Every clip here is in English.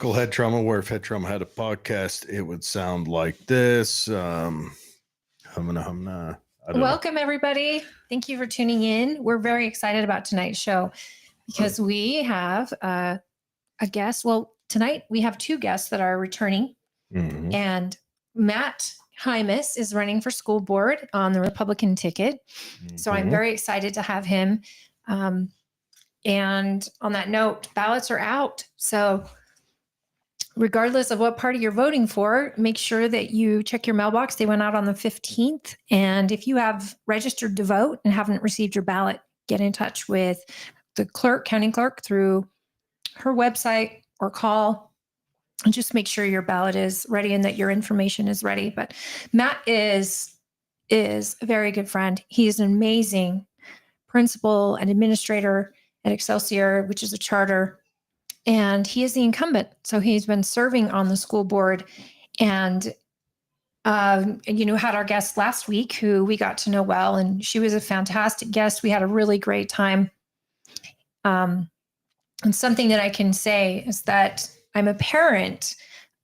Local head trauma, where if head trauma had a podcast, it would sound like this. Humna. I don't know. Welcome, everybody. Thank you for tuning in. We're very excited about tonight's show because we have a guest. Well, tonight we have two guests that are returning, and Matt Hymas is running for school board on the Republican ticket. So I'm very excited to have him. And on that note, ballots are out. So regardless of what party you're voting for, make sure that you check your mailbox. They went out on the 15th. And if you have registered to vote and haven't received your ballot, get in touch with the county clerk through her website or call and just make sure your ballot is ready and that your information is ready. But Matt is a very good friend. He's an amazing principal and administrator at Excelsior, which is a charter. And he is the incumbent. So he's been serving on the school board and had our guest last week who we got to know well. And she was a fantastic guest. We had a really great time. And something that I can say is that I'm a parent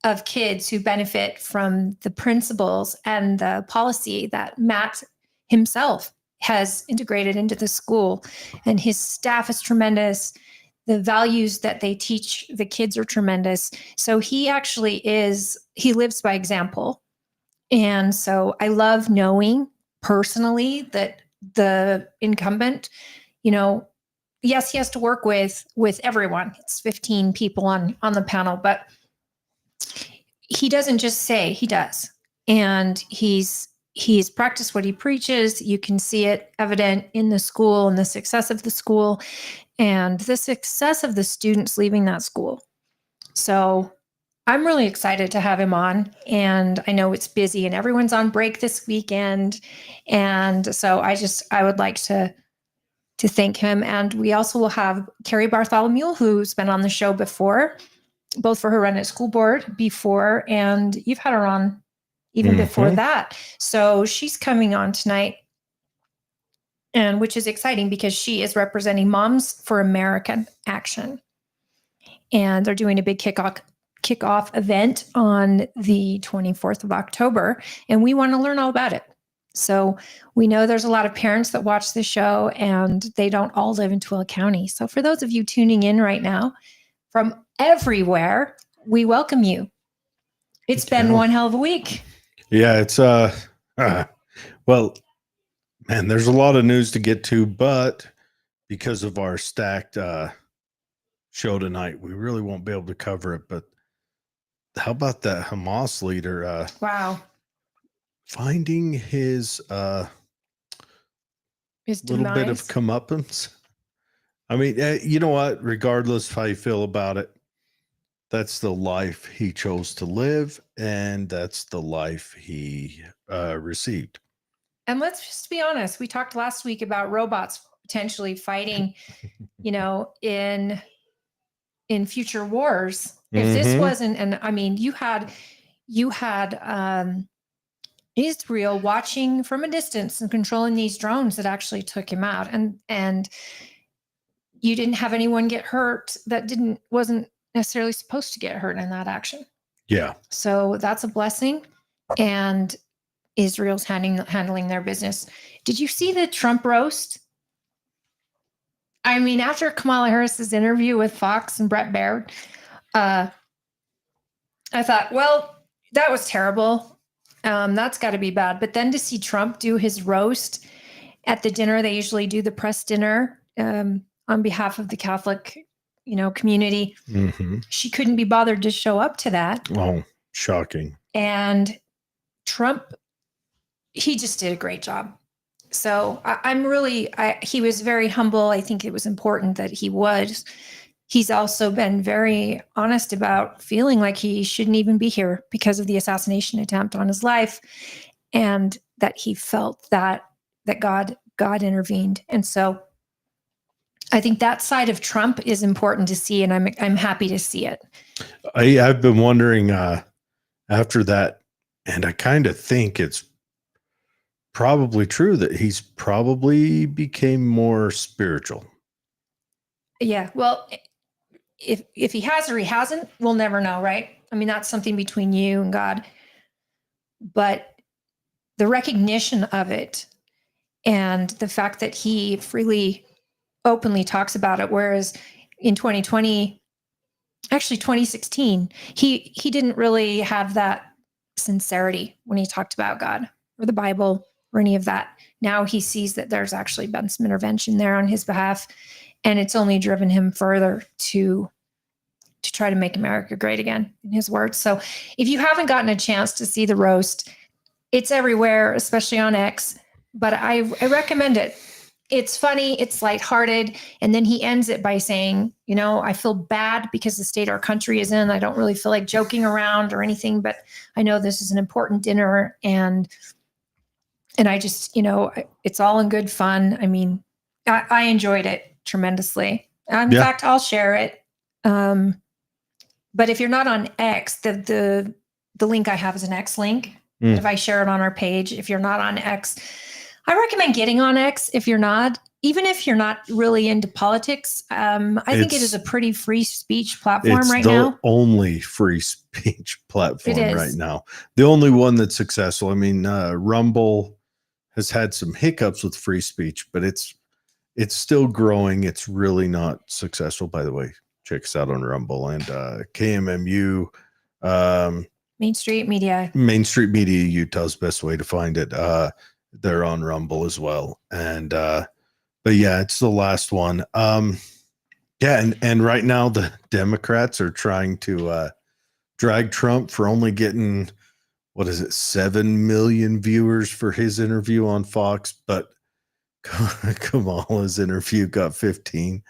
of kids who benefit from the principles and the policy that Matt himself has integrated into the school. And his staff is tremendous. The values that they teach the kids are tremendous. So he lives by example. And so I love knowing personally that the incumbent, yes, he has to work with everyone. It's 15 people on the panel, but he doesn't just say, he does. And he's practiced what he preaches. You can see it evident in the school and the success of the school and the success of the students leaving that school. So I'm really excited to have him on. And I know it's busy and everyone's on break this weekend. And so I would like to thank him. And we also will have Cari Bartholomew, who's been on the show before, both for her run at school board before, and you've had her on even before that. So she's coming on tonight. And which is exciting because she is representing Moms for American Action. And they're doing a big kickoff event on the 24th of October. And we want to learn all about it. So we know there's a lot of parents that watch the show and they don't all live in Tooele County. So for those of you tuning in right now from everywhere, we welcome you. It's been one hell of a week. Yeah, it's man, there's a lot of news to get to, but because of our stacked show tonight, we really won't be able to cover it. But how about that Hymas leader? Wow. Finding his little bit of comeuppance. I mean, you know what? Regardless of how you feel about it, that's the life he chose to live, and that's the life he received. And let's just be honest. We talked last week about robots potentially fighting, in future wars. If this wasn't, and I mean, you had Israel watching from a distance and controlling these drones that actually took him out, and you didn't have anyone get hurt that wasn't necessarily supposed to get hurt in that action. Yeah. So that's a blessing, and Israel's handling their business. Did you see the Trump roast? I mean, after Kamala Harris's interview with Fox and Brett Baird, I thought, well, that was terrible. That's got to be bad. But then to see Trump do his roast at the dinner, they usually do the press dinner on behalf of the Catholic, community. She couldn't be bothered to show up to that. Oh, shocking. And Trump, he just did a great job. So he was very humble. I think it was important that he was. He's also been very honest about feeling like he shouldn't even be here because of the assassination attempt on his life, and that he felt that God intervened. And so I think that side of Trump is important to see, and I'm happy to see it. I've been wondering after that, and I kind of think it's probably true that he's probably became more spiritual. Yeah, well, if he has or he hasn't, we'll never know, right? I mean, that's something between you and God. But the recognition of it and the fact that he freely, openly talks about it, whereas in 2020, actually 2016, he didn't really have that sincerity when he talked about God or the Bible or any of that. Now he sees that there's actually been some intervention there on his behalf, and it's only driven him further to try to make America great again, in his words. So if you haven't gotten a chance to see the roast, it's everywhere, especially on X, but I recommend it. It's funny, it's lighthearted, and then he ends it by saying, you know, I feel bad because the state our country is in. I don't really feel like joking around or anything, but I know this is an important dinner, and I just, you know, it's all in good fun. I mean, I enjoyed it tremendously. In fact, I'll share it. But if you're not on X, the link I have is an X link. If I share it on our page, if you're not on X, I recommend getting on X if you're not, even if you're not really into politics. I think it is a pretty free speech platform right now. It's the only free speech platform right now. The only one that's successful. I mean, Rumble has had some hiccups with free speech, but it's still growing. It's really not successful, by the way. Check us out on Rumble and KMMU. Main Street Media, Utah's best way to find it. They're on Rumble as well. And but yeah, it's the last one. Yeah, and right now the Democrats are trying to drag Trump for only getting, what is it, 7 million viewers for his interview on Fox, but Kamala's interview got 15.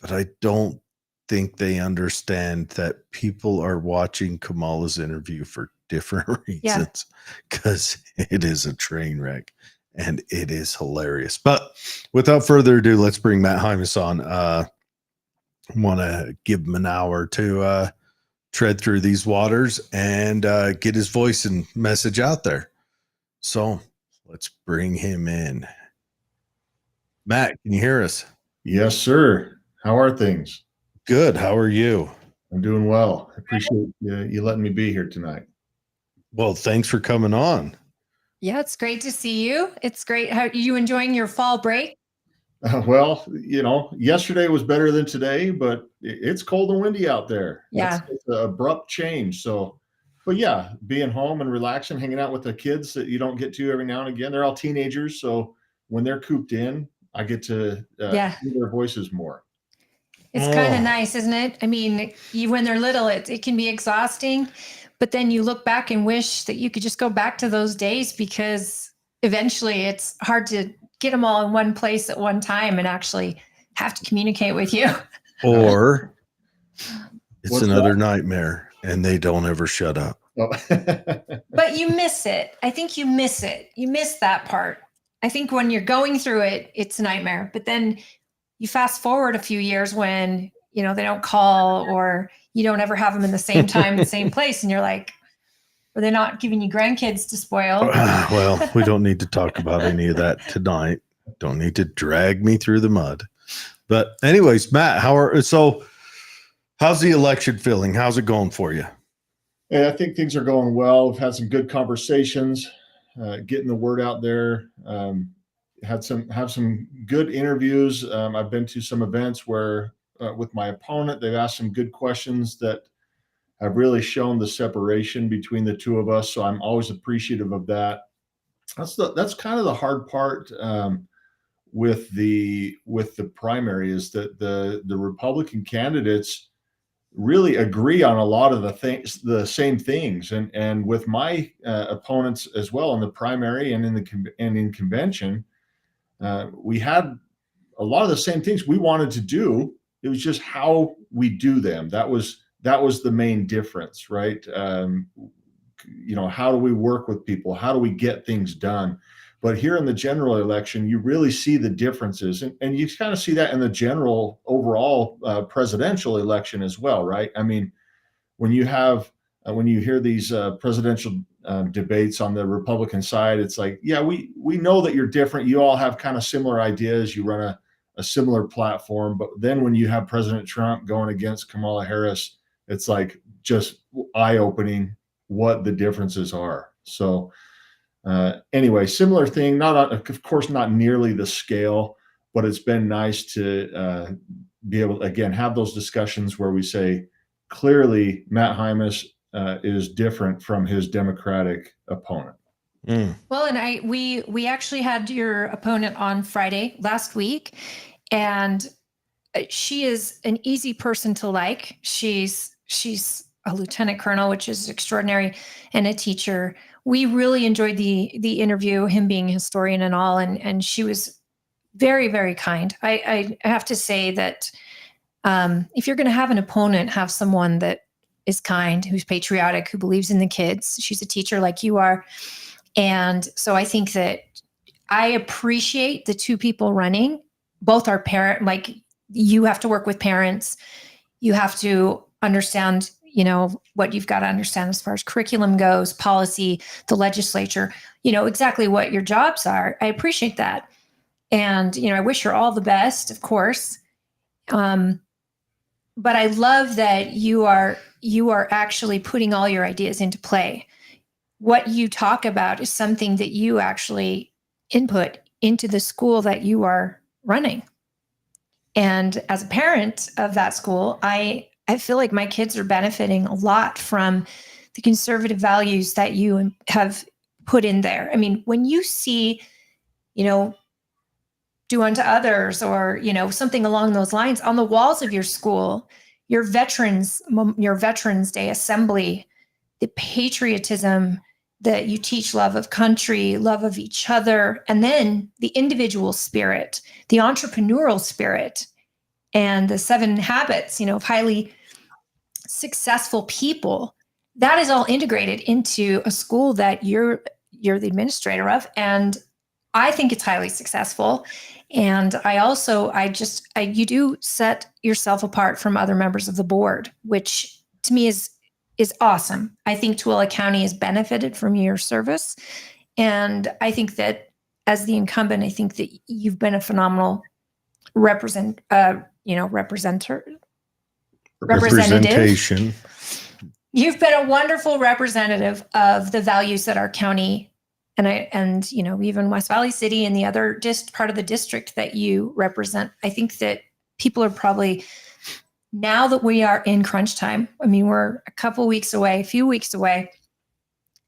But I don't think they understand that people are watching Kamala's interview for different reasons, because it is a train wreck and it is hilarious. But without further ado, let's bring Matt Hymas on. Want to give him an hour to tread through these waters and get his voice and message out there. So let's bring him in. Matt, can you hear us? Yes, sir. How are things? Good. How are you? I'm doing well. I appreciate you letting me be here tonight. Well, thanks for coming on. Yeah, it's great to see you. It's great. How are you enjoying your fall break? Well, you know, yesterday was better than today, but it's cold and windy out there. Yeah. It's an abrupt change. So, but yeah, being home and relaxing, hanging out with the kids that you don't get to every now and again. They're all teenagers. So when they're cooped in, I get to hear their voices more. It's kind of nice, isn't it? I mean, when they're little, it can be exhausting, but then you look back and wish that you could just go back to those days, because eventually it's hard to get them all in one place at one time and actually have to communicate with you. Or it's another nightmare and they don't ever shut up. Oh. But you miss it. I think you miss it. You miss that part. I think when you're going through it, it's a nightmare. But then you fast forward a few years when, you know, they don't call, or you don't ever have them in the same time, the same place. And you're like, are they not giving you grandkids to spoil? Well, we don't need to talk about any of that tonight. Don't need to drag me through the mud. But anyways, Matt, how's the election feeling? How's it going for you? Yeah, I think things are going well. We've had some good conversations, getting the word out there. Have some good interviews. I've been to some events where with my opponent, they've asked some good questions that have really shown the separation between the two of us. So I'm always appreciative of that. That's kind of the hard part with the primary, is that the Republican candidates really agree on a lot of the same things, and with my opponents as well in the primary and in convention. We had a lot of the same things we wanted to do. It was just how we do them. That was the main difference, right? You know, how do we work with people? How do we get things done? But here in the general election, you really see the differences. And you kind of see that in the general overall presidential election as well, right? I mean, when you hear these presidential debates on the Republican side, it's like, yeah, we know that you're different. You all have kind of similar ideas. You run a similar platform. But then when you have President Trump going against Kamala Harris, it's like just eye-opening what the differences are. So anyway, similar thing, of course, not nearly the scale, but it's been nice to be able to, again, have those discussions where we say, clearly Matt Hymas is different from his Democratic opponent. Well, and we actually had your opponent on Friday last week, and she is an easy person to like. She's a lieutenant colonel, which is extraordinary, and a teacher. We really enjoyed the interview, him being a historian and all, and she was very, very kind. I have to say that if you're going to have an opponent, have someone that is kind, who's patriotic, who believes in the kids. She's a teacher like you are. And so I think that I appreciate the two people running. Both are parent, like you have to work with parents. You have to understand, what you've got to understand as far as curriculum goes, policy, the legislature, exactly what your jobs are. I appreciate that. And, I wish her all the best, of course. But I love that you are actually putting all your ideas into play. What you talk about is something that you actually input into the school that you are running. And as a parent of that school, I feel like my kids are benefiting a lot from the conservative values that you have put in there. I mean, when you see, do unto others or, something along those lines on the walls of your school, your Veterans Day assembly, the patriotism that you teach, love of country, love of each other, and then the individual spirit, the entrepreneurial spirit, and the 7 habits, of highly successful people. That is all integrated into a school that you're the administrator of. And I think it's highly successful. And you do set yourself apart from other members of the board, which to me is awesome. I think Tooele County has benefited from your service. And I think that as the incumbent, I think that you've been a phenomenal representation. You've been a wonderful representative of the values that our county and even West Valley City and the other part of the district that you represent. I think that people are probably, now that we are in crunch time, I mean, we're a few weeks away,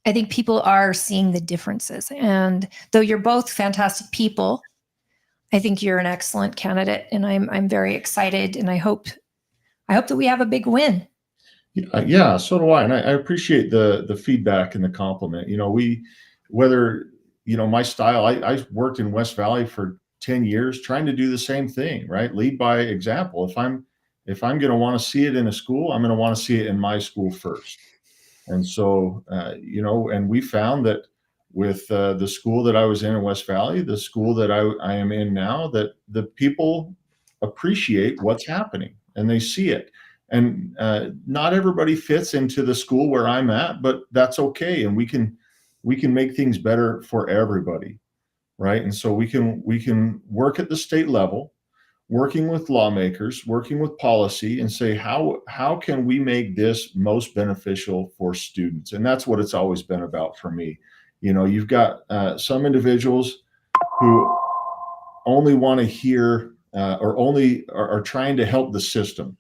I think people are seeing the differences. And though you're both fantastic people, I think you're an excellent candidate, and I'm very excited, and I hope that we have a big win. Yeah, so do I. And I appreciate the feedback and the compliment. My style, I worked in West Valley for 10 years trying to do the same thing, right? Lead by example. If I'm going to want to see it in a school, I'm going to want to see it in my school first. And so, and we found that with the school that I was in West Valley, the school that I am in now, that the people appreciate what's happening and they see it. And not everybody fits into the school where I'm at, but that's okay. And we can make things better for everybody, right? And so we can work at the state level, working with lawmakers, working with policy, and say, how can we make this most beneficial for students? And that's what it's always been about for me. You've got some individuals who only want to hear or only are trying to help the system.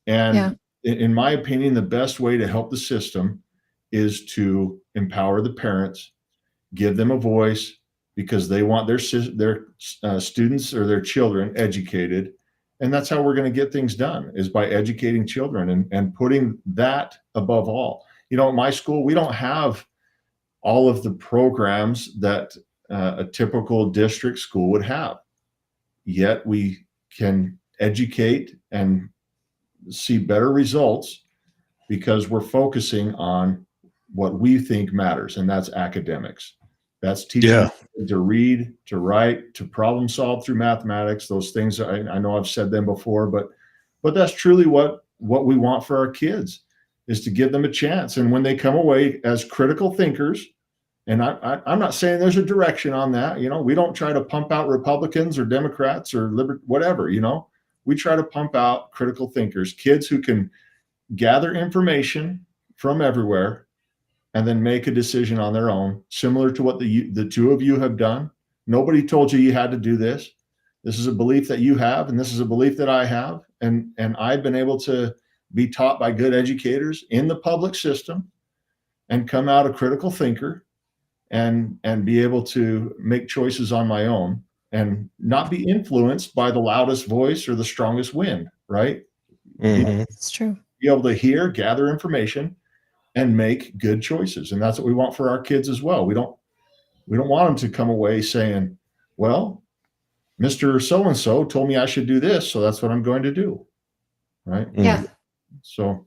And in my opinion, the best way to help the system is to empower the parents, give them a voice, because they want their students or their children educated. And that's how we're going to get things done, is by educating children and putting that above all. At my school, we don't have all of the programs that a typical district school would have. Yet we can educate and see better results because we're focusing on what we think matters, and that's academics. That's teaching them to read, to write, to problem solve through mathematics. Those things, I know I've said them before, but that's truly what we want for our kids, is to give them a chance. And when they come away as critical thinkers, And I'm not saying there's a direction on that. We don't try to pump out Republicans or Democrats or whatever. We try to pump out critical thinkers, kids who can gather information from everywhere and then make a decision on their own, similar to what the two of you have done. Nobody told you had to do this. This is a belief that you have, and this is a belief that I have. And I've been able to be taught by good educators in the public system and come out a critical thinker and be able to make choices on my own and not be influenced by the loudest voice or the strongest wind, right? Mhm. It's true. Be able to hear, gather information, and make good choices. And that's what we want for our kids as well. We don't want them to come away saying, well, Mr. So-and-so told me I should do this, so that's what I'm going to do. Right? Yeah. So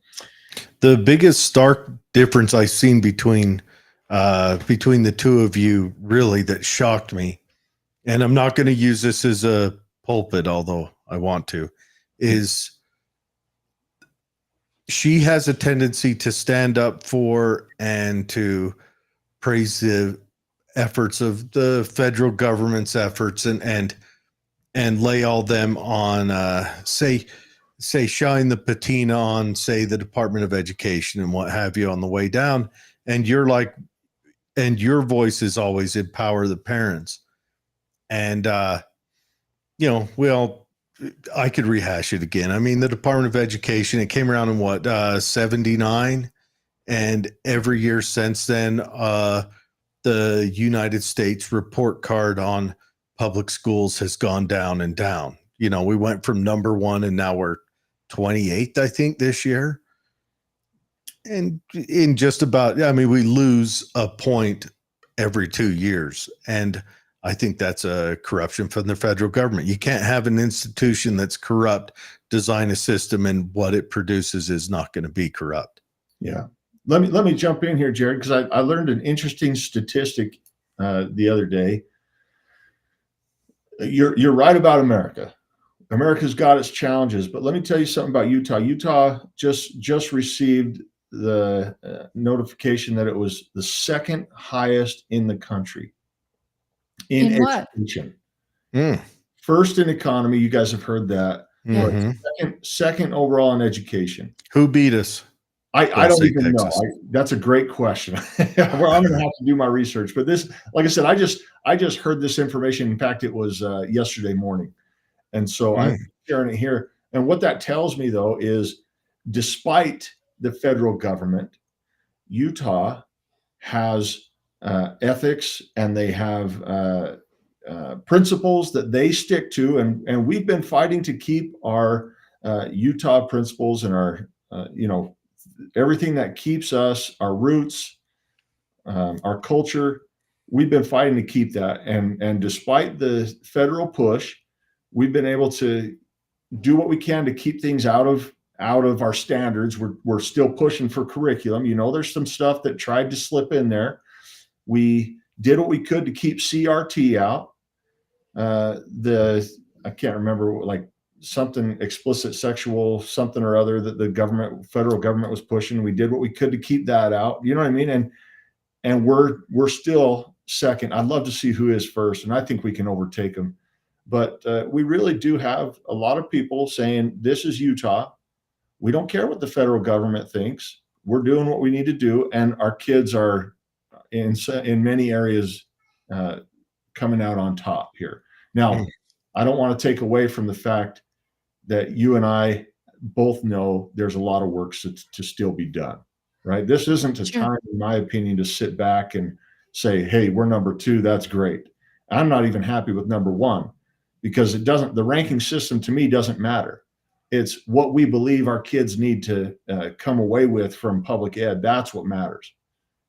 the biggest stark difference I've seen between the two of you, really, that shocked me, and I'm not going to use this as a pulpit, although I want to, is she has a tendency to stand up for and to praise the efforts of the federal government's efforts and lay all them on, say shine the patina on, say, the Department of Education and what have you on the way down. And you're like, and your voice is always empower the parents. And, I could rehash it again. I mean, the Department of Education, it came around in 79. And every year since then, the United States report card on public schools has gone down and down. We went from number 1 and now we're 28th, I think, this year. And in just about, we lose a point every 2 years. And I think that's a corruption from the federal government. You can't have an institution that's corrupt, design a system, and what it produces is not going to be corrupt. Yeah. Let me jump in here, Jared, because I learned an interesting statistic the other day. You're right about America. America's got its challenges, but let me tell you something about Utah. Utah just received the notification that it was the second highest in the country in education. First in economy, you guys have heard that. Mm-hmm. Second overall in education. Who beat us? I don't even know. That's a great question. Well, I'm going to have to do my research. But this, like I said, I just heard this information. In fact, it was yesterday morning. And so I'm sharing it here. And what that tells me, though, is despite the federal government, Utah has ethics and they have principles that they stick to. And we've been fighting to keep our Utah principles and our, everything that keeps us, our roots, our culture. We've been fighting to keep that. And despite the federal push, we've been able to do what we can to keep things out of our standards. We're still pushing for curriculum. There's some stuff that tried to slip in there. We did what we could to keep CRT out. I can't remember, like something explicit sexual something or other that the federal government was pushing. We did what we could to keep that out. You know what I mean? And we're still second. I'd love to see who is first, and I think we can overtake them. But we really do have a lot of people saying, this is Utah. We don't care what the federal government thinks. We're doing what we need to do. And our kids are in many areas coming out on top here. Now, I don't want to take away from the fact that you and I both know there's a lot of work to still be done, right? This isn't a time, in my opinion, to sit back and say, hey, we're number 2. That's great. I'm not even happy with number 1. Because the ranking system to me doesn't matter. It's what we believe our kids need to come away with from public ed. That's what matters.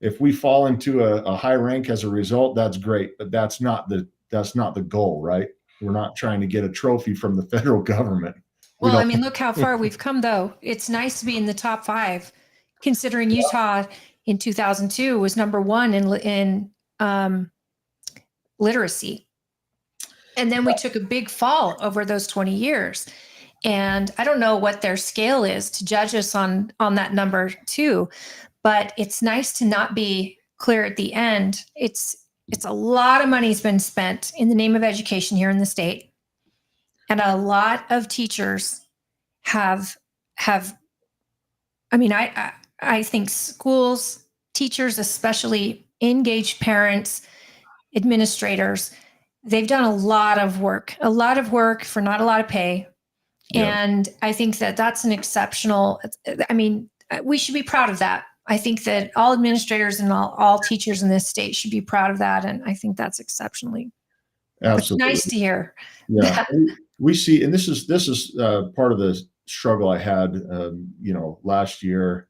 If we fall into a high rank as a result, that's great, but that's not the goal, right? We're not trying to get a trophy from the federal government. Well, look how far we've come, though. It's nice to be in the top 5, considering Utah in 2002 was number 1 in literacy. And then we took a big fall over those 20 years. And I don't know what their scale is to judge us on that number too, but it's nice to not be clear at the end, it's a lot of money's been spent in the name of education here in the state. And a lot of teachers have I mean, I think schools, teachers, especially engaged parents, administrators, they've done a lot of work for not a lot of pay. Yeah. And I think that that's an exceptional, I mean, we should be proud of that. I think that all administrators and all teachers in this state should be proud of that. And I think that's exceptionally Absolutely. It's nice to hear. Yeah. We see, and this is part of the struggle I had, last year.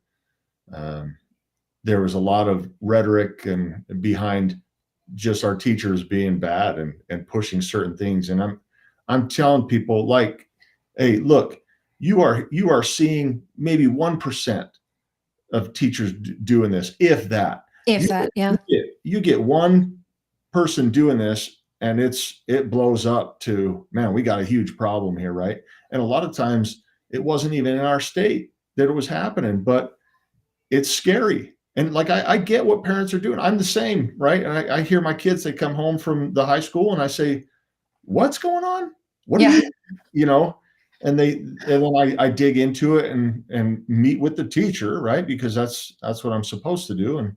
There was a lot of rhetoric and behind just our teachers being bad and pushing certain things. And I'm telling people, like, hey, look, you are seeing maybe 1% of teachers doing this, if that. Yeah. You get one person doing this, and it blows up to, man, we got a huge problem here, right? And a lot of times it wasn't even in our state that it was happening, but it's scary. And like, I get what parents are doing. I'm the same, right? And I hear my kids, they come home from the high school and I say, what's going on? What are you, and then I dig into it and meet with the teacher, right? Because that's what I'm supposed to do.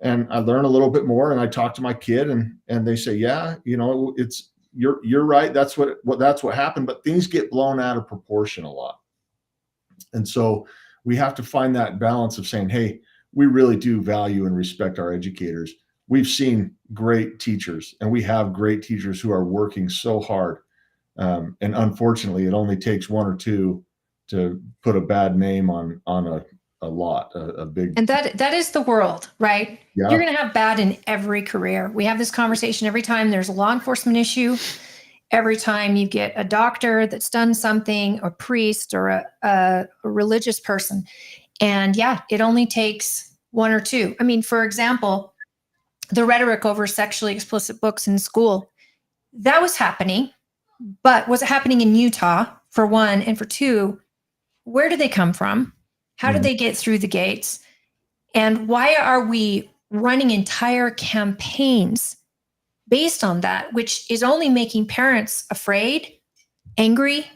And I learn a little bit more, and I talk to my kid, and they say, yeah, it's, you're right. That's what happened, but things get blown out of proportion a lot. And so we have to find that balance of saying, hey, we really do value and respect our educators. We've seen great teachers, and we have great teachers who are working so hard. And unfortunately, it only takes one or two to put a bad name on a big. And that is the world, right? Yeah. You're going to have bad in every career. We have this conversation every time there's a law enforcement issue, every time you get a doctor that's done something, a priest, or a religious person. And yeah, it only takes one or two. I mean, for example, the rhetoric over sexually explicit books in school, that was happening, but was it happening in Utah, for one? And for two, where did they come from? How did they get through the gates? And why are we running entire campaigns based on that, which is only making parents afraid, angry,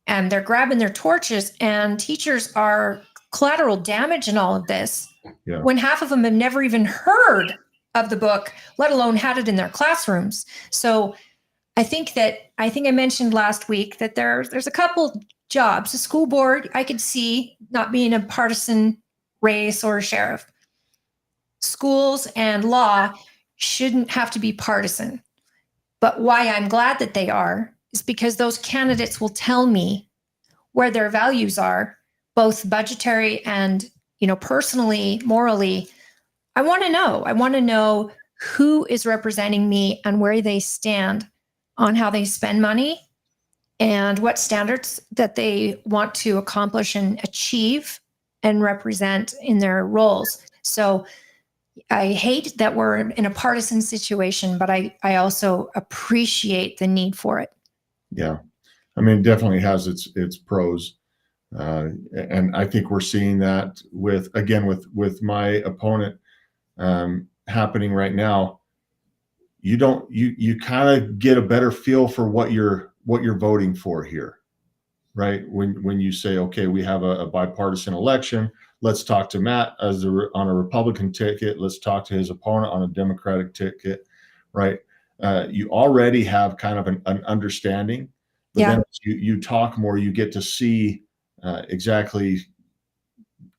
and they're grabbing their torches, and teachers are collateral damage in all of this, when half of them have never even heard of the book, let alone had it in their classrooms. So I think I mentioned last week that there's a couple jobs. The school board, I could see not being a partisan race or a sheriff. Schools and law shouldn't have to be partisan. But why I'm glad that they are is because those candidates will tell me where their values are, both budgetary and, personally, morally. I want to know who is representing me and where they stand on how they spend money and what standards that they want to accomplish and achieve and represent in their roles. So I hate that we're in a partisan situation, but I also appreciate the need for it. Yeah. I mean, it definitely has its pros. And I think we're seeing that with my opponent happening right now. You kind of get a better feel for what you're voting for here, right? When you say, okay, we have a bipartisan election, let's talk to Matt on a Republican ticket, let's talk to his opponent on a Democratic ticket, right? You already have kind of an understanding, but then as you talk more, you get to see exactly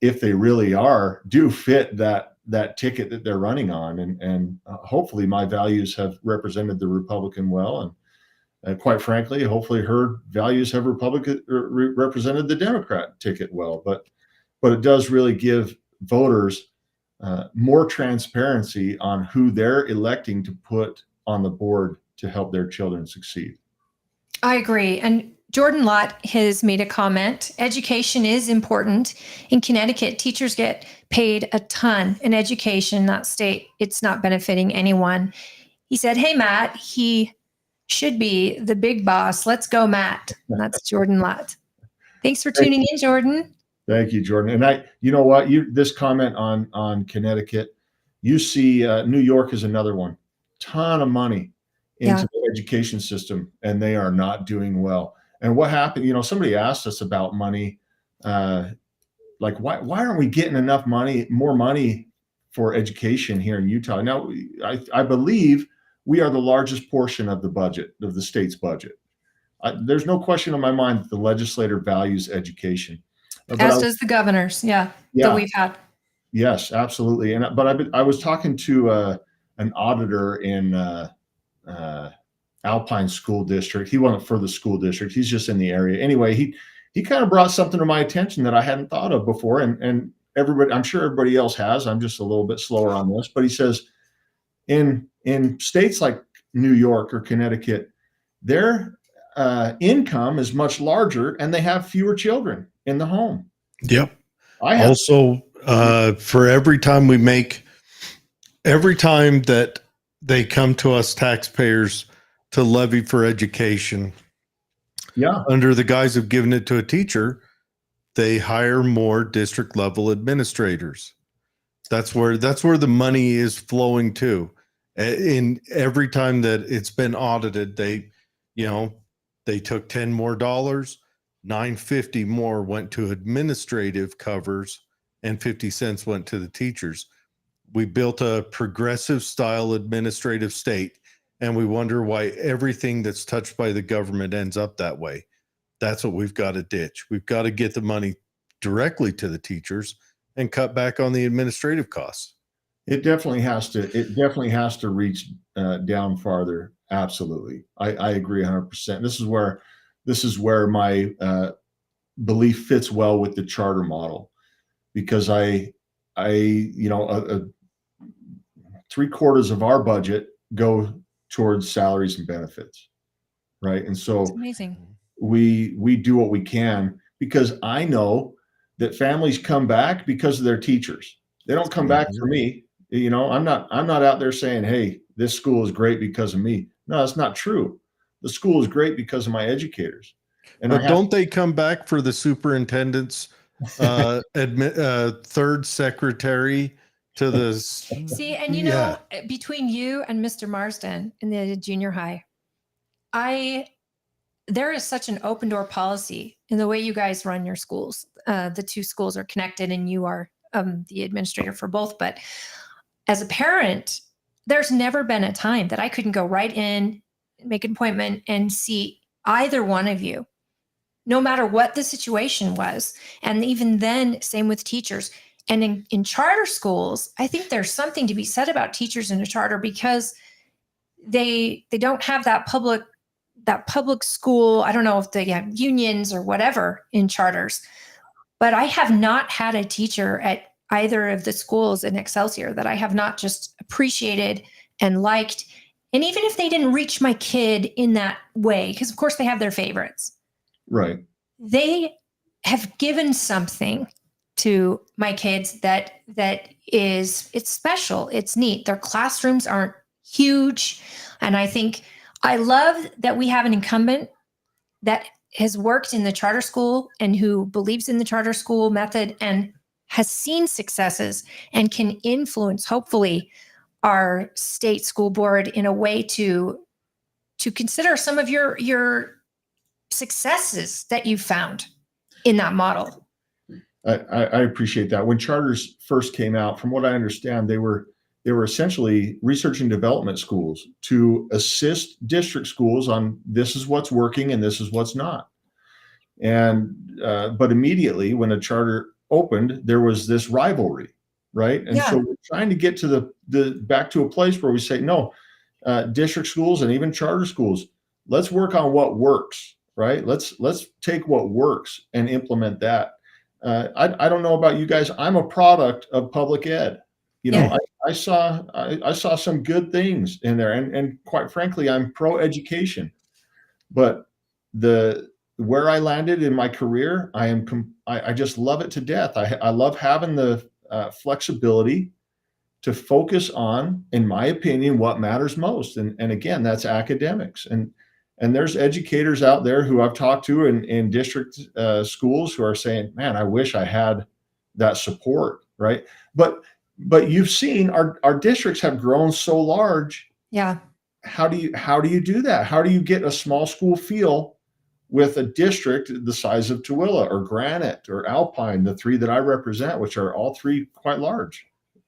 if they really do fit that ticket that they're running on. And hopefully my values have represented the Republican well. And quite frankly, hopefully her values have represented the Democrat ticket well. But it does really give voters more transparency on who they're electing to put on the board to help their children succeed. I agree. And Jordan Lott has made a comment. Education is important. In Connecticut, teachers get paid a ton in education in that state. It's not benefiting anyone. He said, hey, Matt, he should be the big boss. Let's go, Matt. And that's Jordan Lott. Thanks for tuning in, Jordan. Thank you, Jordan. And you know what, this comment on Connecticut, You see, New York is another one. Ton of money into Yeah. the education system, and they are not doing well. And what happened? Somebody asked us about money, like why aren't we getting enough money, more money for education here in Utah? Now, I believe we are the largest portion of the budget, of the state's budget. There's no question in my mind that the legislator values education. As does the governors, that we've had. Yes, absolutely. But I was talking to an auditor in Alpine School District. He wasn't for the school district. He's just in the area. Anyway, he kind of brought something to my attention that I hadn't thought of before. And everybody, I'm sure everybody else has. I'm just a little bit slower on this. But he says in states like New York or Connecticut, their income is much larger and they have fewer children in the home. Yep. Also, for every time that they come to us taxpayers to levy for education, under the guise of giving it to a teacher, they hire more district level administrators. That's where the money is flowing to. In every time that it's been audited, they took $10 more, $9.50 more went to administrative covers, and 50 cents went to the teachers. We built a progressive style administrative state, and we wonder why everything that's touched by the government ends up that way. That's what we've got to ditch. We've got to get the money directly to the teachers and cut back on the administrative costs. It definitely has to reach down farther. Absolutely. I agree 100%. This is where my belief fits well with the charter model, because three-quarters of our budget go towards salaries and benefits. Right. And so that's amazing. We do what we can, because I know that families come back because of their teachers. They don't come back for me. I'm not out there saying, hey, this school is great because of me. No, that's not true. The school is great because of my educators. But don't they come back for the superintendent's third secretary to the... See, and between you and Mr. Marsden in the junior high, there is such an open door policy in the way you guys run your schools. The two schools are connected and you are the administrator for both. But as a parent, there's never been a time that I couldn't go right in, make an appointment, and see either one of you, no matter what the situation was. And even then, same with teachers. And in charter schools, I think there's something to be said about teachers in a charter, because they don't have that public school. I don't know if they have unions or whatever in charters, but I have not had a teacher at either of the schools in Excelsior that I have not just appreciated and liked. And even if they didn't reach my kid in that way, because of course they have their favorites, right? They have given something to my kids that it's special. It's neat. Their classrooms aren't huge. And I love that we have an incumbent that has worked in the charter school and who believes in the charter school method and has seen successes and can influence, hopefully, our state school board in a way to consider some of your successes that you found in that model. I appreciate that. When charters first came out, from what I understand, they were essentially research and development schools to assist district schools on this is what's working and this is what's not. And but immediately when a charter opened, there was this rivalry, right? And so we're trying to get to the back to a place where we say, no, district schools and even charter schools, let's work on what works, right? Let's take what works and implement that. I don't know about you guys. I'm a product of public ed. I saw some good things in there, and quite frankly, I'm pro education. But where I landed in my career, I just love it to death. I love having the flexibility to focus on, in my opinion, what matters most. And again, that's academics. And there's educators out there who I've talked to in district schools who are saying, man, I wish I had that support, right? But but you've seen our districts have grown so large. Yeah. How do you do that? How do you get a small school feel with a district the size of Tooele or Granite or Alpine, the three that I represent, which are all three quite large,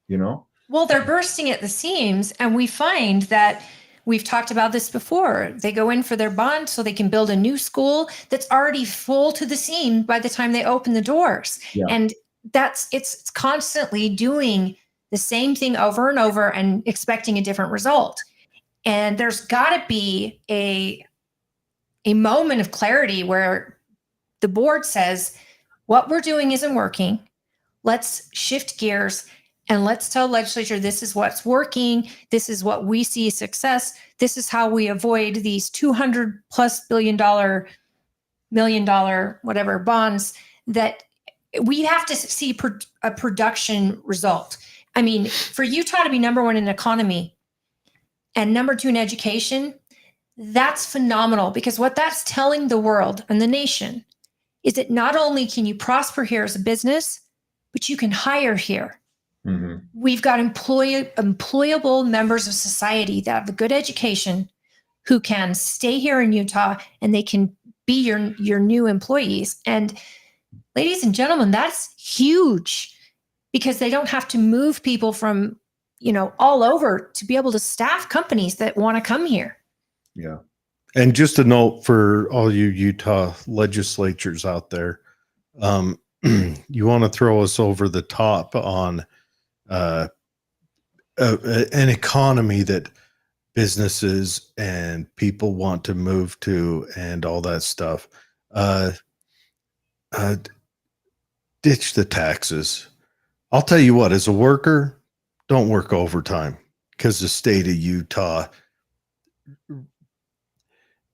you know? Well, they're bursting at the seams, and we find that we've talked about this before. They go in for their bond so they can build a new school that's already full to the seam by the time they open the doors. Yeah. And it's constantly doing the same thing over and over and expecting a different result. And there's got to be a moment of clarity where the board says, what we're doing isn't working. Let's shift gears and let's tell legislature, this is what's working. This is what we see as success. This is how we avoid these $200+ billion, $1 million, whatever bonds that we have to see a production result. I mean, for Utah to be number one in economy and number two in education, that's phenomenal, because what that's telling the world and the nation is that not only can you prosper here as a business, but you can hire here. Mm-hmm. We've got employable members of society that have a good education who can stay here in Utah, and they can be your new employees. And ladies and gentlemen, that's huge, because they don't have to move people from, all over to be able to staff companies that want to come here. Yeah. And just a note for all you Utah legislatures out there, you want to throw us over the top on an economy that businesses and people want to move to and all that stuff. Ditch the taxes. I'll tell you what, as a worker, don't work overtime, because the state of Utah,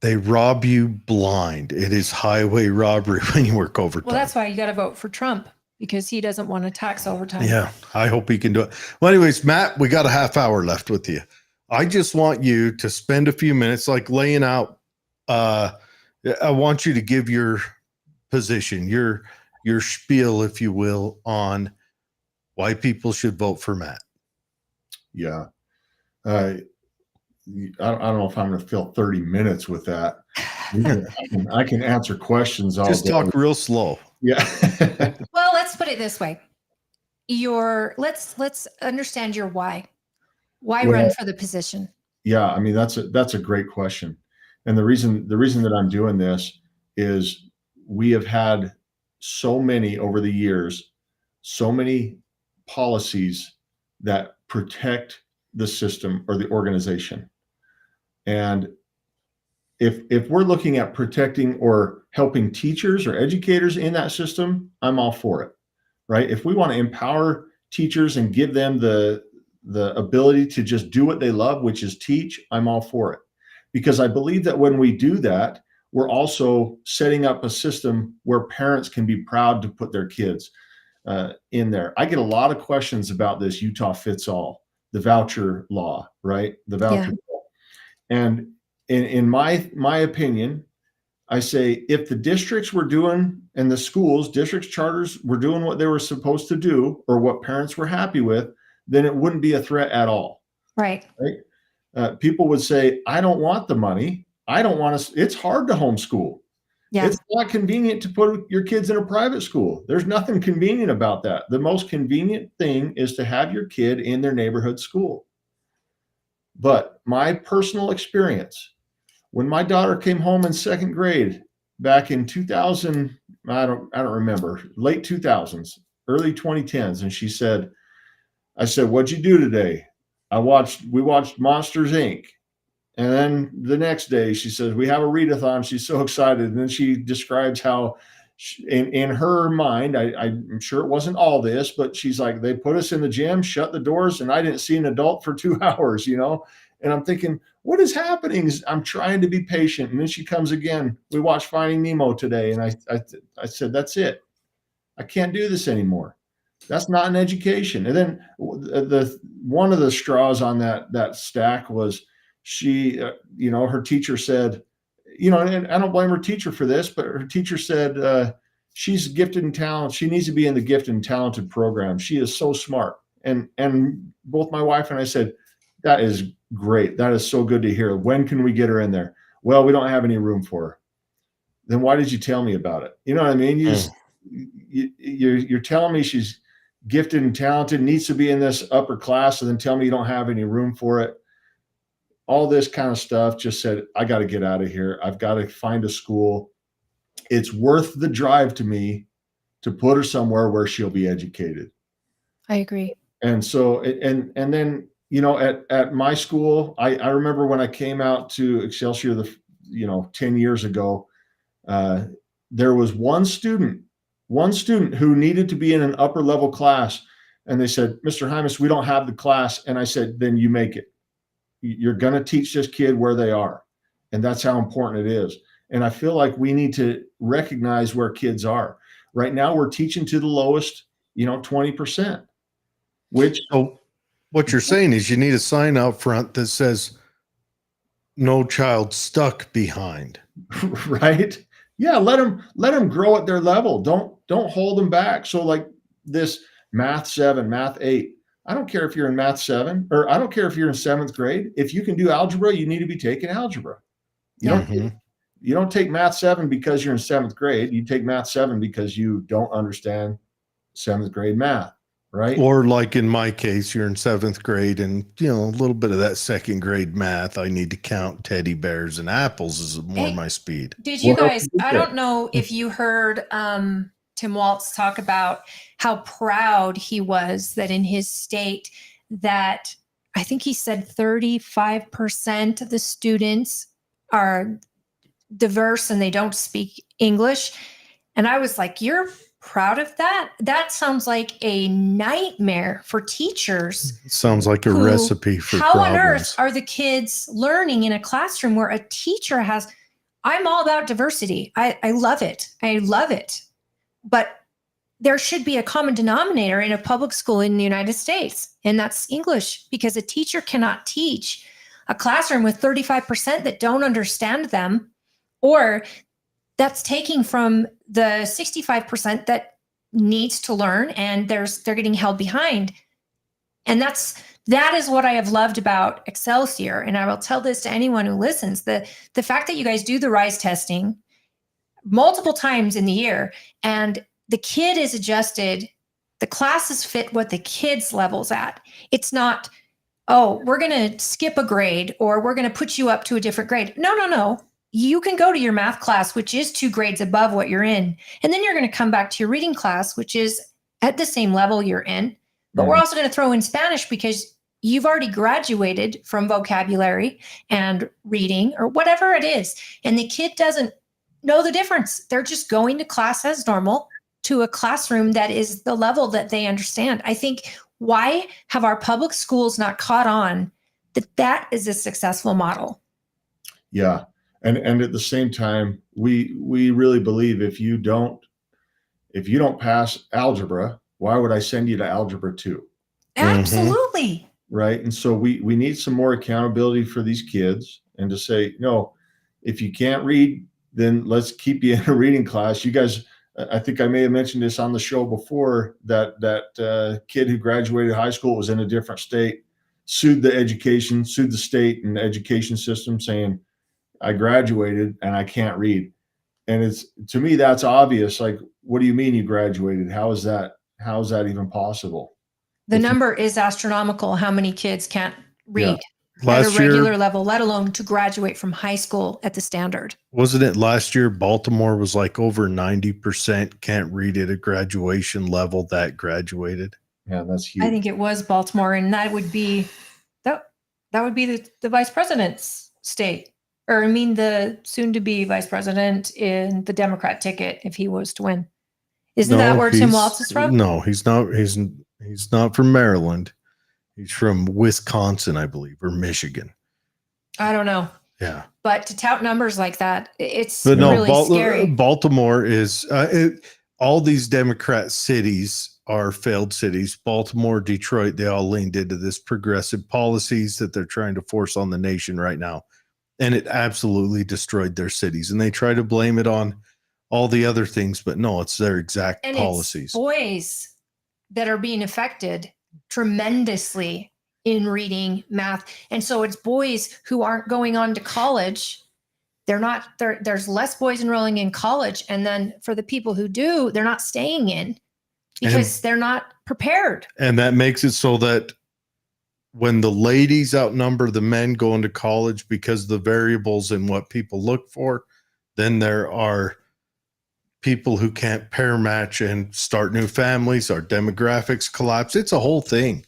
they rob you blind. It is highway robbery when you work overtime. Well, that's why you got to vote for Trump, because he doesn't want to tax overtime. Yeah, I hope he can do it. Well, anyways, Matt, we got a half hour left with you. I just want you to spend a few minutes like laying out. I want you to give your position, your spiel, if you will, on why people should vote for Matt. Yeah. I don't know if I'm going to fill 30 minutes with that. I can answer questions all Just day. talk real slow. Yeah. Well, let's put it this way. Let's understand your why. Why run for the position? Yeah, I mean, that's a great question. And the reason that I'm doing this is we have had so many over the years, so many policies that protect the system or the organization. And if we're looking at protecting or helping teachers or educators in that system, I'm all for it, right? If we want to empower teachers and give them the ability to just do what they love, which is teach, I'm all for it. Because I believe that when we do that, we're also setting up a system where parents can be proud to put their kids in there. I get a lot of questions about this Utah fits all, the voucher law, right? The voucher law. And in my opinion, I say, if the districts were doing, and the schools, districts, charters were doing what they were supposed to do, or what parents were happy with, then it wouldn't be a threat at all. Right. People would say, I don't want the money. I don't want to. It's hard to homeschool. Yeah. It's not convenient to put your kids in a private school. There's nothing convenient about that. The most convenient thing is to have your kid in their neighborhood school. But my personal experience, when my daughter came home in second grade back in 2000, I don't remember, late 2000s, early 2010s, and she said, I said, what'd you do today? We watched Monsters, Inc. And then the next day she says, we have a readathon. She's so excited. And then she describes how in her mind, I'm sure it wasn't all this, but she's like, they put us in the gym, shut the doors, and I didn't see an adult for 2 hours, And I'm thinking, what is happening? I'm trying to be patient. And then she comes again. We watched Finding Nemo today. And I said, that's it. I can't do this anymore. That's not an education. And then one of the straws on that stack was she, her teacher said, and I don't blame her teacher for this, but her teacher said, she's gifted and talented. She needs to be in the gifted and talented program. She is so smart. And both my wife and I said, that is great. That is so good to hear. When can we get her in there? Well, we don't have any room for her. Then why did you tell me about it? You know what I mean? You're telling me she's gifted and talented, needs to be in this upper class, and then tell me you don't have any room for it. All this kind of stuff just said, I got to get out of here. I've got to find a school. It's worth the drive to me to put her somewhere where she'll be educated. I agree. And so, and then, at my school, I remember when I came out to Excelsior, 10 years ago, there was one student who needed to be in an upper level class. And they said, Mr. Hymas, we don't have the class. And I said, then you make it. You're going to teach this kid where they are. And that's how important it is. And I feel like we need to recognize where kids are. Right now, we're teaching to the lowest, 20%, which. So what you're saying is you need a sign out front that says, no child stuck behind. Right. Yeah. Let them grow at their level. Don't hold them back. So like this math 7, math 8, I don't care if you're in math 7, or I don't care if you're in 7th grade. If you can do algebra, you need to be taking algebra. You don't take math 7 because you're in 7th grade. You take math 7 because you don't understand 7th grade math, right? Or like in my case, you're in 7th grade and, a little bit of that 2nd grade math. I need to count teddy bears and apples is more my speed. Did you guys, I don't know if you heard Tim Waltz talk about how proud he was that in his state that I think he said 35% of the students are diverse and they don't speak English. And I was like, you're proud of that? That sounds like a nightmare for teachers. Sounds like a recipe for how problems. On earth are the kids learning in a classroom where a teacher has, I'm all about diversity. I love it. I love it. But there should be a common denominator in a public school in the United States, and that's English, because a teacher cannot teach a classroom with 35% that don't understand them, or that's taking from the 65% that needs to learn and they're getting held behind. And that is what I have loved about Excelsior. And I will tell this to anyone who listens, the fact that you guys do the RISE testing multiple times in the year, and the kid is adjusted, the classes fit what the kid's level's at. It's not, oh, we're going to skip a grade or we're going to put you up to a different grade. No. You can go to your math class, which is 2 grades above what you're in. And then you're going to come back to your reading class, which is at the same level you're in. But we're also going to throw in Spanish because you've already graduated from vocabulary and reading or whatever it is. And the kid doesn't know the difference. They're just going to class as normal to a classroom that is the level that they understand. I think, why have our public schools not caught on that is a successful model? Yeah. And at the same time, we really believe if you don't pass algebra, why would I send you to algebra 2? Absolutely. Right. And so we need some more accountability for these kids, and to say, no, if you can't read, then let's keep you in a reading class. You guys, I think I may have mentioned this on the show before, that kid who graduated high school, was in a different state, sued the state and the education system, saying, I graduated and I can't read. And to me, that's obvious. Like, what do you mean you graduated? How is that even possible? The number is astronomical. How many kids can't read at a regular level, let alone to graduate from high school at the standard? Wasn't it last year Baltimore was like over 90% can't read at a graduation level that graduated? Yeah, that's huge. I think it was Baltimore, and that would be the vice president's state. Or the soon-to-be vice president in the Democrat ticket, if he was to win. Isn't that where Tim Waltz is from? No, he's not. He's not from Maryland. He's from Wisconsin, I believe, or Michigan. I don't know. Yeah. But to tout numbers like that, it's really scary. Baltimore is all these Democrat cities are failed cities. Baltimore, Detroit, they all leaned into this progressive policies that they're trying to force on the nation right now. And it absolutely destroyed their cities. And they try to blame it on all the other things, but no, it's their exact policies. It's boys that are being affected tremendously in reading, math. And so it's boys who aren't going on to college. There's less boys enrolling in college. And then for the people who do, they're not staying in because they're not prepared. And that makes it so that when the ladies outnumber the men going to college because of the variables and what people look for, then there are people who can't pair match and start new families. Our demographics collapse. It's a whole thing.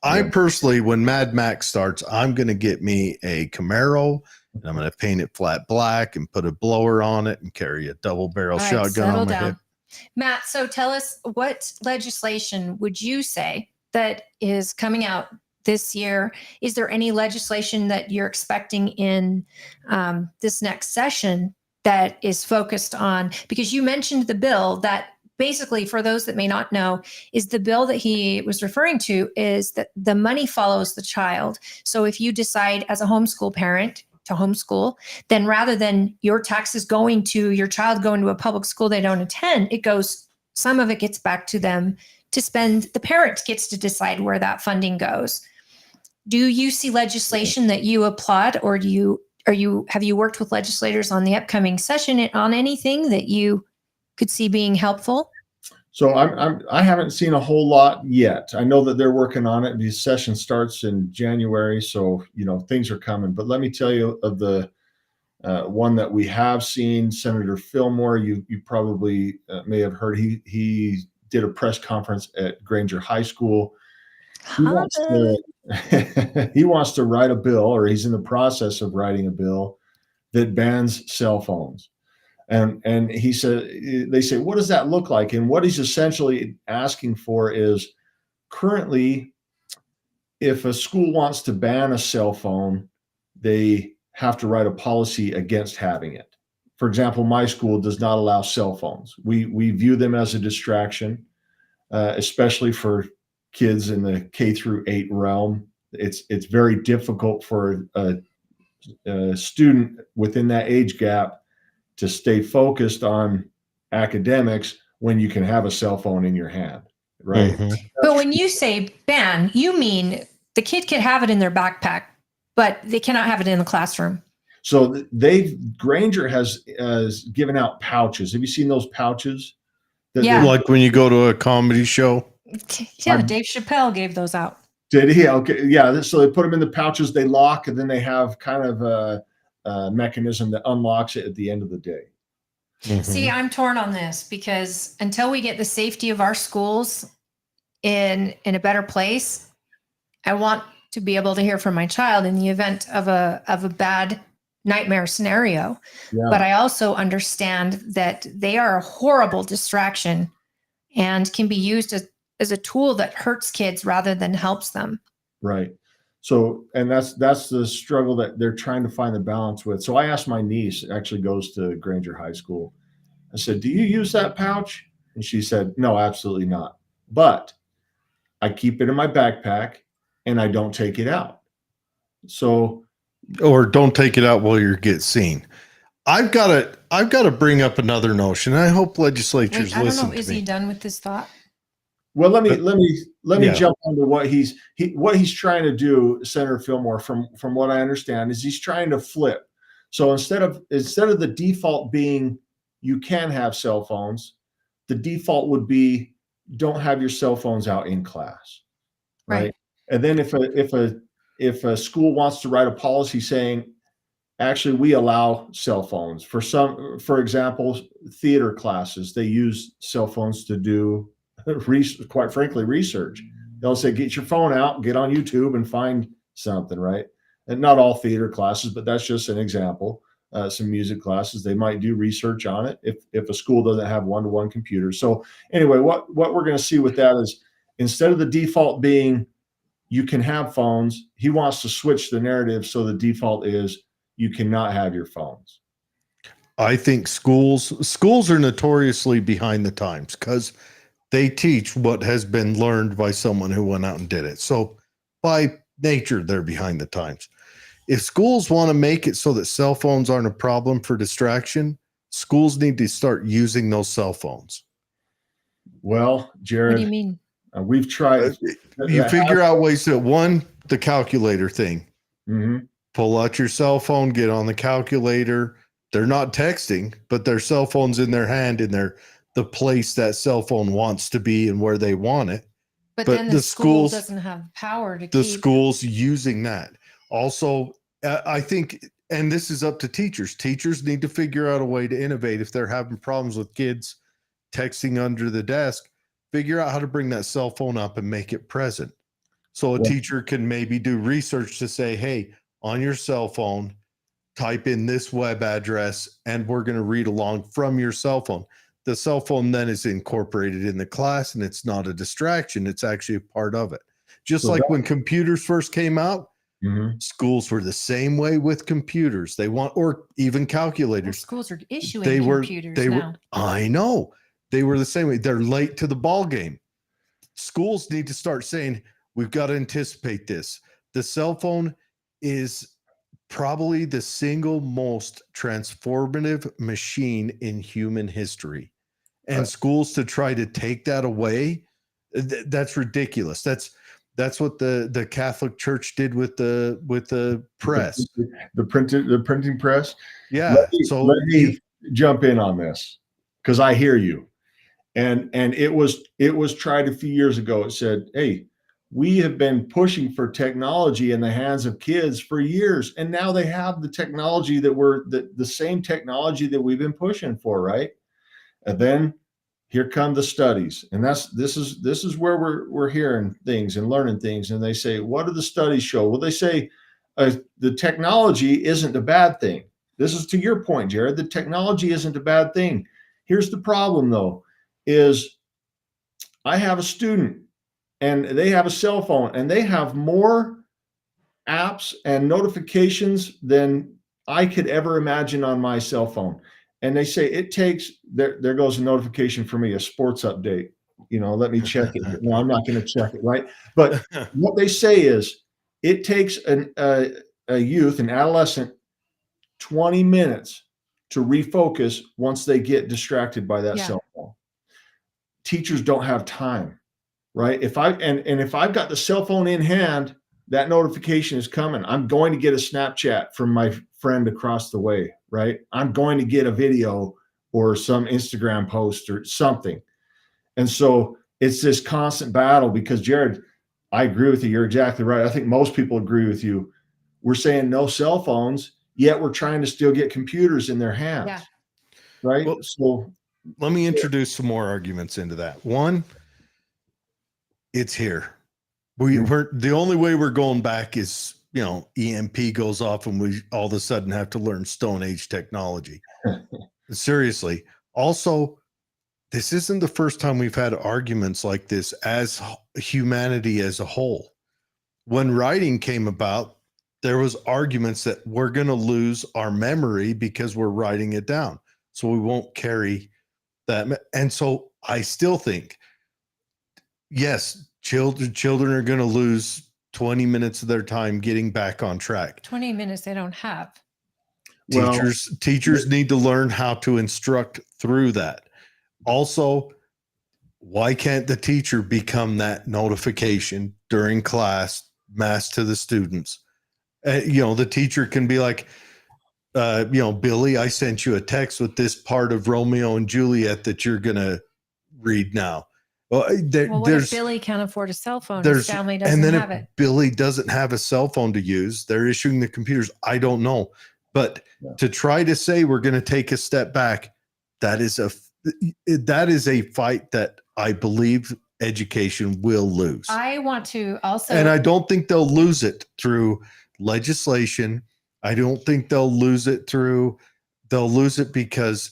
I personally, when Mad Max starts, I'm going to get me a Camaro and I'm going to paint it flat black and put a blower on it and carry a double barrel shotgun on my hip. Matt, so tell us, what legislation would you say that is coming out this year? Is there any legislation that you're expecting in this next session that is focused on, because you mentioned the bill that basically, for those that may not know, is the bill that he was referring to is that the money follows the child. So if you decide as a homeschool parent to homeschool, then rather than your taxes going to your child going to a public school they don't attend, some of it gets back to them to spend. The parent gets to decide where that funding goes. Do you see legislation that you applaud, or have you worked with legislators on the upcoming session on anything that you could see being helpful? So I haven't seen a whole lot yet. I know that they're working on it. The session starts in January, so things are coming. But let me tell you of the one that we have seen, Senator Fillmore. You probably may have heard. He did a press conference at Granger High School. He wants to write a bill, or he's in the process of writing a bill that bans cell phones. And he said, they say, what does that look like? And what he's essentially asking for is, currently, if a school wants to ban a cell phone, they have to write a policy against having it. For example, my school does not allow cell phones. We view them as a distraction, especially for kids in the K through 8 realm. It's very difficult for a student within that age gap to stay focused on academics when you can have a cell phone in your hand, right? Mm-hmm. But when you say ban, you mean the kid can have it in their backpack, but they cannot have it in the classroom. So Granger has given out pouches. Have you seen those pouches? Yeah. Like when you go to a comedy show? Yeah, Dave Chappelle gave those out. Did he? Okay. Yeah. So they put them in the pouches, they lock, and then they have kind of a mechanism that unlocks it at the end of the day. Mm-hmm. See, I'm torn on this, because until we get the safety of our schools in a better place, I want to be able to hear from my child in the event of a bad nightmare scenario. Yeah. But I also understand that they are a horrible distraction and can be used as a tool that hurts kids rather than helps them. Right. So, and that's the struggle that they're trying to find the balance with. So I asked my niece, actually goes to Granger High School. I said, do you use that pouch? And she said, no, absolutely not. But I keep it in my backpack and I don't take it out. So, or don't take it out while you get seen. I've got to bring up another notion. I hope legislatures listen to me. Is he done with this thought? Well, let me jump into what he's trying to do, Senator Fillmore. From what I understand, is he's trying to flip. So instead of the default being you can have cell phones, the default would be don't have your cell phones out in class, right? And then if a school wants to write a policy saying, actually, we allow cell phones for example, theater classes, they use cell phones to do quite frankly, research. They'll say, get your phone out, get on YouTube and find something, right? And not all theater classes, but that's just an example. Some music classes, they might do research on it if a school doesn't have one-to-one computers. So anyway, what we're going to see with that is, instead of the default being you can have phones, he wants to switch the narrative so the default is you cannot have your phones. I think schools are notoriously behind the times because they teach what has been learned by someone who went out and did it. So by nature, they're behind the times. If schools want to make it so that cell phones aren't a problem for distraction, schools need to start using those cell phones. Well, Jared, what do you mean? We've tried. You figure out ways to, one, the calculator thing. Mhm. Pull out your cell phone, get on the calculator. They're not texting, but their cell phone's in their hand, and they're the place that cell phone wants to be and where they want it. But But then the the school schools- doesn't have power to The keep. schools using that. Also, I think, and this is up to teachers. Teachers need to figure out a way to innovate. If they're having problems with kids texting under the desk, figure out how to bring that cell phone up and make it present. So a Yeah. teacher can maybe do research to say, hey, on your cell phone, type in this web address, and we're going to read along from your cell phone. The cell phone then is incorporated in the class, and it's not a distraction. It's actually a part of it. Just So like that- when computers first came out, Mhm. schools were the same way with computers. They want, or even Well, calculators. schools are issuing They were, computers they now. were, I know. They were the same way. They're late to the ball game. Schools need to start saying, we've got to anticipate this. The cell phone is probably the single most transformative machine in human history. And Right. schools to try to take that away, that's ridiculous. That's what the Catholic Church did with the press. The printing press. Yeah. So Let me jump in on this, because I hear you. And it was tried a few years ago. It said, hey, we have been pushing for technology in the hands of kids for years, and now they have the technology that we're the same technology that we've been pushing for, right? And then here come the studies, and this is where we're hearing things and learning things. And they say, what do the studies show? Well, they say the technology isn't a bad thing. This is to your point, Jared. The technology isn't a bad thing. Here's the problem, though, is I have a student and they have a cell phone, and they have more apps and notifications than I could ever imagine on my cell phone. And they say it takes, there goes a notification for me, a sports update. Let me check it. No, I'm not going to check it, right? But what they say is it takes a youth, an adolescent, 20 minutes to refocus once they get distracted by that Yeah. cell phone. Teachers don't have time, right? If I've got the cell phone in hand, that notification is coming. I'm going to get a Snapchat from my friend across the way, right? I'm going to get a video or some Instagram post or something. And so it's this constant battle, because Jared, I agree with you. You're exactly right. I think most people agree with you. We're saying no cell phones, yet we're trying to still get computers in their hands. Yeah. Right. Well, So let me introduce some more arguments into that. One, it's here. We're the only way we're going back is, EMP goes off and we all of a sudden have to learn Stone Age technology. Seriously. Also, this isn't the first time we've had arguments like this as humanity as a whole. When writing came about, there was arguments that we're going to lose our memory because we're writing it down. So we won't carry that. And so I still think, yes, children are going to lose 20 minutes of their time getting back on track. 20 minutes they don't have. Teachers need to learn how to instruct through that. Also, why can't the teacher become that notification during class, mass to the students? The teacher can be like, Billy, I sent you a text with this part of Romeo and Juliet that you're going to read now. Well, What if Billy can't afford a cell phone? His family doesn't and then have if it. Billy doesn't have a cell phone to use, they're issuing the computers. I don't know. But to try to say we're going to take a step back, that is a fight that I believe education will lose. I want to also, and I don't think they'll lose it through legislation. I don't think they'll lose it because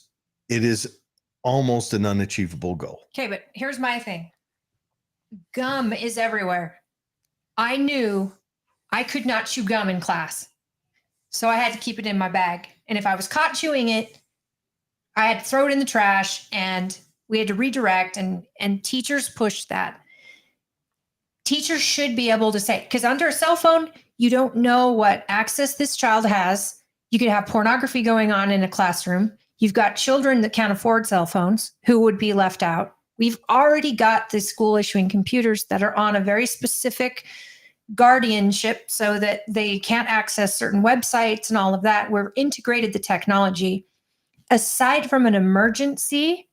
it is almost an unachievable goal. okay, but here's my thing. Gum is everywhere. I knew I could not chew gum in class. So I had to keep it in my bag. And if I was caught chewing it, I had to throw it in the trash, and we had to redirect, and teachers pushed that. Teachers should be able to say, because under a cell phone, you don't know what access this child has. You could have pornography going on in a classroom. You've got children that can't afford cell phones who would be left out. We've already got the school issuing computers that are on a very specific guardianship so that they can't access certain websites and all of that. We've integrated the technology. Aside from an emergency,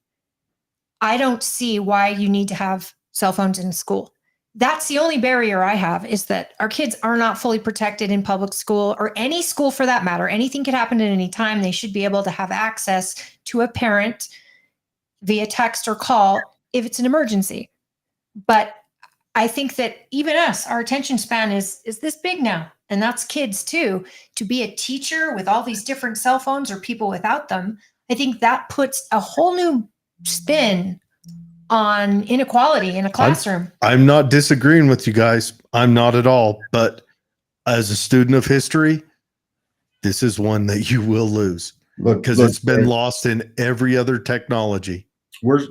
I don't see why you need to have cell phones in school. That's the only barrier I have, is that our kids are not fully protected in public school, or any school for that matter. Anything could happen at any time. They should be able to have access to a parent via text or call if it's an emergency. But I think that even us, our attention span is this big now, and that's kids too. To be a teacher with all these different cell phones or people without them, I think that puts a whole new spin on inequality in a classroom. I'm not disagreeing with you guys. I'm not at all. But as a student of history, this is one that you will lose, because it's been lost in every other technology. We're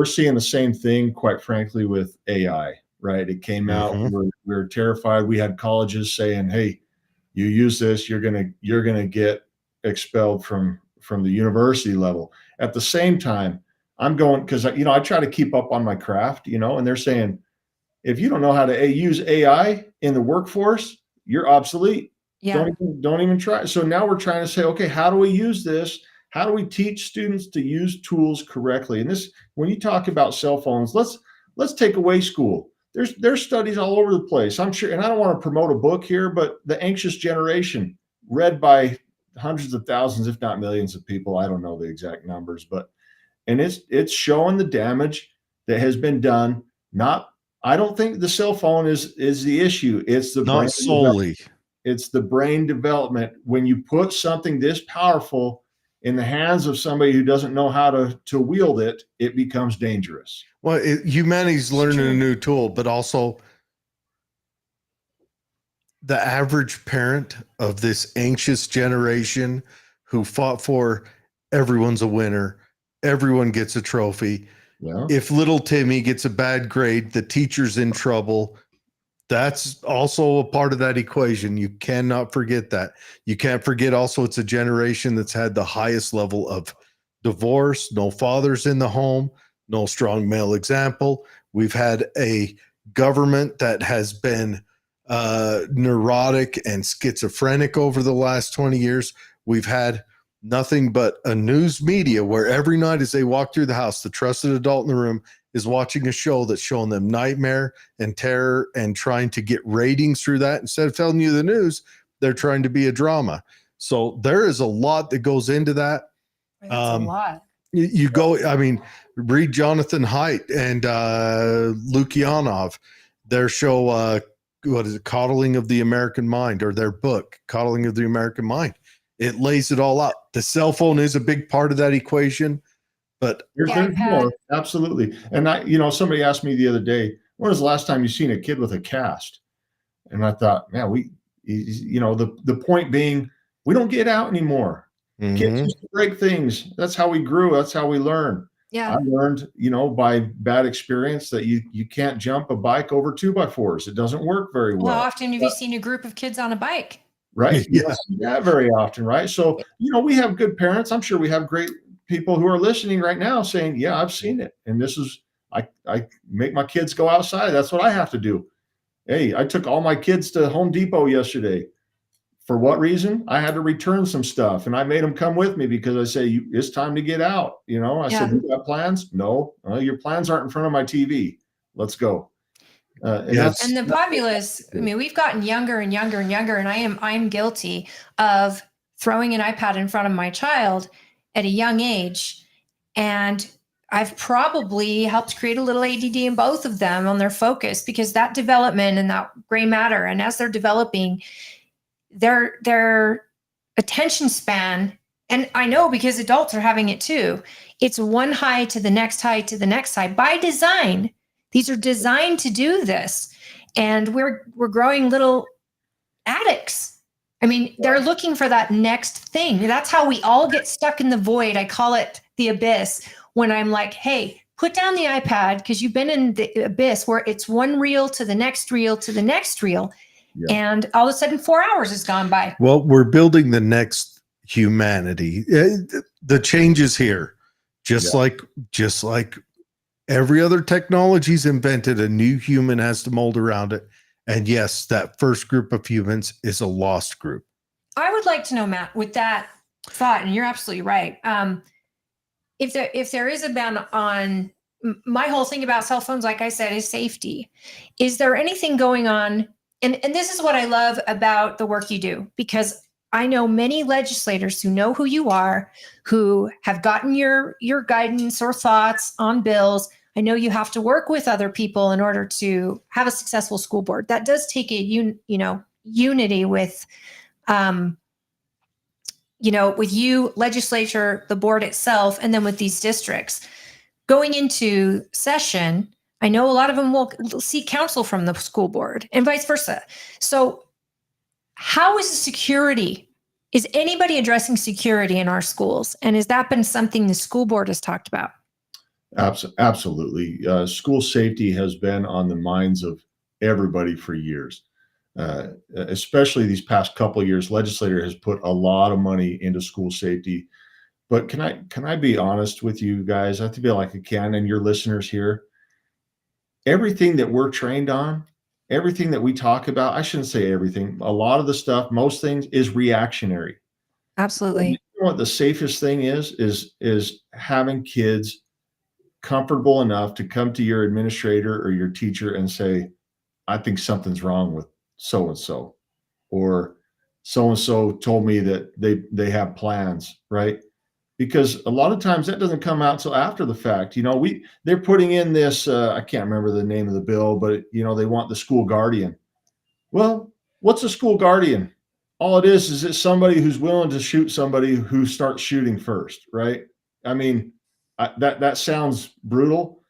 seeing the same thing, quite frankly, with AI, right? It came out, we were terrified. We had colleges saying, hey, you use this, you're gonna get expelled from the university level. At the same time, I'm going, because I try to keep up on my craft, and they're saying, if you don't know how to use AI in the workforce, you're obsolete. Yeah. Don't even try. So now we're trying to say, okay, how do we use this? How do we teach students to use tools correctly? And this, when you talk about cell phones, let's take away school. There's studies all over the place, I'm sure. And I don't want to promote a book here, but The Anxious Generation, read by hundreds of thousands, if not millions of people. I don't know the exact numbers, and it's showing the damage that has been done. I don't think the cell phone is the issue. It's the not solely. It's the brain development. When you put something this powerful in the hands of somebody who doesn't know how to wield it, it becomes dangerous. Well, humanity's learning a new tool, but also the average parent of this anxious generation who fought for everyone's a winner, everyone gets a trophy. Yeah. If little Timmy gets a bad grade, the teacher's in trouble. That's also a part of that equation. You cannot forget that. You can't forget also it's a generation that's had the highest level of divorce, no fathers in the home, no strong male example. We've had a government that has been neurotic and schizophrenic over the last 20 years. We've had nothing but a news media where every night as they walk through the house, the trusted adult in the room is watching a show that's showing them nightmare and terror and trying to get ratings through that. Instead of telling you the news, they're trying to be a drama. So there is a lot that goes into that. That's a lot. You go, I mean, read Jonathan Haidt and Lukianov, their show, what is it, Coddling of the American Mind, or their book, Coddling of the American Mind. It lays it all out. The cell phone is a big part of that equation, but there's more. Absolutely. And somebody asked me the other day, when was the last time you seen a kid with a cast? And I thought, man, the point being, we don't get out anymore. Kids used to break things. That's how we grew. That's how we learn. Yeah. I learned, by bad experience that you can't jump a bike over 2x4s. It doesn't work very well. How often have you seen a group of kids on a bike? Right. Yeah. You don't see that very often. Right. So, we have good parents. I'm sure we have great people who are listening right now saying, yeah, I've seen it. And this is, I make my kids go outside. That's what I have to do. Hey, I took all my kids to Home Depot yesterday. For what reason? I had to return some stuff, and I made them come with me because I say, it's time to get out. I said, you got plans? No, your plans aren't in front of my TV. Let's go. And the populace, I mean, we've gotten younger and younger and younger, and I'm guilty of throwing an iPad in front of my child at a young age. And I've probably helped create a little ADD in both of them on their focus, because that development and that gray matter, and as they're developing, their attention span, and I know because adults are having it too, it's one high to the next high to the next high by design. These are designed to do this, and we're growing little addicts. I mean, they're looking for that next thing. That's how we all get stuck in the void. I call it the abyss, when I'm like, hey, put down the iPad, because you've been in the abyss where it's one reel to the next reel to the next reel. Yeah. And all of a sudden 4 hours has gone by. Well, we're building the next humanity. The change is here, just like Every other technology's invented, a new human has to mold around it. And yes, that first group of humans is a lost group. I would like to know, Matt, with that thought, and you're absolutely right. If there is a ban on, my whole thing about cell phones, like I said, is safety. Is there anything going on? And this is what I love about the work you do, because I know many legislators who know who you are, who have gotten your guidance or thoughts on bills. I know you have to work with other people in order to have a successful school board. That does take a unity with, with you, legislature, the board itself, and then with these districts. Going into session, I know a lot of them will seek counsel from the school board and vice versa. So how is the security? Is anybody addressing security in our schools? And has that been something the school board has talked about? Absolutely. School safety has been on the minds of everybody for years. Especially these past couple of years, legislator has put a lot of money into school safety. But can I be honest with you guys? I feel like I can, and your listeners here. Everything that we're trained on, everything that we talk about, I shouldn't say everything. A lot of the stuff, most things, is reactionary. Absolutely. You know what the safest thing is having kids comfortable enough to come to your administrator or your teacher and say, I think something's wrong with so and so, or so and so told me that they have plans, right? Because a lot of times that doesn't come out till after the fact. They're putting in this, I can't remember the name of the bill, but they want the school guardian. Well, what's a school guardian? All it is it's somebody who's willing to shoot somebody who starts shooting first, right? I mean, that sounds brutal,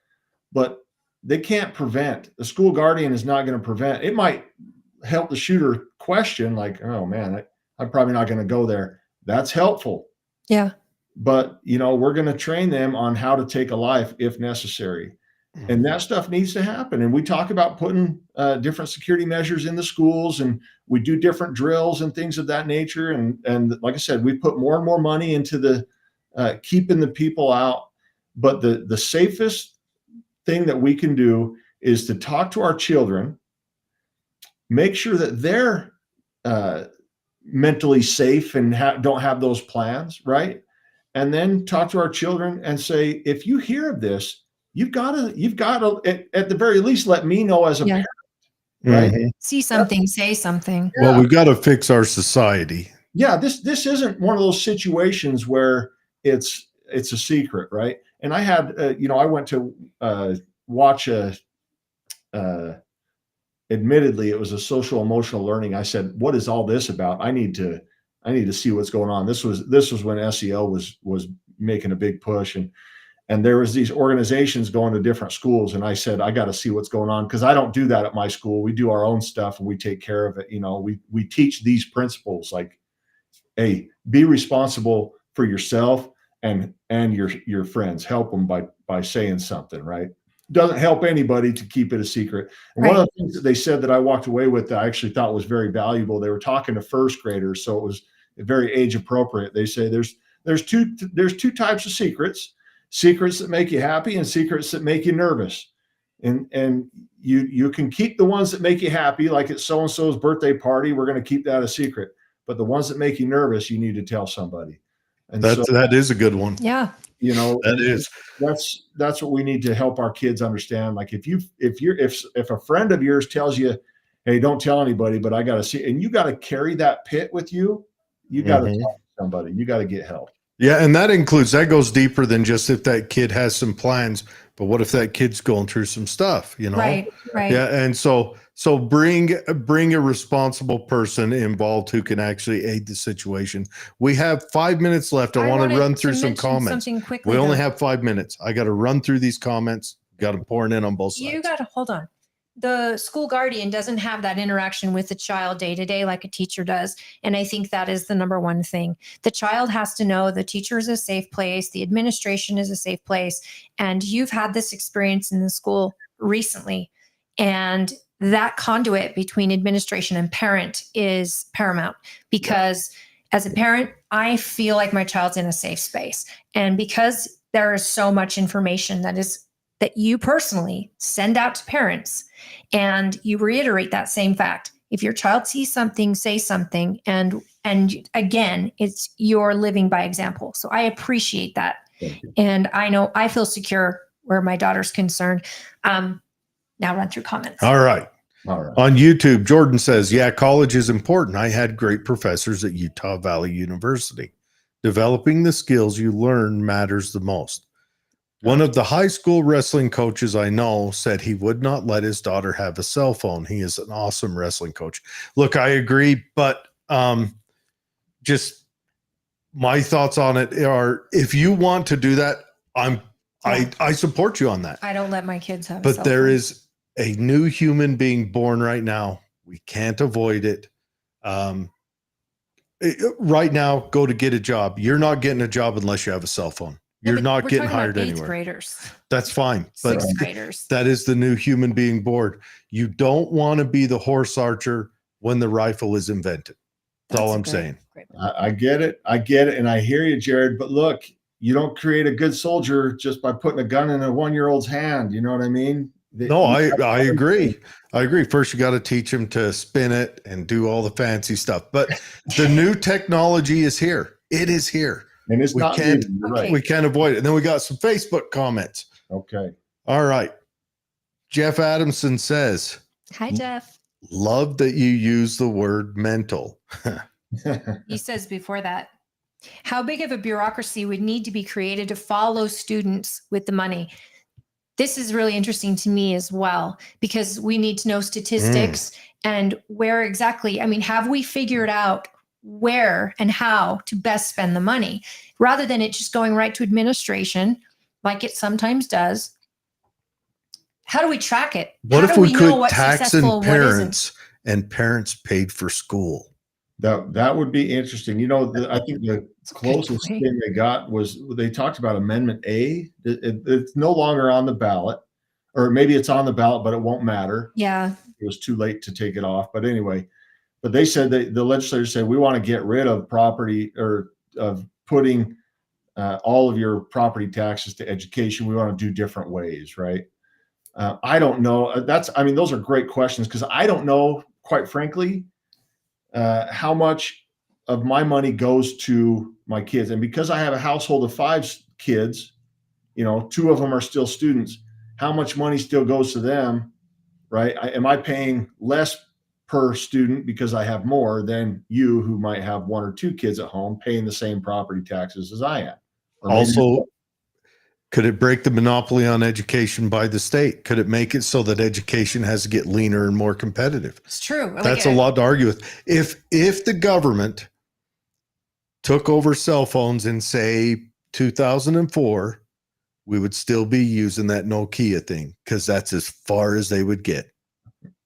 but they can't prevent. The school guardian is not going to prevent. It might help the shooter question, like, oh man, I'm probably not going to go there. That's helpful. Yeah. But we're going to train them on how to take a life if necessary. And that stuff needs to happen. And we talk about putting different security measures in the schools, and we do different drills and things of that nature. And like I said, we put more and more money into the keeping the people out. But the safest thing that we can do is to talk to our children, make sure that they're mentally safe and don't have those plans, right? And then talk to our children and say, if you hear of this, you've got to, at the very least, let me know as a parent, right? Mm-hmm. See something, say something. Yeah. Well, we've got to fix our society. Yeah, this isn't one of those situations where it's a secret, right? And I had, I went to watch admittedly, it was a social emotional learning. I said, what is all this about? I need to see what's going on. This was when SEL was making a big push, and there was these organizations going to different schools. And I said, I got to see what's going on, because I don't do that at my school. We do our own stuff and we take care of it. We teach these principles, like, hey, be responsible for yourself and your friends. Help them by saying something, right? Doesn't help anybody to keep it a secret. And one of the things that they said that I walked away with that I actually thought was very valuable, they were talking to first graders, so it was very age appropriate. They say there's two types of secrets that make you happy and secrets that make you nervous. And you can keep the ones that make you happy, like it's so-and-so's birthday party, we're going to keep that a secret. But the ones that make you nervous, you need to tell somebody. And that is a good one. Yeah. That is. That's what we need to help our kids understand. Like if a friend of yours tells you, hey, don't tell anybody, but I got to see, and you got to carry that pit with you. You got to talk to somebody. You got to get help. Yeah. And that goes deeper than just if that kid has some plans, but what if that kid's going through some stuff, Right. Yeah. And so bring a responsible person involved who can actually aid the situation. We have 5 minutes left. I want to run through some comments. We only have 5 minutes. I got to run through these comments. Got to pour in on both sides. You got to hold on. The school guardian doesn't have that interaction with the child day to day like a teacher does. And I think that is the number one thing. The child has to know the teacher is a safe place. The administration is a safe place. And you've had this experience in the school recently. And that conduit between administration and parent is paramount, because as a parent, I feel like my child's in a safe space. And because there is so much information that is that you personally send out to parents and you reiterate that same fact. If your child sees something, say something. And again, it's you're living by example. So I appreciate that. And I know I feel secure where my daughter's concerned. Now run through comments. All right. On YouTube, Jordan says, yeah, college is important. I had great professors at Utah Valley University. Developing the skills you learn matters the most. One of the high school wrestling coaches I know said he would not let his daughter have a cell phone. He is an awesome wrestling coach. Look, I agree, but just my thoughts on it are, if you want to do that, I support you on that. I don't let my kids have. But there is a new human being born right now. We can't avoid it. Right now, go to get a job. You're not getting a job unless you have a cell phone. You're not getting hired anywhere. 8th graders. That's fine. But 6th graders. That is the new human being born. You don't want to be the horse archer when the rifle is invented. That's all I'm saying. I get it. I get it. And I hear you, Jared. But look, you don't create a good soldier just by putting a gun in a 1-year-old's hand. You know what I mean? No, I agree. I agree. First, you got to teach them to spin it and do all the fancy stuff. But the new technology is here. It is here. And it's not can't, right. We can't avoid it. And then we got some Facebook comments. Okay. All right. Jeff Adamson says, hi, Jeff. Love that you use the word mental. He says before that, how big of a bureaucracy would need to be created to follow students with the money? This is really interesting to me as well, because we need to know statistics and where exactly. I mean, have we figured out where and how to best spend the money rather than it just going right to administration like it sometimes does? How do we track it? What if we could tax in parents and parents paid for school? That would be interesting. You know, I think the closest thing they got was they talked about Amendment A. It's no longer on the ballot, or maybe it's on the ballot, but it won't matter. Yeah. It was too late to take it off. But anyway, but they said that the legislators said, we want to get rid of property or of putting all of your property taxes to education. We want to do different ways, right? I don't know. Those are great questions, because I don't know, quite frankly, how much of my money goes to my kids. And because I have a household of 5 kids, 2 of them are still students, how much money still goes to them, right? Am I paying less per student because I have more than you, who might have 1 or 2 kids at home, paying the same property taxes as I am? Also, could it break the monopoly on education by the state? Could it make it so that education has to get leaner and more competitive? It's true. That's a lot to argue with. If the government took over cell phones in, say, 2004, we would still be using that Nokia thing, because that's as far as they would get.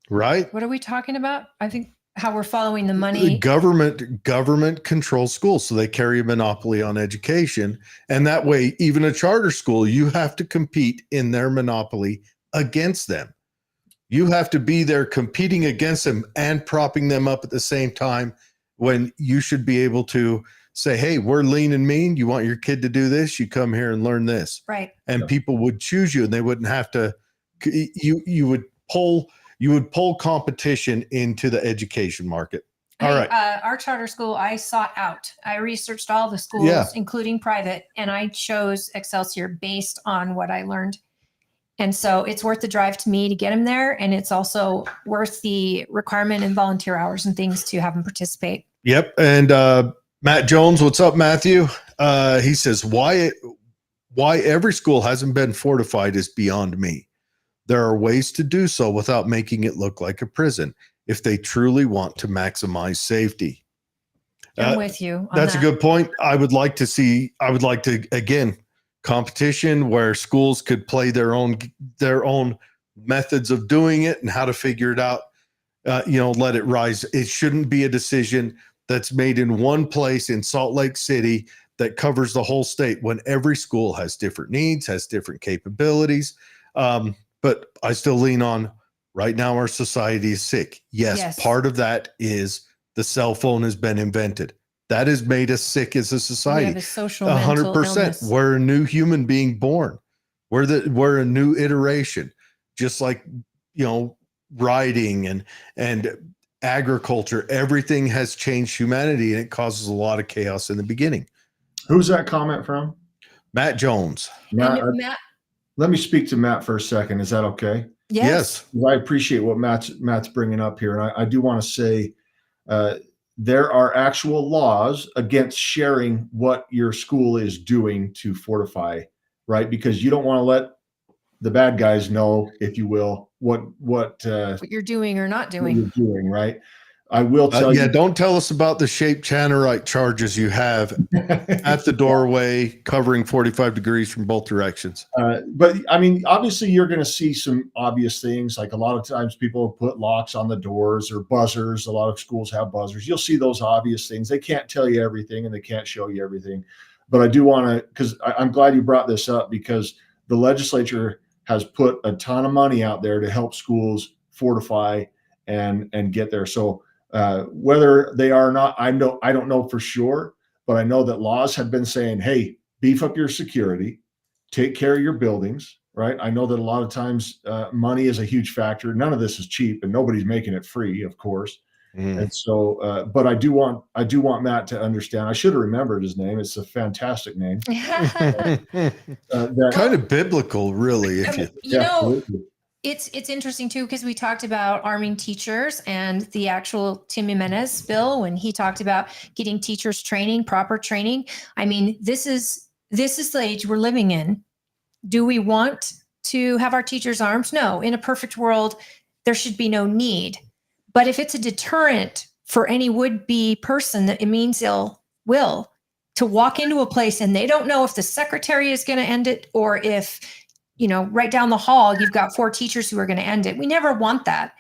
Right? What are we talking about? I think how we're following the money. Government controls schools, so they carry a monopoly on education. And that way, even a charter school, you have to compete in their monopoly against them. You have to be there competing against them and propping them up at the same time, when you should be able to say, hey, we're lean and mean. You want your kid to do this? You come here and learn this. Right. And people would choose you, and they wouldn't have to, you would pull competition into the education market. All right. Our charter school, I sought out. I researched all the schools, including private, and I chose Excelsior based on what I learned. And so it's worth the drive to me to get them there. And it's also worth the requirement and volunteer hours and things to have them participate. Yep. And Matt Jones, what's up, Matthew? He says, why every school hasn't been fortified is beyond me. There are ways to do so without making it look like a prison if they truly want to maximize safety. I'm with you. That's a good point. I would like to, again, competition where schools could play their own methods of doing it and how to figure it out. Let it rise. It shouldn't be a decision that's made in one place in Salt Lake City that covers the whole state, when every school has different needs, has different capabilities. But I still lean on, right now our society is sick. Yes, part of that is the cell phone has been invented. That has made us sick as a society. We have a social 100%. We're a new human being born. We're a new iteration, just like, writing and agriculture. Everything has changed humanity, and it causes a lot of chaos in the beginning. Who's that comment from? Matt Jones. Matt, Matt, let me speak to Matt for a second. Is that okay? yes. I appreciate what Matt's bringing up here. And I do want to say there are actual laws against sharing what your school is doing to fortify, right? Because you don't want to let the bad guys know, if you will, what you're doing or not what doing. you're doing, right? I will tell you. Don't tell us about the shape Channerite charges you have at the doorway, covering 45 degrees from both directions. But I mean, obviously, you're going to see some obvious things. Like a lot of times, people put locks on the doors or buzzers. A lot of schools have buzzers. You'll see those obvious things. They can't tell you everything and they can't show you everything. But I do want to, because I'm glad you brought this up, because the legislature has put a ton of money out there to help schools fortify and get there. So whether they are or not, I don't know for sure, but I know that laws have been saying, hey, beef up your security, take care of your buildings, right? I know that a lot of times money is a huge factor. None of this is cheap, and nobody's making it free, of course. And so, but I do want Matt to understand. I should have remembered his name. It's a fantastic name. Kind of biblical, really. If it's interesting too, because we talked about arming teachers and the actual Tim Jimenez bill when he talked about getting teachers training, proper training. I mean, this is the age we're living in. Do we want to have our teachers armed? No. In a perfect world, there should be no need. But if it's a deterrent for any would-be person, that it means ill will to walk into a place and they don't know if the secretary is going to end it or if, right down the hall, you've got 4 teachers who are going to end it. We never want that.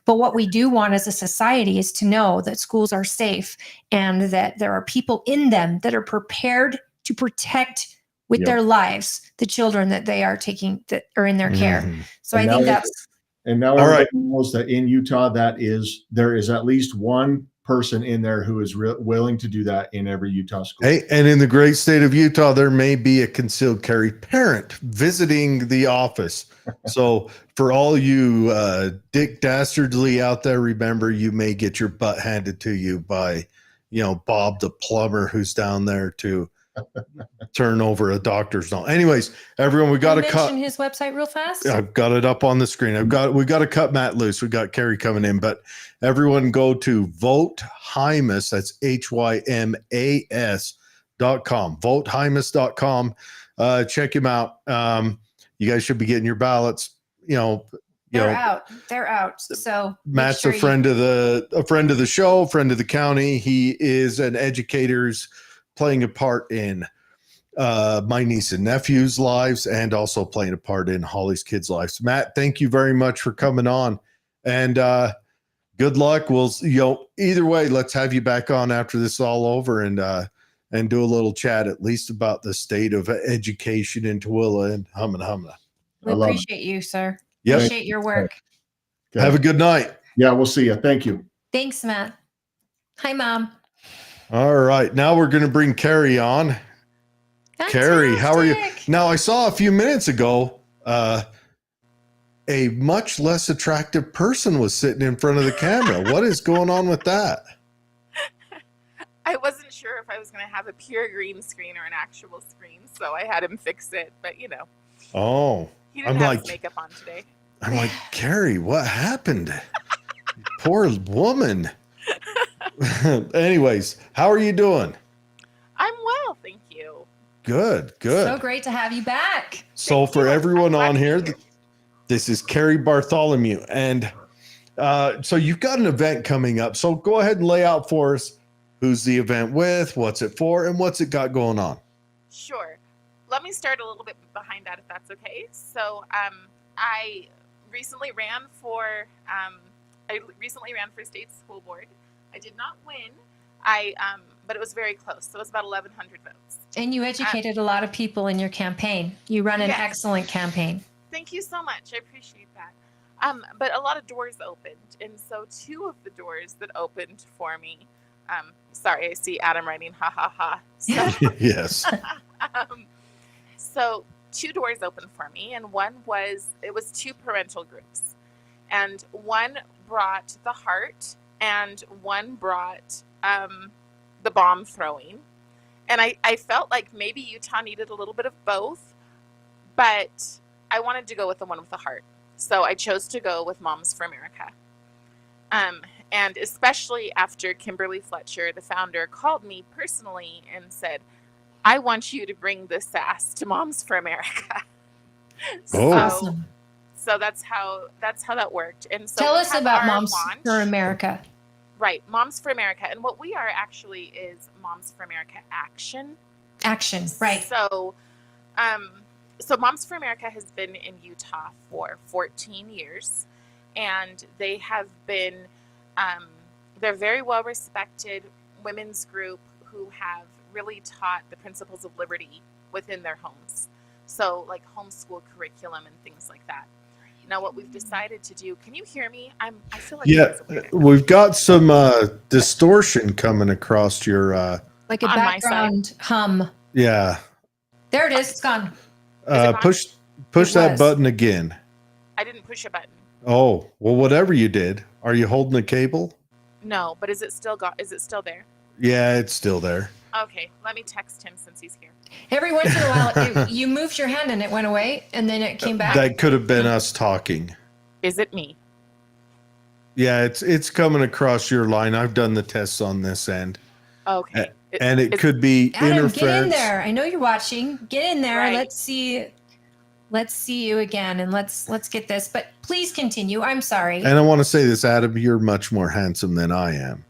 But what we do want as a society is to know that schools are safe and that there are people in them that are prepared to protect with their lives the children that they are taking, that are in their care. So I think that's... And now everybody knows that in Utah, there is at least one person in there who is willing to do that in every Utah school. Hey, and in the great state of Utah, there may be a concealed carry parent visiting the office. So for all you Dick Dastardly out there, remember, you may get your butt handed to you by, Bob the plumber who's down there to turn over a doctor's note. Anyways, everyone, we got to cut his website real fast. I've got it up on the screen. We got to cut Matt loose. We got Cari coming in, but everyone go to Vote Hymas. That's HYMAS.com. VoteHymas.com. Check him out. You guys should be getting your ballots. They're out. So Matt's a friend of the show, friend of the county. He is an educator's playing a part in my niece and nephew's lives and also playing a part in Holly's kids' lives. Matt, thank you very much for coming on, and good luck. We'll, either way, let's have you back on after this is all over and do a little chat at least about the state of education in Tooele and Humana. We appreciate you, sir. Yep. Appreciate your work. Okay. Have a good night. Yeah, we'll see you. Thank you. Thanks, Matt. Hi, Mom. All right, now we're going to bring Cari on. Cari, how are you? Now, I saw a few minutes ago a much less attractive person was sitting in front of the camera. What is going on with that? I wasn't sure if I was going to have a pure green screen or an actual screen, so I had him fix it. But Oh, he didn't have his makeup on today. I'm like, Cari, what happened? Poor woman. Anyways, how are you doing? I'm well, thank you. Good. So great to have you back. So for everyone on here, this is Cari Bartholomew. And so you've got an event coming up. So go ahead and lay out for us who's the event with, what's it for, and what's it got going on. Sure. Let me start a little bit behind that, if that's okay. So I recently ran for state school board. I did not win. But it was very close. So it was about 1,100 votes. And you educated a lot of people in your campaign. You run an excellent campaign. Thank you so much. I appreciate that. But a lot of doors opened. And so 2 of the doors that opened for me, sorry, I see Adam writing, ha, ha, ha. So, Yes. So two doors open for me, and it was two parental groups, and one brought the heart and one brought the bomb throwing. And I felt like maybe Utah needed a little bit of both, but I wanted to go with the one with the heart. So I chose to go with Moms for America. And especially after Kimberly Fletcher, the founder, called me personally and said, I want you to bring the sass to Moms for America. Oh. Awesome. So that's how that worked. And so Tell we us have about our Moms launch. for America. Right, Moms for America. And what we are actually is Moms for America Action. Action, right. So Moms for America has been in Utah for 14 years, and they have been, they're very well respected women's group who have really taught the principles of liberty within their homes. So like homeschool curriculum and things like that. Now what we've decided to do, can you hear me? I feel like Yeah, we've got some distortion coming across your like a on my background hum. yeah. There it is. It's gone. it gone? Push It that was. button again. I didn't push a button. Oh, well, whatever you did. Are you holding the cable? No, but is it still there? Yeah, it's still there. Okay, let me text him since he's here. Every once in a while, you moved your hand and it went away, and then it came back. That could have been us talking. Is it me? Yeah, it's coming across your line. I've done the tests on this end. Okay. And it could be Adam, interference. get in there. I know you're watching. Get in there. Right. Let's see you again, and let's get this. But please continue. I'm sorry. And I want to say this, Adam, you're much more handsome than I am.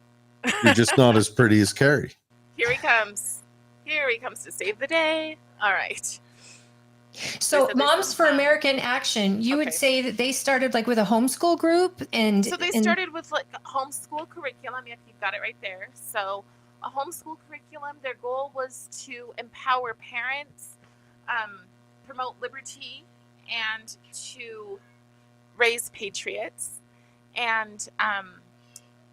You're just not as pretty as Cari. Here he comes. Here he comes to save the day. All right. So There's Moms for some- American Action, you would Okay. say that they started like with a homeschool group, and So they started with like a homeschool curriculum. Yep, you've got it right there. So a homeschool curriculum. Their goal was to empower parents, promote liberty, and to raise patriots. And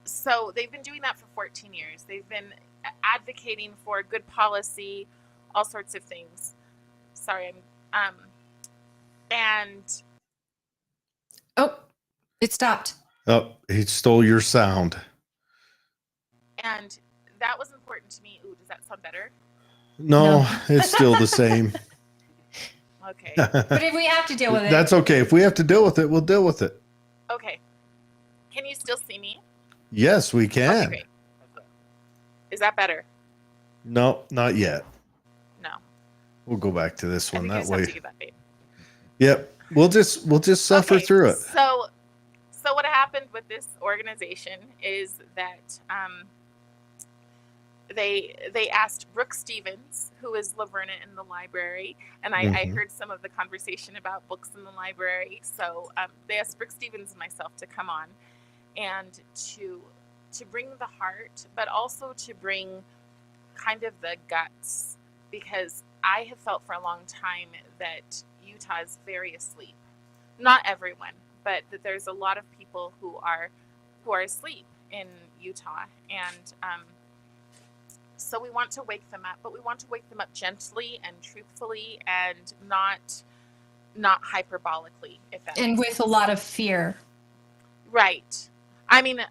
so they've been doing that for 14 years. They've been advocating for good policy, all sorts of things. Sorry, and oh, it stopped. Oh, he stole your sound. and that was important to me. Ooh, does that sound better? No, No. it's still the same. Okay. But if we have to deal with it, That's okay. If we have to deal with it, we'll deal with it. Okay. Can you still see me? Yes, we Okay, can. great. Is that better? No, not yet. No. We'll go back to this I one think you that just have way. to get that bait. Yep. We'll just suffer Okay, through it. So what happened with this organization is that they asked Brooke Stevens, who is Laverna in the library, and I Mhm. heard some of the conversation about books in the library. So they asked Brooke Stevens and myself to come on and to bring the heart, but also to bring kind of the guts, because I have felt for a long time that Utah is very asleep. Not everyone, but that there's a lot of people who are asleep in Utah, and so we want to wake them up, but we want to wake them up gently and truthfully, and not hyperbolically, if that and makes with sense. a lot of fear. Right. I mean,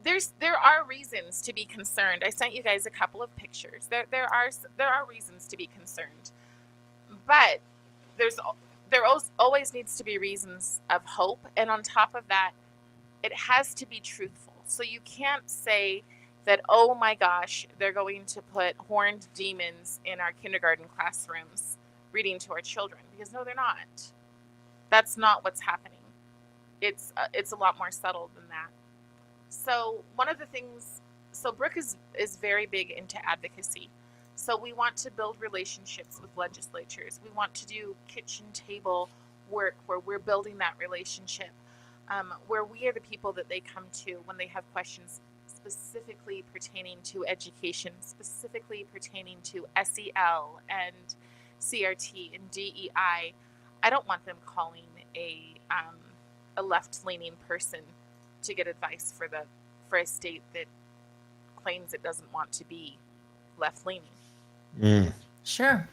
there are reasons to be concerned. I sent you guys a couple of pictures. There are reasons to be concerned, but there always needs to be reasons of hope, and on top of that, it has to be truthful. So you can't say that, oh my gosh, they're going to put horned demons in our kindergarten classrooms reading to our children, because no, they're not. That's not what's happening. It's a lot more subtle than that. So one of the things, so Brooke is very big into advocacy. So we want to build relationships with legislatures. We want to do kitchen table work where we're building that relationship, where we are the people that they come to when they have questions specifically pertaining to education, specifically pertaining to SEL and CRT and DEI. I don't want them calling a left-leaning person to get advice for a state that claims it doesn't want to be left-leaning. Mm. Sure.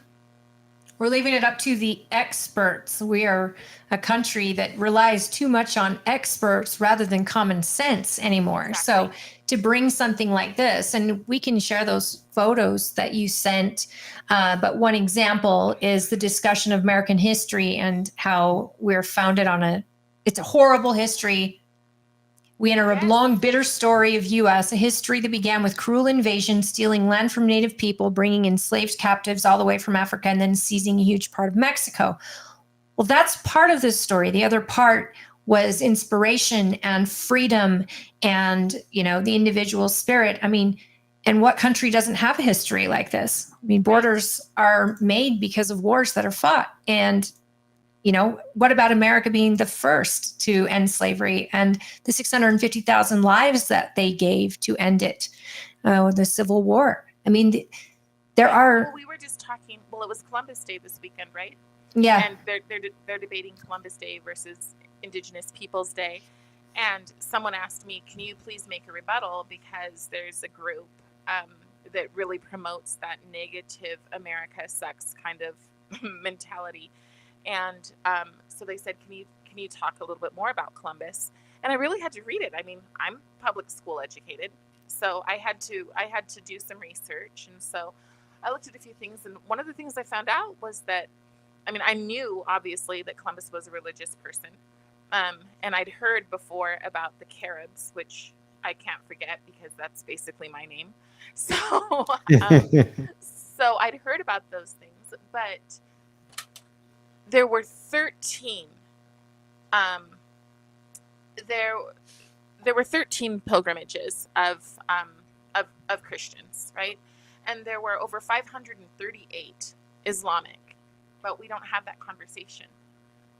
We're leaving it up to the experts. We are a country that relies too much on experts rather than common sense anymore. Exactly. So to bring something like this, and we can share those photos that you sent, but one example is the discussion of American history and how we're founded on it's a horrible history. We enter a long, bitter story of U.S., a history that began with cruel invasion, stealing land from native people, bringing enslaved captives all the way from Africa, and then seizing a huge part of Mexico. Well, that's part of this story. The other part was inspiration and freedom and, the individual spirit. I mean, and what country doesn't have a history like this? I mean, borders are made because of wars that are fought. And what about America being the first to end slavery and the 650,000 lives that they gave to end it, the Civil War? I mean, there are. Well, we were just talking. Well, it was Columbus Day this weekend, right? Yeah. And they're debating Columbus Day versus Indigenous Peoples Day. And someone asked me, "Can you please make a rebuttal?" Because there's a group that really promotes that negative America sucks kind of mentality. And so they said, can you talk a little bit more about Columbus? And I really had to read it. I mean, I'm public school educated, so I had to do some research. And so I looked at a few things, and one of the things I found out was that, I mean, I knew obviously that Columbus was a religious person, and I'd heard before about the Caribs, which I can't forget because that's basically my name. So so I'd heard about those things, but there were 13 there were 13 pilgrimages of Christians, right? And there were over 538 Islamic, but we don't have that conversation.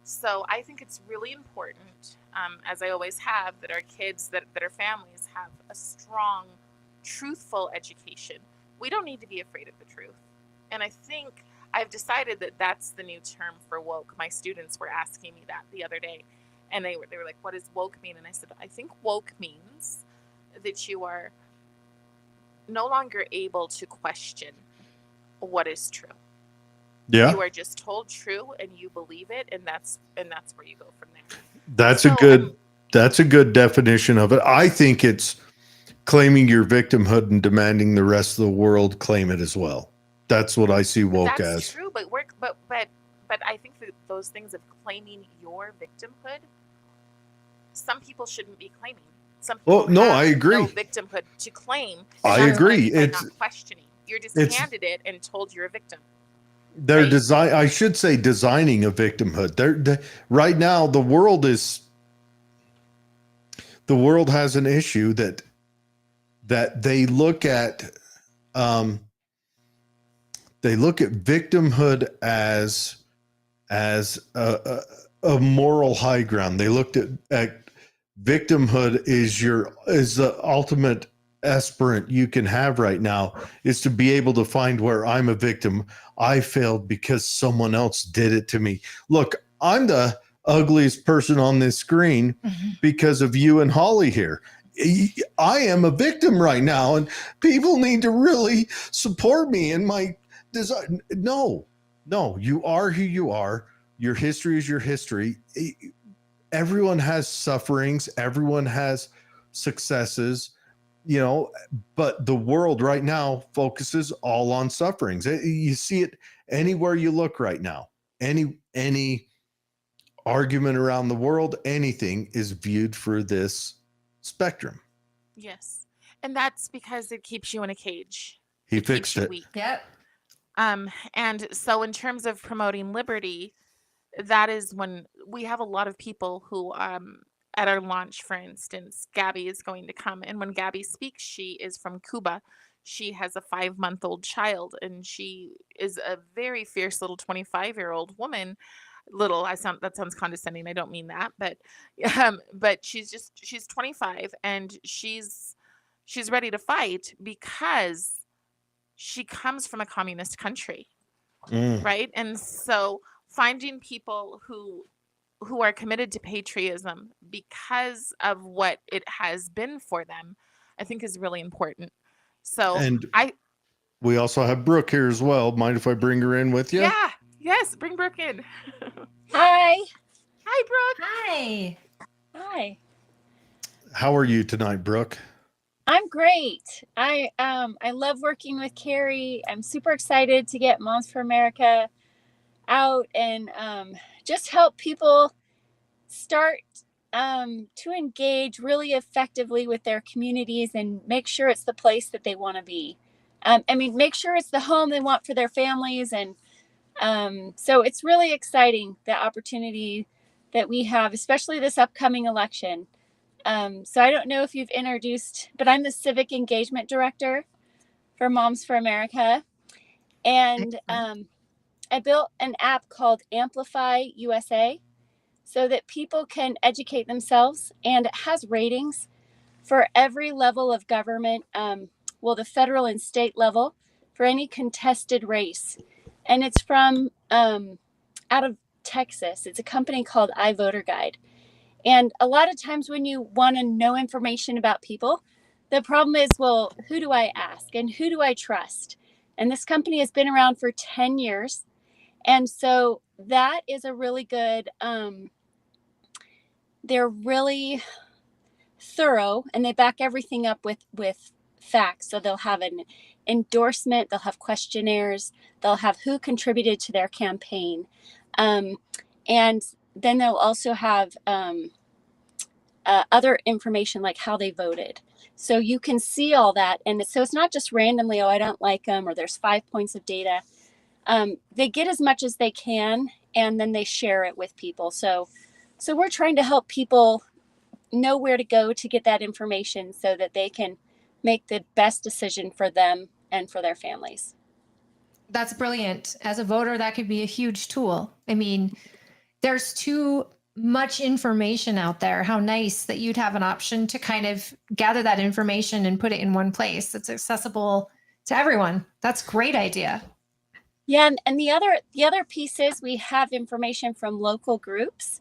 So I think it's really important, as I always have, that our kids, that our families have a strong, truthful education. We don't need to be afraid of the truth. And I think I've decided that that's the new term for woke. My students were asking me that the other day, and they were like, "What does woke mean?" And I said, "I think woke means that you are no longer able to question what is true. Yeah. You are just told true, and you believe it, and that's where you go from there." That's So, a good definition of it. I think it's claiming your victimhood and demanding the rest of the world claim it as well. That's what I see woke that's as. true, but I think that those things of claiming your victimhood, some people shouldn't be claiming. Some people I agree. no victimhood to claim. I agree. By not questioning. You're just handed it and told you're a victim. They're right? I should say designing a victimhood. Right now, the world has an issue that they look at. They look at victimhood as a moral high ground. They looked at victimhood is the ultimate aspirant you can have right now, is to be able to find where I'm a victim. I failed because someone else did it to me. Look, I'm the ugliest person on this screen because of you and Holly here. I am a victim right now, and people need to really support me in my design. No, you are who you are. Your history is your history. Everyone has sufferings. Everyone has successes, but the world right now focuses all on sufferings. You see it anywhere you look right now. Any argument around the world, anything is viewed through this spectrum. Yes. And that's because it keeps you in a cage. He fixed it. Weak. Yep. And so in terms of promoting liberty, that is when we have a lot of people who, at our launch, for instance, Gabby is going to come. And when Gabby speaks, she is from Cuba. She has a 5-month-old child, and she is a very fierce little 25-year-old woman. That sounds condescending. I don't mean that, but she's 25, and she's ready to fight because she comes from a communist country, right? And so finding people who are committed to patriotism because of what it has been for them, I think is really important. So we also have Brooke here as well. Mind if I bring her in with you? Yeah. Yes, bring Brooke in. Hi. Hi, Brooke. Hi. Hi. How are you tonight, Brooke? I'm great. I love working with Cari. I'm super excited to get Moms for America out and just help people start to engage really effectively with their communities and make sure it's the place that they want to be. Make sure it's the home they want for their families. And so it's really exciting, the opportunity that we have, especially this upcoming election. So I don't know if you've introduced, but I'm the Civic Engagement Director for Moms for America. And I built an app called Amplify USA so that people can educate themselves, and it has ratings for every level of government, the federal and state level, for any contested race. And it's from out of Texas. It's a company called iVoterGuide. And a lot of times when you want to know information about people, the problem is, well, who do I ask and who do I trust? And this company has been around for 10 years. And so that is a really good, they're really thorough, and they back everything up with facts. So they'll have an endorsement, they'll have questionnaires, they'll have who contributed to their campaign. And then they'll also have other information like how they voted. So you can see all that. And so it's not just randomly, oh, I don't like them, or there's 5 points of data. They get as much as they can, and then they share it with people. So we're trying to help people know where to go to get that information so that they can make the best decision for them and for their families. That's brilliant. As a voter, that could be a huge tool. I mean, there's too much information out there. How nice that you'd have an option to kind of gather that information and put it in one place that's accessible to everyone. That's a great idea. Yeah, and the other piece is we have information from local groups,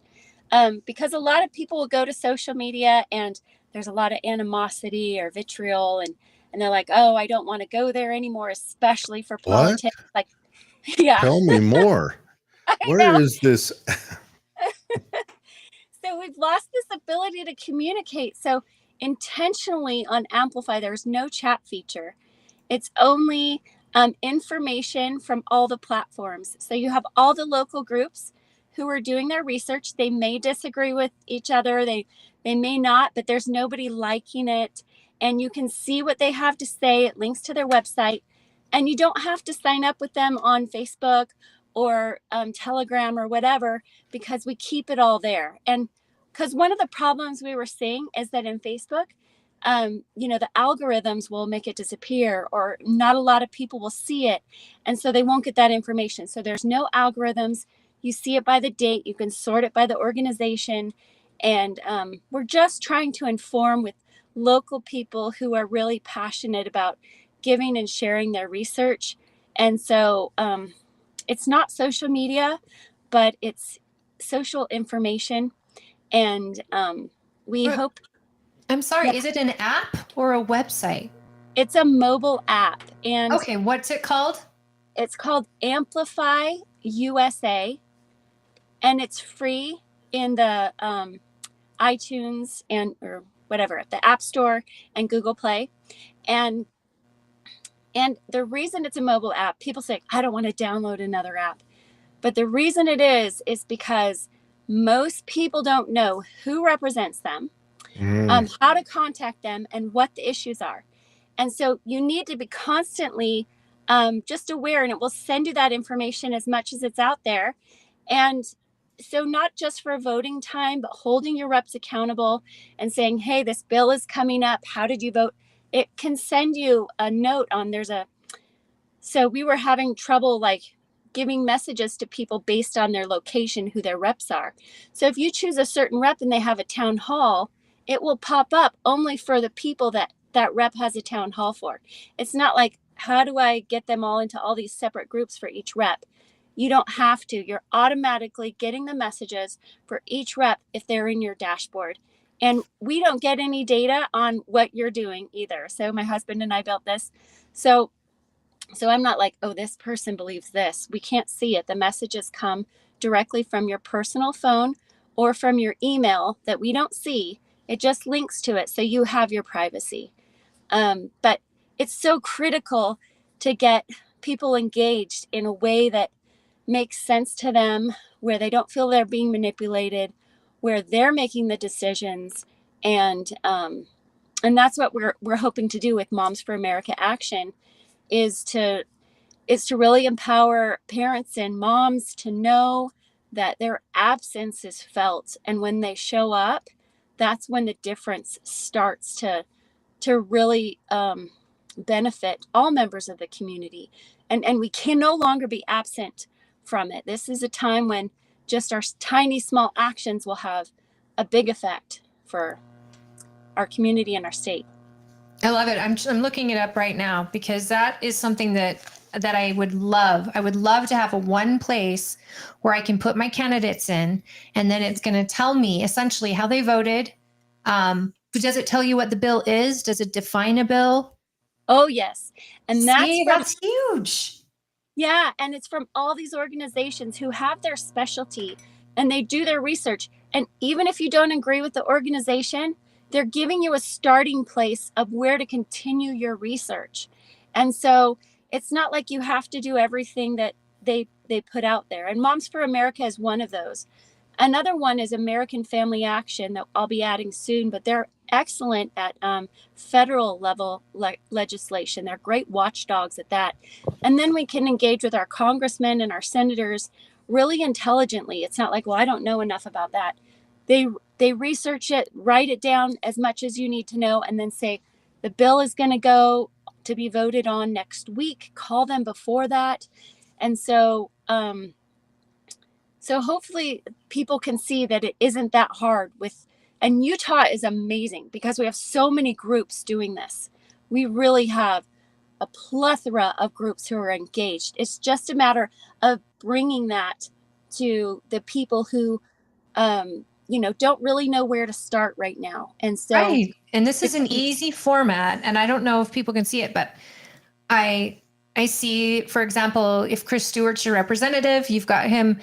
because a lot of people will go to social media and there's a lot of animosity or vitriol, and they're like, oh, I don't want to go there anymore, especially for politics. Like, yeah. Tell me more. Where is this? So we've lost this ability to communicate. So intentionally on Amplify, there's no chat feature. It's only information from all the platforms. So you have all the local groups who are doing their research. They may disagree with each other. They may not, but there's nobody liking it. And you can see what they have to say. It links to their website. And you don't have to sign up with them on Facebook or Telegram or whatever, because we keep it all there. And because one of the problems we were seeing is that in Facebook, the algorithms will make it disappear, or not a lot of people will see it. And so they won't get that information. So there's no algorithms. You see it by the date. You can sort it by the organization. And we're just trying to inform with local people who are really passionate about giving and sharing their research. And so it's not social media, but it's social information. And we hope. I'm sorry, is it an app or a website? It's a mobile app. And okay, what's it called? It's called Amplify USA, and it's free in the iTunes or whatever, the App Store and Google Play. And the reason it's a mobile app, people say, I don't want to download another app. But the reason it is because most people don't know who represents them, how to contact them, and what the issues are. And so you need to be constantly just aware, and it will send you that information as much as it's out there. And so not just for voting time, but holding your reps accountable and saying, hey, this bill is coming up. How did you vote? It can send you a note on so we were having trouble like giving messages to people based on their location, who their reps are. So if you choose a certain rep and they have a town hall, it will pop up only for the people that rep has a town hall for. It's not like, how do I get them all into all these separate groups for each rep? You don't have to. You're automatically getting the messages for each rep if they're in your dashboard. And we don't get any data on what you're doing either. So my husband and I built this. So So I'm not like, oh, this person believes this. We can't see it. The messages come directly from your personal phone or from your email that we don't see. It just links to it, so you have your privacy. But it's so critical to get people engaged in a way that makes sense to them, where they don't feel they're being manipulated, where they're making the decisions, and that's what we're hoping to do with Moms for America Action, is to really empower parents and moms to know that their absence is felt, and when they show up, that's when the difference starts to really benefit all members of the community, and we can no longer be absent from it. This is a time when just our tiny small actions will have a big effect for our community and our state. I love it. I'm looking it up right now, because that is something that I would love. I would love to have a one place where I can put my candidates in, and then it's going to tell me essentially how they voted. Does it tell you what the bill is? Does it define a bill? Oh, yes. And that's huge. Yeah, and it's from all these organizations who have their specialty, and they do their research. And even if you don't agree with the organization, they're giving you a starting place of where to continue your research. And so it's not like you have to do everything that they put out there. And Moms for America is one of those. Another one is American Family Action that I'll be adding soon, but they're excellent at federal level legislation. They're great watchdogs at that. And then we can engage with our congressmen and our senators really intelligently. It's not like, well, I don't know enough about that. They research it, write it down as much as you need to know, and then say, the bill is going to go to be voted on next week. Call them before that. And so hopefully people can see that it isn't that hard and Utah is amazing because we have so many groups doing this. We really have a plethora of groups who are engaged. It's just a matter of bringing that to the people who, don't really know where to start right now. And so, right. And this is an easy format, and I don't know if people can see it, but I see, for example, if Chris Stewart's your representative, you've got him.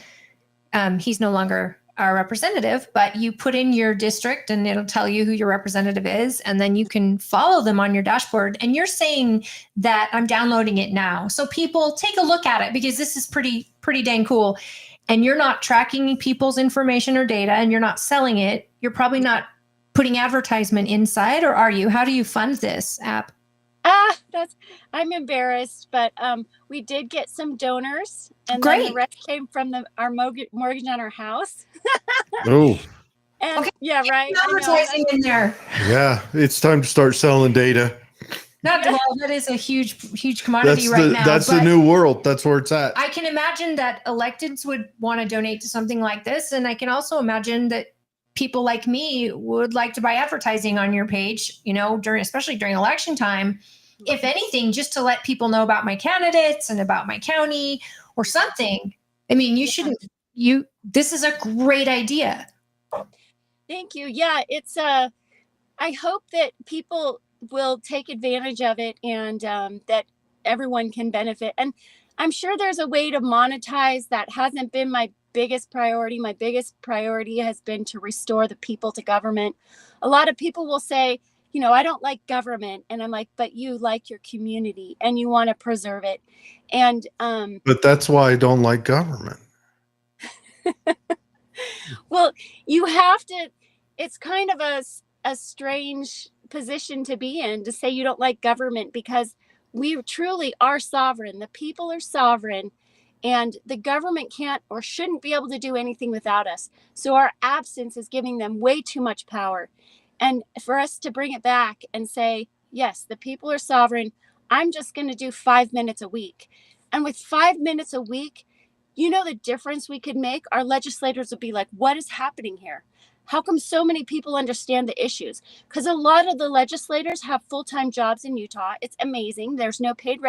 He's no longer our representative, but you put in your district and it'll tell you who your representative is. And then you can follow them on your dashboard. And you're saying that I'm downloading it now. So people take a look at it, because this is pretty dang cool. And you're not tracking people's information or data, and you're not selling it. You're probably not putting advertisement inside, or are you? How do you fund this app? I'm embarrassed, but we did get some donors, and Great. then the rest came from our mortgage on our house. Oh, And okay. yeah, right. Advertising in there. yeah. It's time to start selling data. Well, that is a huge commodity right now. That's the new world. That's where it's at. I can imagine that electeds would want to donate to something like this. And I can also imagine that people like me would like to buy advertising on your page, especially during election time. If anything, just to let people know about my candidates and about my county or something. I mean, this is a great idea. Thank you. Yeah, it's I hope that people will take advantage of it, and that everyone can benefit. And I'm sure there's a way to monetize. That hasn't been my biggest priority. My biggest priority has been to restore the people to government. A lot of people will say, I don't like government. And I'm like, but you like your community and you want to preserve it. And but that's why I don't like government. Well, you have to, it's kind of a strange position to be in, to say you don't like government, because we truly are sovereign. The people are sovereign, and the government can't or shouldn't be able to do anything without us. So our absence is giving them way too much power. And for us to bring it back and say, yes, the people are sovereign. I'm just going to do 5 minutes a week. And with 5 minutes a week, the difference we could make? Our legislators would be like, what is happening here? How come so many people understand the issues? Because a lot of the legislators have full-time jobs in Utah. It's amazing. There's no paid,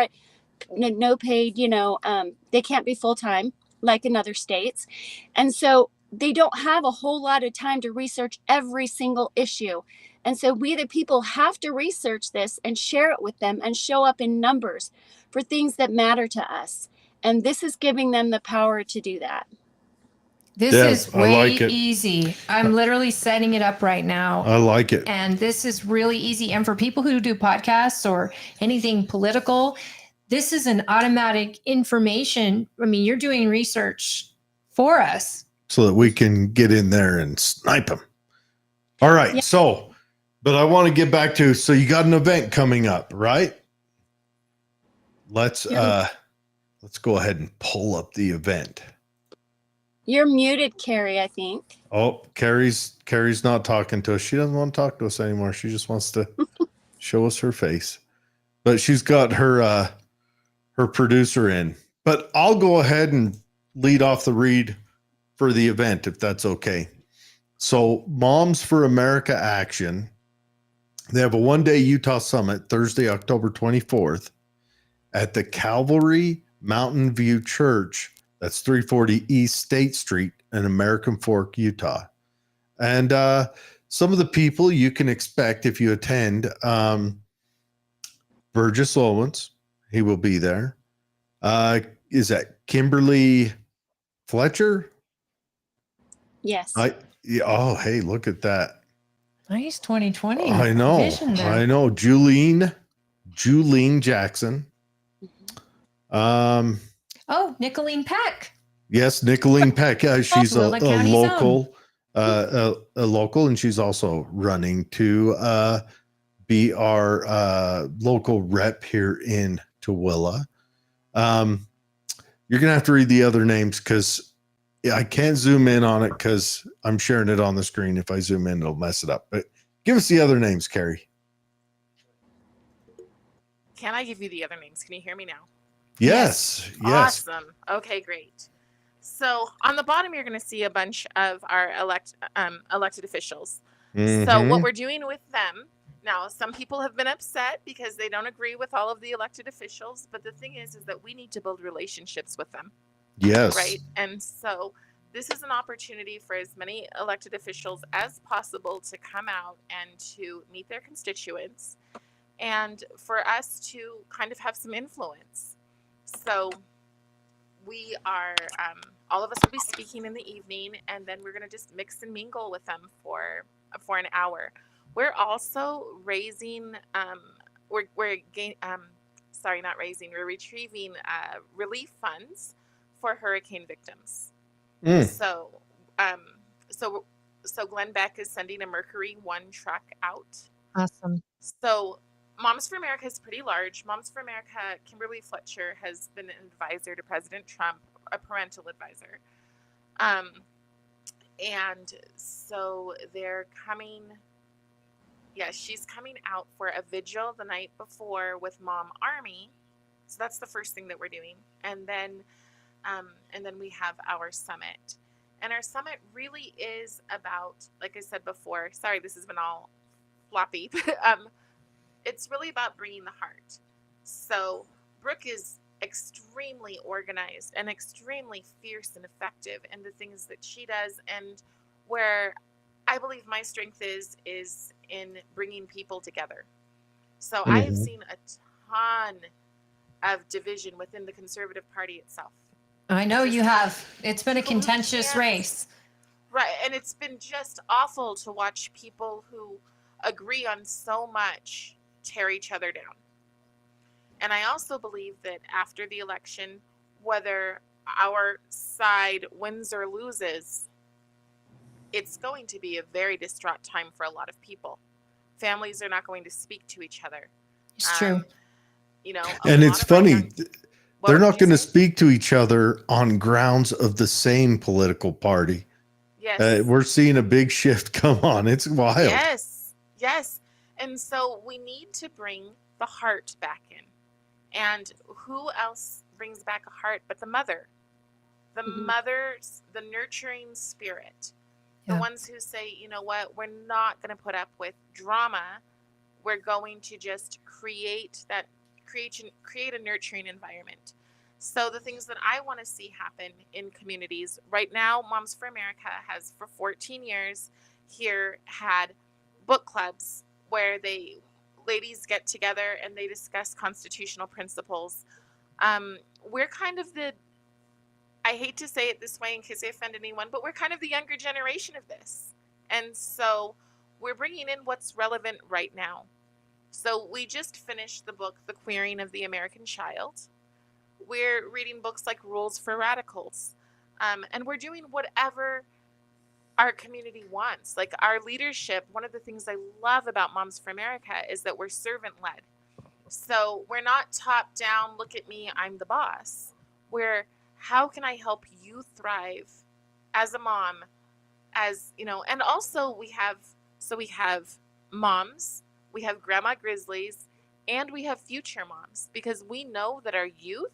they can't be full-time like in other states. And so they don't have a whole lot of time to research every single issue. And so we, the people, have to research this and share it with them and show up in numbers for things that matter to us. And this is giving them the power to do that. This Yeah, is I way like it. easy. I'm literally setting it up right now. I like it. And this is really easy. And for people who do podcasts or anything political, this is an automatic information. I mean, you're doing research for us. So that we can get in there and snipe them. All right. Yeah. So, but I want to get back to, so you got an event coming up, right? Let's go ahead and pull up the event. You're muted, Cari, I think. Oh, Carrie's not talking to us. She doesn't want to talk to us anymore. She just wants to show us her face. But she's got her producer in. But I'll go ahead and lead off the read for the event, if that's okay. So Moms for America Action, they have a one-day Utah Summit Thursday, October 24th at the Calvary Mountain View Church. That's 340 East State Street in American Fork, Utah. And some of the people you can expect if you attend, Burgess Owens, he will be there. Is that Kimberly Fletcher? Yes. Oh, hey, look at that. Nice 2020. I know. vision there. I know. Julene Jackson. Oh, Nicolene Peck. Yes, Nicolene Peck. She's a Willa County's local, a local, and she's also running to be our local rep here in Tooele. You're gonna have to read the other names because I can't zoom in on it because I'm sharing it on the screen. If I zoom in, it'll mess it up. But give us the other names, Cari. Can I give you the other names? Can you hear me now? Yes. Awesome. Okay, great. So on the bottom, you're going to see a bunch of our elected officials. So Mhm. what we're doing with them now, some people have been upset because they don't agree with all of the elected officials. But the thing is that we need to build relationships with them. Yes. Right. And so this is an opportunity for as many elected officials as possible to come out and to meet their constituents and for us to kind of have some influence. So we are, all of us will be speaking in the evening, and then we're going to just mix and mingle with them for an hour. We're also raising, we're retrieving relief funds for hurricane victims. So Glenn Beck is sending a Mercury 1 truck out. Awesome. So Moms for America is pretty large. Moms for America, Kimberly Fletcher has been an advisor to President Trump, a parental advisor. And so they're coming. Yeah, she's coming out for a vigil the night before with Mom Army. So that's the first thing that we're doing. And then we have our summit. And our summit really is about, like I said before, sorry, this has been all floppy. It's really about bringing the heart. So Brooke is extremely organized and extremely fierce and effective in the things that she does. And where I believe my strength is in bringing people together. So I have seen a ton of division within the Conservative Party itself. I know you have. It's been a contentious race. Right. And it's been just awful to watch people who agree on so much tear each other down. And I also believe that after the election, whether our side wins or loses, it's going to be a very distraught time for a lot of people. Families are not going to speak to each other. It's true. You know, And it's funny. They're not going to speak to each other on grounds of the same political party. Yes. We're seeing a big shift come on. It's wild. Yes. And so we need to bring the heart back in. And who else brings back a heart but the mother? The mothers, the nurturing spirit. The ones who say, you know what, we're not going to put up with drama. We're going to just create a nurturing environment. So the things that I want to see happen in communities right now, Moms for America has for 14 years here had book clubs where ladies get together and they discuss constitutional principles. We're kind of I hate to say it this way in case I offend anyone, but we're kind of the younger generation of this. And so we're bringing in what's relevant right now. So we just finished the book, The Queering of the American Child. We're reading books like Rules for Radicals. And we're doing whatever our community wants. Like our leadership, one of the things I love about Moms for America is that we're servant-led. So we're not top down, look at me, I'm the boss. We're, how can I help you thrive as a mom, as, you know, and also we have moms, we have grandma grizzlies, and we have future moms, because we know that our youth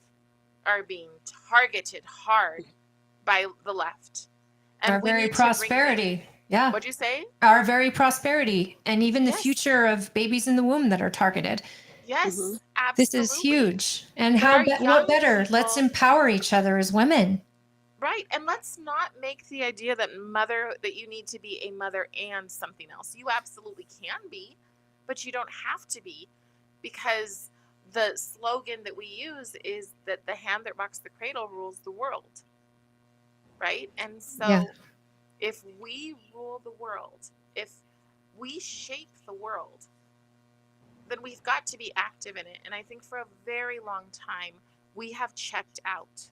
are being targeted hard by the left. And Our very prosperity. Yeah. What'd you say? Our very prosperity, and even the Yes. future of babies in the womb that are targeted. Yes, Mhm. absolutely. This is huge. And But our what young better? Let's people- empower each other as women. Right. And let's not make the idea that you need to be a mother and something else. You absolutely can be, but you don't have to be, because the slogan that we use is that the hand that rocks the cradle rules the world. Right. And so Yeah. if we rule the world, if we shape the world, then we've got to be active in it. And I think for a very long time, we have checked out.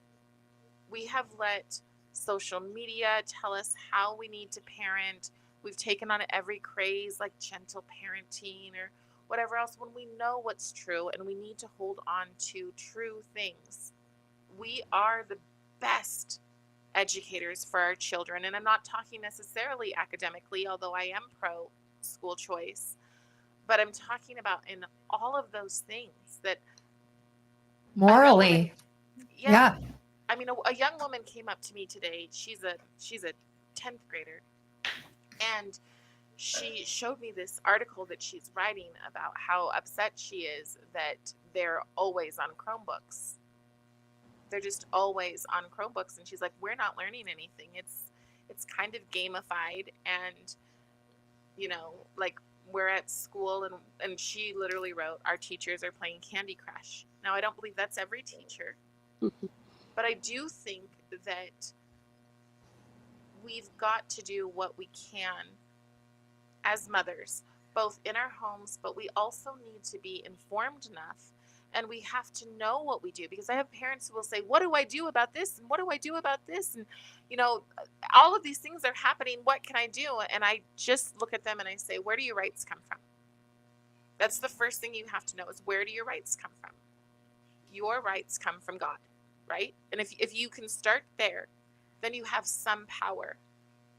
We have let social media tell us how we need to parent. We've taken on every craze like gentle parenting or whatever else, when we know what's true and we need to hold on to true things. We are the best educators for our children. And I'm not talking necessarily academically, although I am pro school choice, but I'm talking about in all of those things that Morally. Yeah. I mean, a young woman came up to me today. She's a 10th grader, and she showed me this article that she's writing about how upset she is that they're always on Chromebooks. They're just always on Chromebooks, and she's like, "We're not learning anything. It's kind of gamified, and you know, like we're at school." And she literally wrote, "Our teachers are playing Candy Crush." Now, I don't believe that's every teacher. But I do think that we've got to do what we can as mothers, both in our homes, but we also need to be informed enough, and we have to know what we do, because I have parents who will say, "What do I do about this? And what do I do about this? And, you know, all of these things are happening. What can I do?" And I just look at them and I say, "Where do your rights come from?" That's the first thing you have to know, is where do your rights come from? Your rights come from God. Right? And if you can start there, then you have some power,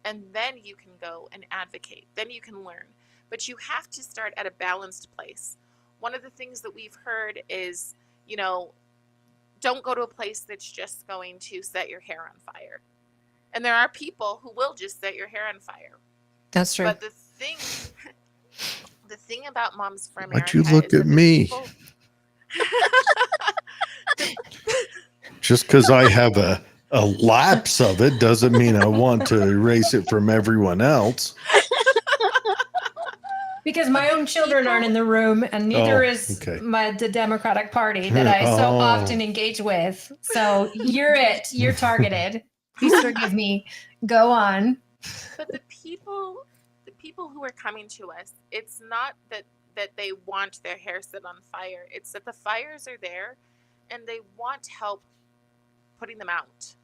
and then you can go and advocate, then you can learn. But you have to start at a balanced place. One of the things that we've heard is, you know, don't go to a place that's just going to set your hair on fire. And there are people who will just set your hair on fire. That's true. But the thing about Moms for America, Why'd you look is at that the me? people- Just because I have a lapse of it doesn't mean I want to erase it from everyone else. Because my own children aren't in the room, and neither is okay. the Democratic Party that I so Oh. often engage with. So you're targeted. Please forgive me. Go on. But the people who are coming to us, it's not that they want their hair set on fire. It's that the fires are there, and they want help putting them out.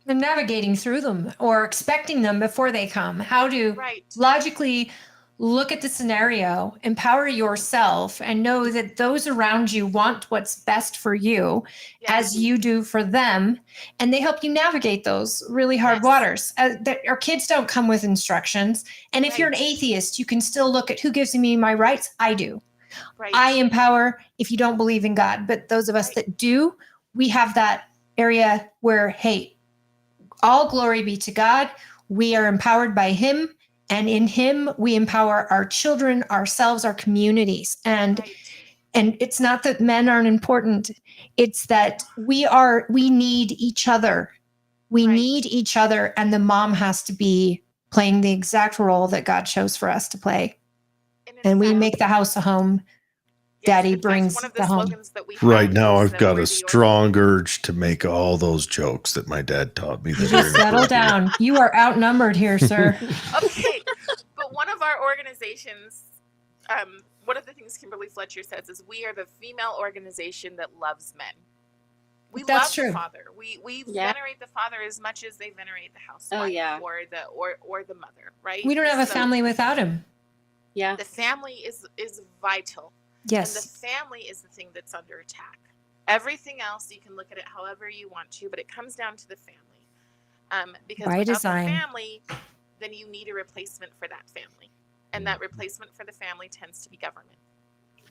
And navigating through them, or expecting them before they come. How to Right. logically look at the scenario, empower yourself, and know that those around you want what's best for you, Yes. as you do for them, and they help you navigate those really hard Yes. waters. Our kids don't come with instructions, and if you're an Right. atheist, you can still look at who gives me my rights. I do. Right. I empower if you don't believe in God, but those of us Right. that do, we have that area where, hey, all glory be to God. We are empowered by Him, and in Him we empower our children, ourselves, our communities. And Right. it's not that men aren't important. It's that we need each other. We Right. need each other, and the mom has to be playing the exact role that God chose for us to play. And we fact, make the house a home. yes, Daddy in fact, brings one of the the home. slogans that we Right have now, is I've that got we're a the strong urge to make all those jokes that my dad taught me. You just settle down. You are outnumbered here, sir. Okay, but one of our organizations, one of the things Kimberly Fletcher says is we are the female organization that loves men. We That's love true. the father. We Yeah. venerate the father as much as they venerate the housewife Oh, yeah. or the mother, right? We don't have a So family without him. Yeah. the family is vital. And the Yes. family is the thing that's under attack. Everything else, you can look at it however you want to, but it comes down to the family. Because By without design. the family, then you need a replacement for that family. And that replacement for the family tends to be government.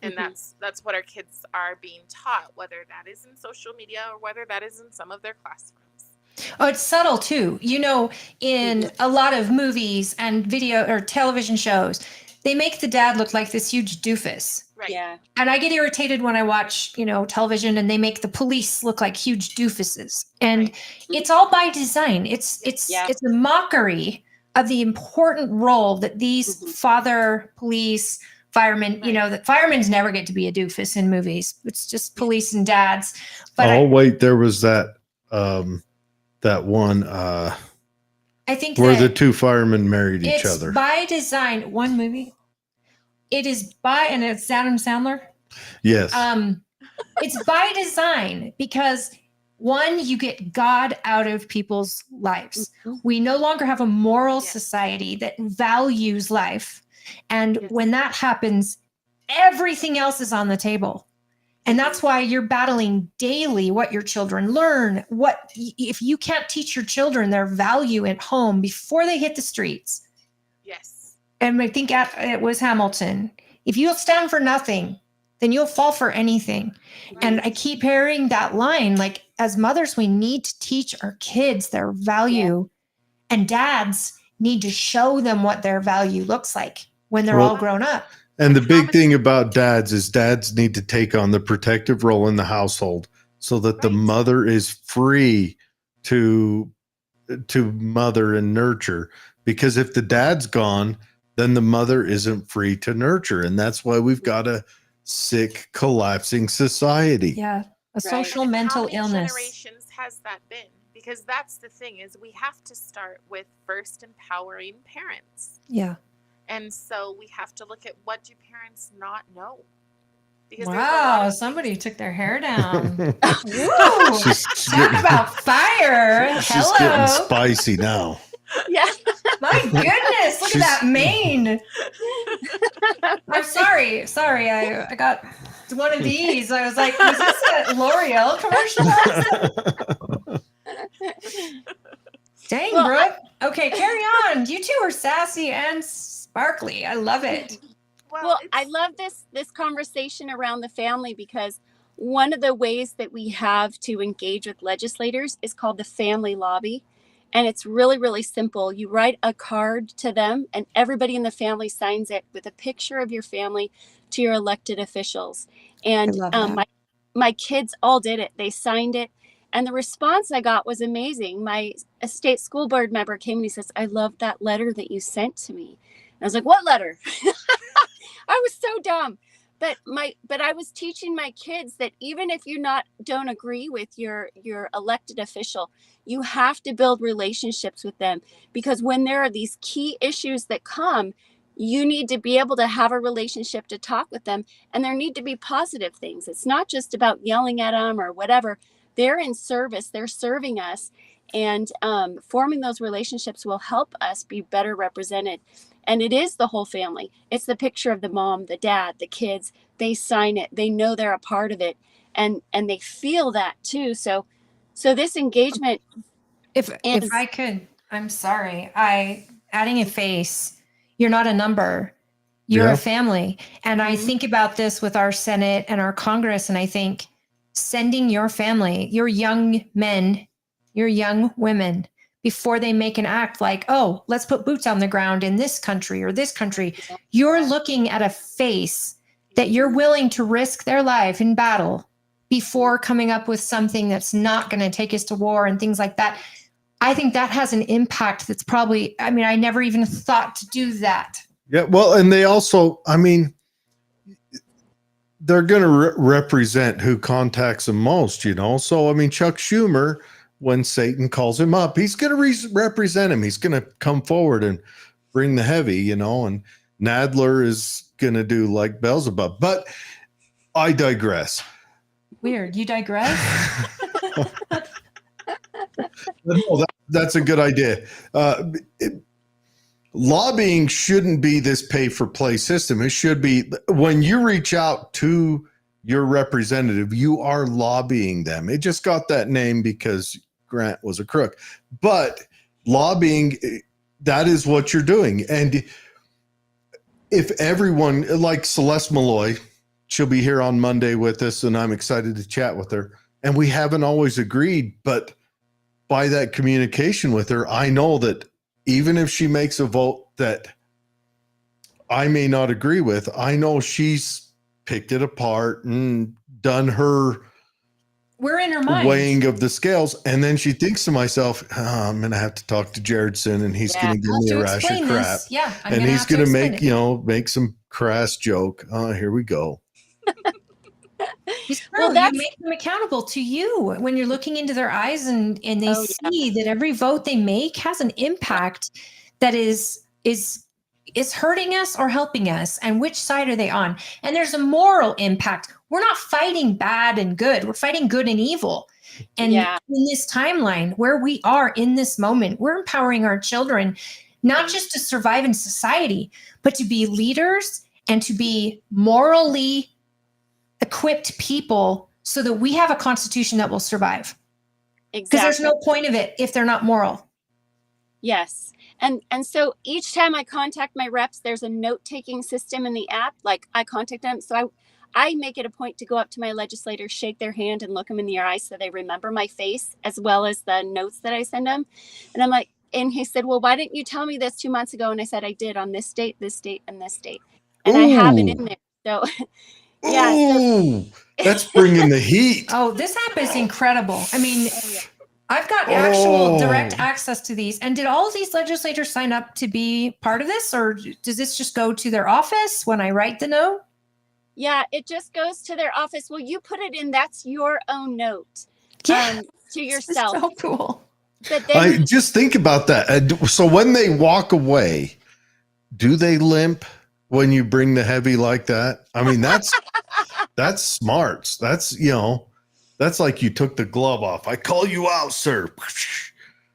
And Mhm. that's what our kids are being taught, whether that is in social media or whether that is in some of their classrooms. Oh, it's subtle too. You know, in a lot of movies and video or television shows, they make the dad look like this huge doofus. Right. Yeah. And I get irritated when I watch, television and they make the police look like huge doofuses. And Right. it's all by design. It's Yeah. it's a mockery of the important role that these Mhm. father, police, firemen, Right. that firemen's never get to be a doofus in movies. It's just police and dads. But Oh, wait, there was that one I think where that the two firemen married each it's other. by design. One movie. It is and it's Adam Sandler. Yes. It's by design because one, you get God out of people's lives. Mhm. We no longer have a moral Yes. society that values life. And Yes. when that happens, everything else is on the table. And that's why you're battling daily what your children learn. If you can't teach your children their value at home before they hit the streets. Yes. And I think it was Hamilton. If you'll stand for nothing, then you'll fall for anything. And I keep hearing that line, like as mothers, we need to teach our kids their value, and dads need to show them what their value looks like when they're Well- all grown up. And the big promise thing you- about dads is dads need to take on the protective role in the household so that the Right. mother is free to mother and nurture. Because if the dad's gone, then the mother isn't free to nurture. And that's why we've got a sick, collapsing society. Yeah. A social And mental how many illness. generations has that been? Because that's the thing is we have to start with first empowering parents. Yeah. And so we have to look at what do parents not know? Because there's a lot Wow. of Somebody things- took their hair down. Woo. She's Talk getting- about fire. She's getting Hello. spicy now. Yeah. My goodness. Look at She's- that mane. I'm sorry. I got one of these. I was like, was this a L'Oreal commercial? Dang, Well, Brooke. Okay, carry on. You two are sassy and sparkly. I love it. Well, I it's- love this conversation around the family because one of the ways that we have to engage with legislators is called the family lobby. And it's really, really simple. You write a card to them and everybody in the family signs it with a picture of your family to your elected officials. And I love that. my kids all did it. They signed it. And the response I got was amazing. My state school board member came and he says, I love that letter that you sent to me. And I was like, what letter? I was so dumb. But I was teaching my kids that even if you don't agree with your elected official, you have to build relationships with them, because when there are these key issues that come, you need to be able to have a relationship to talk with them, and there need to be positive things. It's not just about yelling at them or whatever. They're in service, they're serving us, and forming those relationships will help us be better represented. And it is the whole family. It's the picture of the mom, the dad, the kids. They sign it. They know they're a part of it, and they feel that too. So this engagement. If is- I could, I'm sorry. Adding a face. You're not a number. You're Yeah. a family. And I Mhm. think about this with our Senate and our Congress, and I think sending your family, your young men, your young women, before they make an act like, oh, let's put boots on the ground in this country or this country, you're looking at a face that you're willing to risk their life in battle before coming up with something that's not going to take us to war and things like that. I think that has an impact that's probably, I never even thought to do that. Yeah. Well, and they also, I mean, they're going to represent who contacts them most, you know? So, I mean, Chuck Schumer, when Satan calls him up, he's going to represent him. He's going to come forward and bring the heavy, you know, and Nadler is going to do like Beelzebub. But I digress. Weird. You digress? No, that's a good idea. Lobbying shouldn't be this pay for play system. It should be when you reach out to your representative, you are lobbying them. It just got that name because Grant was a crook. But lobbying, that is what you're doing. And if everyone, like Celeste Malloy, she'll be here on Monday with us, and I'm excited to chat with her. And we haven't always agreed, but by that communication with her, I know that even if she makes a vote that I may not agree with, I know she's picked it apart and done her We're in her mind. weighing of the scales. And then she thinks to myself, I'm going to have to talk to Jaredson, and he's going to give me a rash of crap. Yeah. And he's going to make, make some crass joke. Oh, here we go. Well, you make them accountable to you when you're looking into their eyes and they see that every vote they make has an impact that is hurting us or helping us, and which side are they on? And there's a moral impact. We're not fighting bad and good. We're fighting good and evil. And in this timeline where we are in this moment, we're empowering our children not just to survive in society, but to be leaders and to be morally equipped people so that we have a constitution that will survive. Exactly. Because there's no point of it if they're not moral. Yes. And so each time I contact my reps, there's a note-taking system in the app. Like I contact them. So I make it a point to go up to my legislators, shake their hand, and look them in the eyes so they remember my face as well as the notes that I send them. And I'm like, and he said, well, why didn't you tell me this 2 months ago? And I said, I did on this date, and this date. And I have it in there. So that's bringing the heat. Oh, this app is incredible. I mean, I've got actual direct access to these. And did all of these legislators sign up to be part of this, or does this just go to their office when I write the note? Yeah, it just goes to their office. Well, you put it in. That's your own note to yourself. So cool. But then, just think about that. So when they walk away, do they limp when you bring the heavy like that? I mean, that's smarts. That's, that's like you took the glove off. I call you out, sir.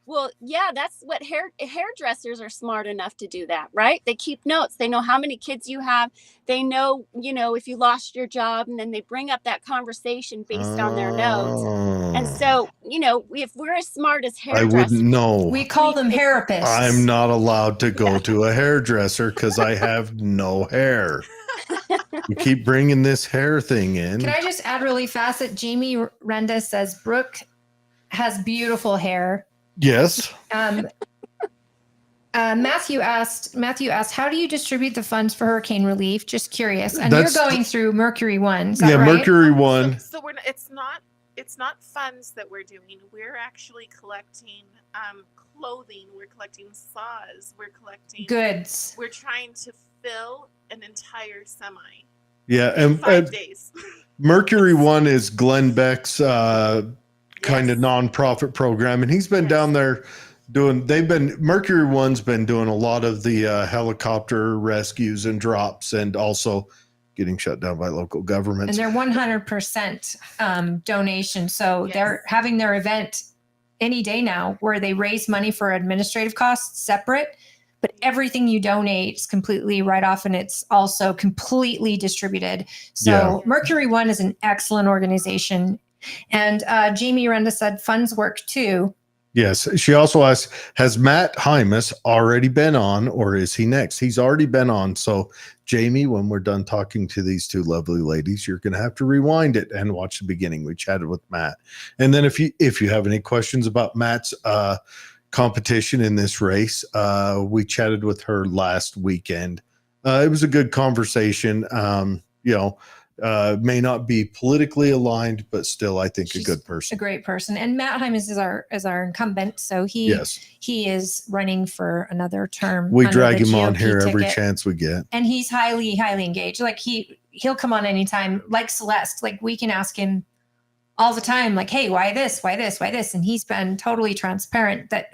Well, yeah, that's what hairdressers are smart enough to do that, right? They keep notes. They know how many kids you have. They know, if you lost your job, and then they bring up that conversation based on their notes. And so, if we're as smart as hairdressers, I wouldn't know. We call them therapists. I'm not allowed to go to a hairdresser because I have no hair. You keep bringing this hair thing in. Can I just add really fast that Jamie Renda says Brooke has beautiful hair. Yes. Matthew asked, how do you distribute the funds for hurricane relief? Just curious. And you're going through Mercury One. Is that right? Mercury One. So it's not funds that we're doing. We're actually collecting clothing. We're collecting saws. We're collecting goods. We're trying to fill an entire semi. Yeah, in 5 days. Mercury One is Glenn Beck's kind of nonprofit program, and he's been down there Mercury One's been doing a lot of the helicopter rescues and drops, and also getting shut down by local governments. And they're 100% donation. So they're having their event any day now where they raise money for administrative costs separate, but everything you donate is completely write off, and it's also completely distributed. So Mercury One is an excellent organization. And Jamie Renda said funds work too. Yes. She also asked, has Matt Hymas already been on, or is he next? He's already been on. So Jamie, when we're done talking to these two lovely ladies, you're going to have to rewind it and watch the beginning. We chatted with Matt. And then if you have any questions about Matt's competition in this race, we chatted with her last weekend. It was a good conversation. May not be politically aligned, but still, I think She's a good a person. great person. And Matt Hymas is our incumbent, so he is running for another term. We under drag the him on GOP here every ticket. chance we get. And he's highly engaged. Like he'll come on anytime, like Celeste. Like we can ask him all the time, like, hey, why this, and he's been totally transparent that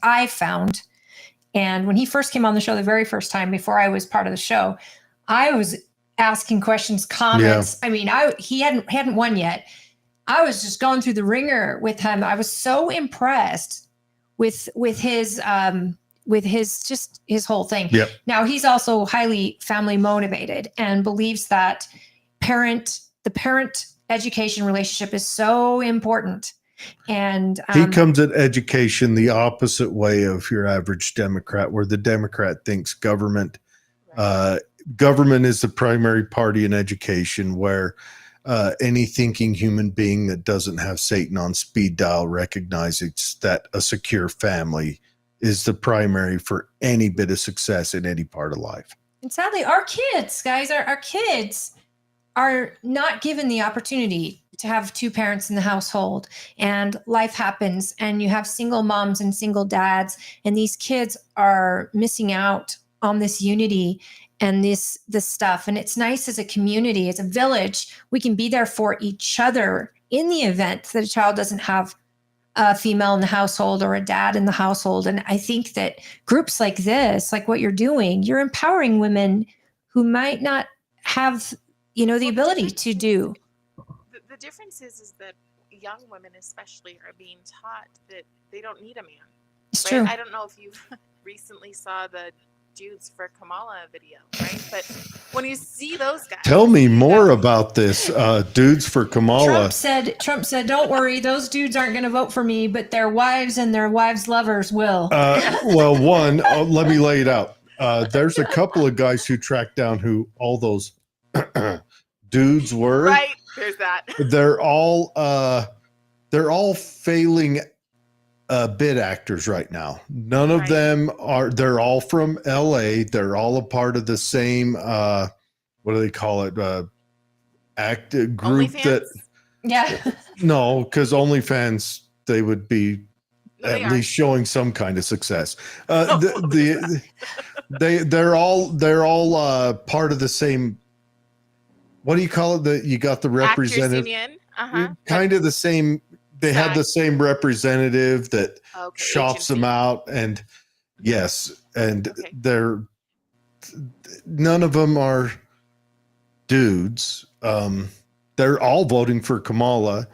I found. And when he first came on the show the very first time, before I was part of the show, I was asking questions, comments. I mean, he hadn't won yet. I was just going through the ringer with him. I was so impressed with his whole thing. Yep. Now he's also highly family motivated and believes that the parent education relationship is so important. And he comes at education the opposite way of your average Democrat, where the Democrat thinks government is the primary party in education, where any thinking human being that doesn't have Satan on speed dial recognizes that a secure family is the primary for any bit of success in any part of life. And sadly, our kids, guys, our kids are not given the opportunity to have two parents in the household, and life happens and you have single moms and single dads, and these kids are missing out on this unity and this stuff. And it's nice as a community, as a village, we can be there for each other in the event that a child doesn't have a female in the household or a dad in the household. And I think that groups like this, like what you're doing, you're empowering women who might not have, the ability to do. The difference is that young women especially are being taught that they don't need a man. It's right? true. I don't know if you recently saw the Dudes for Kamala video, right? But when you see those guys, tell me more about this. Dudes for Kamala. Trump said, don't worry, those dudes aren't going to vote for me, but their wives and their wives' lovers will. Well, let me lay it out. There's a couple of guys who tracked down who all those dudes were. Right, there's that. They're all failing bit actors right now. None of them are. They're all from LA. They're all a part of the same what do they call it, group OnlyFans? that Yeah. no, because OnlyFans, they would be No, at least showing some kind of success. No, they're all part of the same, what do you call it? You got the Actors representative, Union. kind of the same. They have the same representative that shops them out, and they're none of them are dudes. They're all voting for Kamala.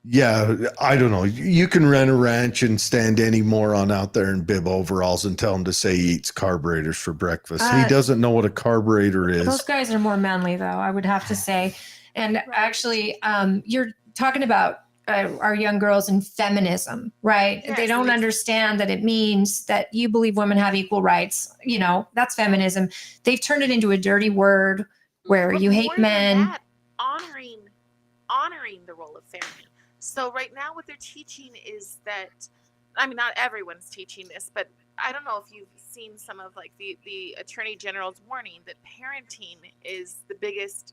Yeah, I don't know. You can rent a ranch and stand any moron out there in bib overalls and tell him to say he eats carburetors for breakfast. He doesn't know what a carburetor is. Those guys are more manly, though, I would have to say. And actually, you're talking about our young girls and feminism, right? Yes, they don't understand that it means that you believe women have equal rights. That's feminism. They've turned it into a dirty word where you hate more than men. that, honoring the role of family. So right now what they're teaching is that, I mean, not everyone's teaching this, but I don't know if you've seen some of like the Attorney General's warning that parenting is the biggest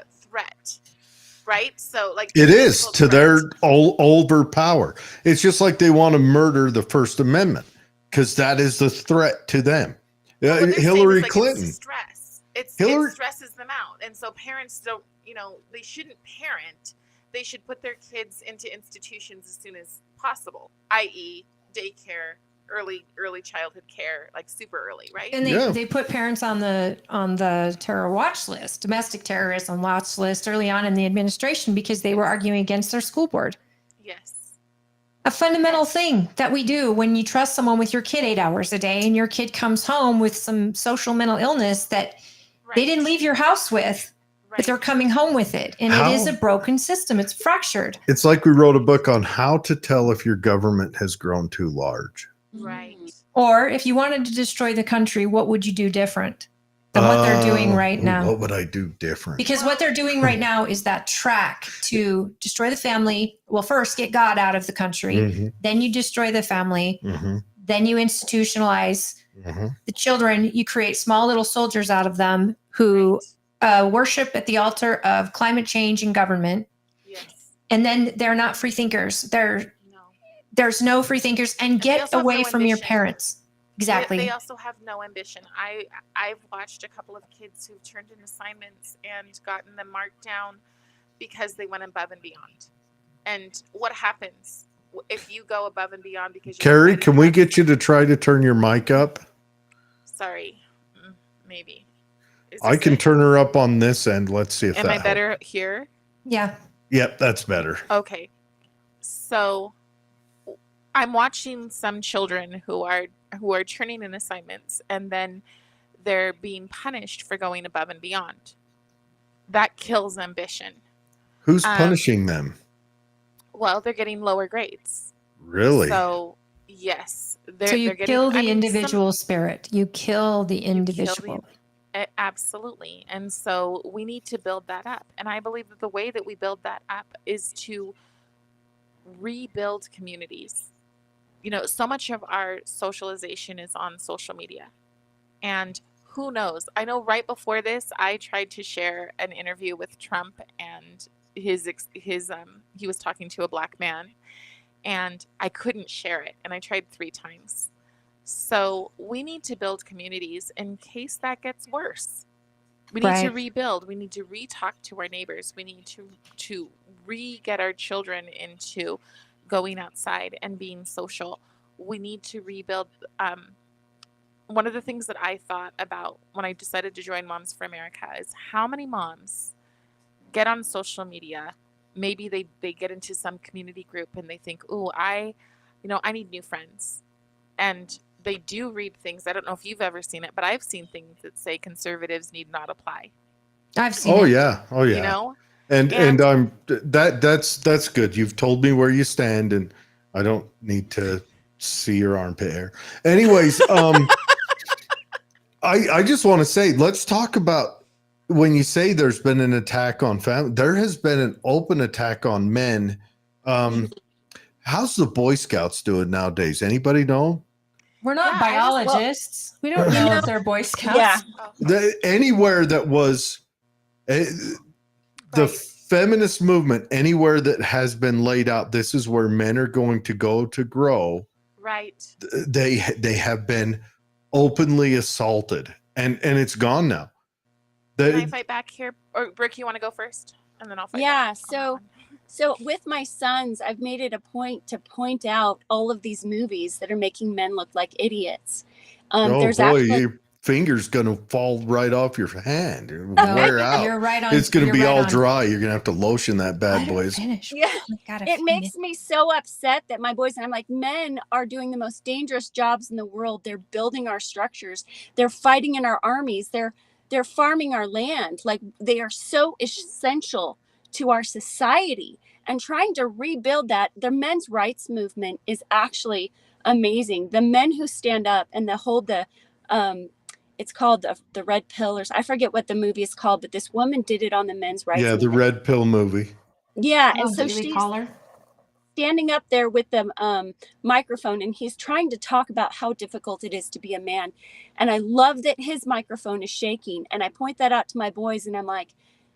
threat, right? So like it is to their overpower. It's just like they want to murder the First Amendment because that is the threat to them. Hillary Clinton. It's stress. It stresses them out, and so parents don't. They shouldn't parent. They should put their kids into institutions as soon as possible, i.e., daycare, early childhood care, like super early, right? And they put parents on the terror watch list, domestic terrorism watch list early on in the administration because they were arguing against their school board. Yes. A fundamental thing that we do when you trust someone with your kid 8 hours a day and your kid comes home with some social mental illness that they didn't leave your house with, but they're coming home with it. And it is a broken system. It's fractured. It's like we wrote a book on how to tell if your government has grown too large. Right. Or if you wanted to destroy the country, what would you do different than what they're doing right now? What would I do different? Because what they're doing right now is that track to destroy the family. Well, first get God out of the country. Mm-hmm. Then you destroy the family. Mm-hmm. Then you institutionalize Mhm. the children. You create small little soldiers out of them who worship at the altar of climate change and government. Yes. And then they're not free thinkers. No. There's no free thinkers, and they get also have away no from your ambition. parents. Exactly. They also have no ambition. I've watched a couple of kids who've turned in assignments and gotten them marked down because they went above and beyond. And what happens if you go above and beyond because you're Cari, excited can we about get you to something? try to turn your mic up? Sorry, maybe. Is I this can it? turn her up on this end. Let's see if Am that I helps. better here? Yeah. Yep, that's better. Okay. So I'm watching some children who are turning in assignments and then they're being punished for going above and beyond. That kills ambition. Who's punishing them? Well, they're getting lower grades. Really? So yes, So you they're getting, kill the I mean, individual spirit. You kill the you kill the- individual. Absolutely. And so we need to build that up. And I believe that the way that we build that up is to rebuild communities. You know, so much of our socialization is on social media. And who knows? I know right before this, I tried to share an interview with Trump, and he was talking to a black man, and I couldn't share it. And I tried 3 times. So we need to build communities in case that gets worse. We need to Right. rebuild. We need to re-talk to our neighbors. We need to re-get our children into going outside and being social. We need to rebuild. One of the things that I thought about when I decided to join Moms for America is how many moms get on social media. Maybe they get into some community group and they think, oh, I need new friends. And they do read things. I don't know if you've ever seen it, but I've seen things that say conservatives need not apply. I've seen Oh it. yeah. Oh yeah. You know? And I'm that's good. You've told me where you stand, and I don't need to see your armpit hair. Anyways, I just want to say, let's talk about when you say there's been an attack on family. There has been an open attack on men. How's the Boy Scouts doing nowadays? Anybody know? We're not Yeah, I just- biologists. We don't know if they're Boy Scouts. Yeah. Anywhere that was the Right. feminist movement, anywhere that has been laid out, this is where men are going to go to grow. Right. They have been openly assaulted, and it's gone now. Can I fight back here? Or Brooke, you want to go first? And then I'll fight Yeah, back. So with my sons, I've made it a point to point out all of these movies that are making men look like idiots. Oh There's boy, actually your finger's gonna fall right off your hand. It'll No, wear out. You're right on. It's gonna you're be right all on. dry. You're gonna have to lotion that bad Let her boys. finish. Yeah. We gotta it finish. makes me so upset that my boys, and I'm like, men are doing the most dangerous jobs in the world. They're building our structures. They're fighting in our armies. They're farming our land. Like, they are so essential to our society, and trying to rebuild that. The men's rights movement is actually amazing. The men who stand up and hold the it's called the red pill, or I forget what the movie is called, but this woman did it on the men's rights Yeah, the movement. red pill movie. Yeah, Oh, and so Daily she's Caller. standing up there with the microphone, and he's trying to talk about how difficult it is to be a man. And I love that his microphone is shaking. And I point that out to my boys, and I'm like,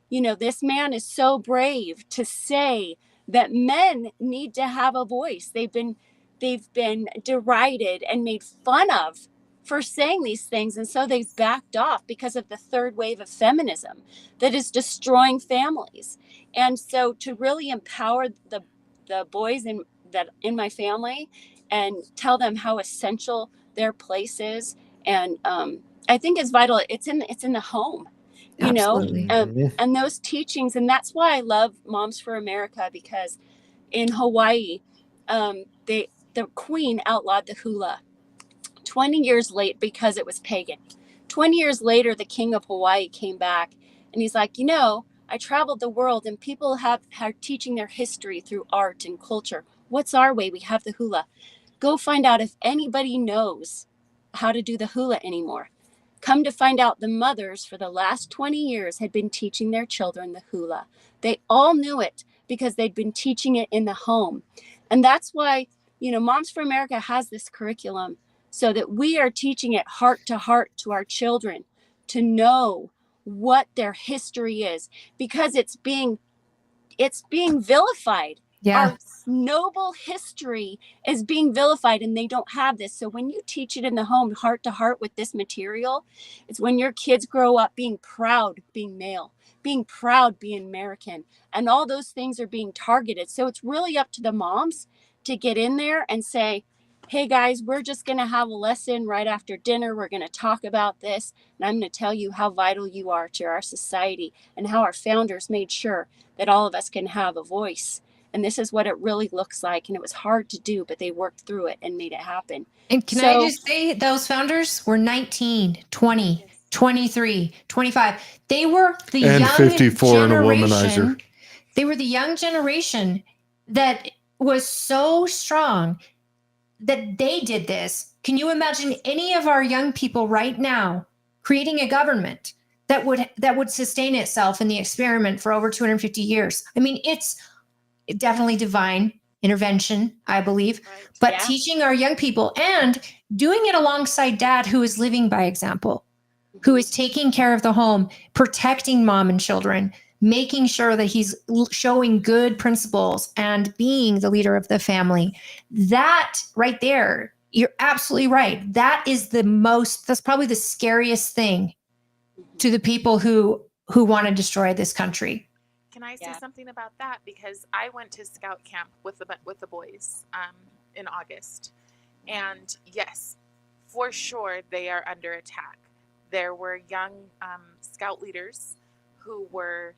this man is so brave to say that men need to have a voice. They've been derided and made fun of for saying these things. And so they've backed off because of the third wave of feminism that is destroying families. And so to really empower the boys in my family and tell them how essential their place is, and I think it's vital. It's in the home, Absolutely. and those teachings. And that's why I love Moms for America, because in Hawaii, the queen outlawed the hula 20 years late because it was pagan. 20 years later, the king of Hawaii came back, and he's like, I traveled the world, and people are teaching their history through art and culture. What's our way? We have the hula. Go find out if anybody knows how to do the hula anymore. Come to find out, the mothers for the last 20 years had been teaching their children the hula. They all knew it because they'd been teaching it in the home. And that's why You know, Moms for America has this curriculum so that we are teaching it heart to our children to know what their history is, because it's being vilified. Yeah. Our noble history is being vilified, and they don't have this. So when you teach it in the home, heart to heart with this material, it's when your kids grow up being proud being male, being proud being American, and all those things are being targeted. So it's really up to the moms to get in there and say, hey guys, we're just going to have a lesson right after dinner. We're going to talk about this, and I'm going to tell you how vital you are to our society and how our founders made sure that all of us can have a voice. And this is what it really looks like. And it was hard to do, but they worked through it and made it happen. And can I just say, those founders were 19, 20, 23, 25. They were the And young 54 and a generation. womanizer. They were the young generation that was so strong that they did this. Can you imagine any of our young people right now creating a government that would sustain itself in the experiment for over 250 years? I mean, it's definitely divine intervention, I believe, Right. but Yeah. teaching our young people and doing it alongside dad, who is living by example, who is taking care of the home, protecting mom and children, making sure that he's showing good principles and being the leader of the family. That right there, you're absolutely right. That's probably the scariest thing to the people who want to destroy this country. Can I say Yeah. something about that? Because I went to scout camp with the boys in August, and yes, for sure they are under attack. There were young scout leaders who were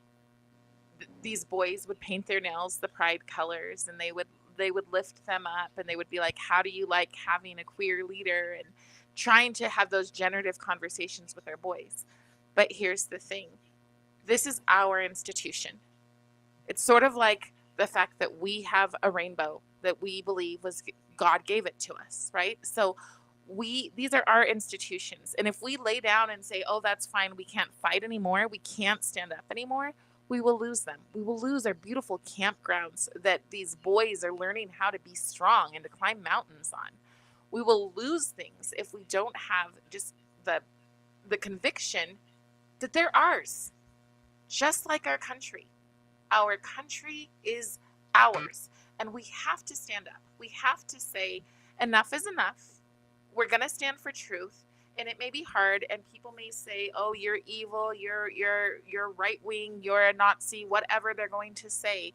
these boys would paint their nails the pride colors, and they would lift them up, and they would be like, "How do you like having a queer leader?" and trying to have those generative conversations with our boys. But here's the thing. This is our institution. It's sort of like the fact that we have a rainbow that we believe was God gave it to us, right? So these are our institutions. And if we lay down and say, oh, that's fine, we can't fight anymore, we can't stand up anymore, we will lose them. We will lose our beautiful campgrounds that these boys are learning how to be strong and to climb mountains on. We will lose things if we don't have just the conviction that they're ours, just like our country. Our country is ours, and we have to stand up. We have to say, enough is enough. We're going to stand for truth, and it may be hard, and people may say, oh, you're evil, you're right-wing, you're a Nazi, whatever they're going to say,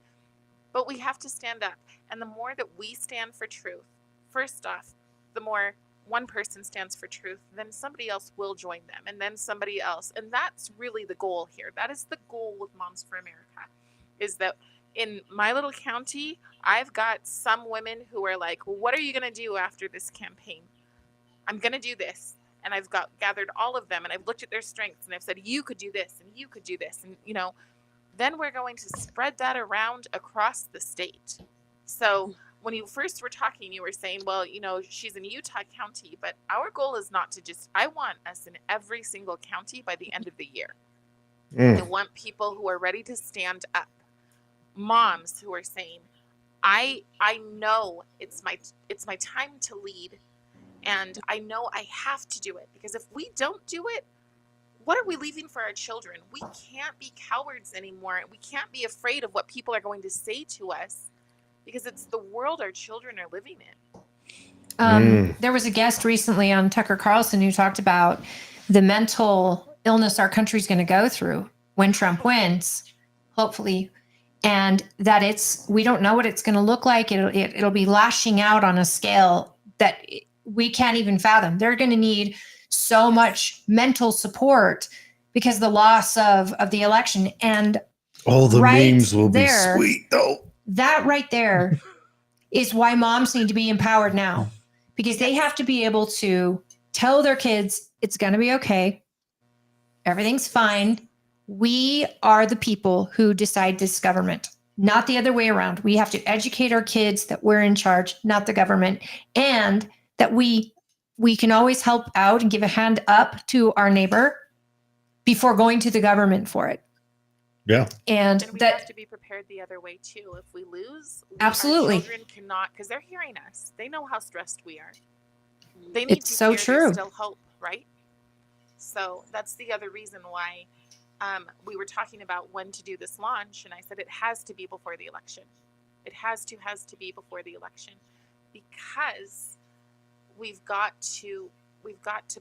but we have to stand up. And the more that we stand for truth, first off, the more one person stands for truth, then somebody else will join them, and then somebody else. And that's really the goal here. That is the goal with Moms for America, is that in my little county, I've got some women who are like, well, what are you going to do after this campaign? I'm going to do this. And I've gathered all of them, and I've looked at their strengths, and I've said, you could do this, and you could do this. And, then we're going to spread that around across the state. So when you first were talking, you were saying, well, she's in Utah County, but our goal is not to I want us in every single county by the end of the year. I want people who are ready to stand up. Moms who are saying, I know it's my time to lead, and I know I have to do it, because if we don't do it, what are we leaving for our children? We can't be cowards anymore. We can't be afraid of what people are going to say to us, because it's the world our children are living in. There was a guest recently on Tucker Carlson who talked about the mental illness our country's going to go through when Trump wins, hopefully, and that we don't know what it's going to look like. It'll be lashing out on a scale that we can't even fathom. They're going to need so much mental support because of the loss of the election. And all the right memes will there, be sweet, though. That right there is why moms need to be empowered now, because they have to be able to tell their kids it's going to be okay. Everything's fine. We are the people who decide this government, not the other way around. We have to educate our kids that we're in charge, not the government, and that we can always help out and give a hand up to our neighbor before going to the government for it. Yeah. And And we that have to be prepared the other way too. If we lose, Absolutely. our children cannot, because they're hearing us. They know how stressed we are. They need It's to so hear true. there's still hope, right? So that's the other reason why we were talking about when to do this launch, and I said it has to be before the election. It has to be before the election, because we've got to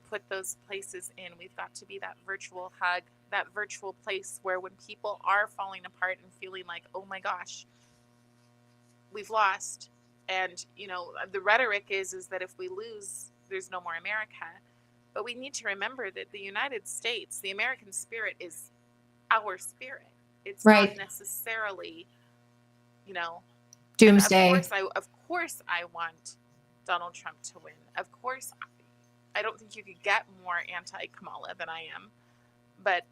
put those places in. We've got to be that virtual hug, that virtual place where when people are falling apart and feeling like, oh my gosh, we've lost. And, you know, the rhetoric is that if we lose, there's no more America. But we need to remember that the United States, the American spirit, is our spirit. It's Right. not necessarily, you know, doomsday. Of course I want Donald Trump to win. Of course, I don't think you could get more anti-Kamala than I am. But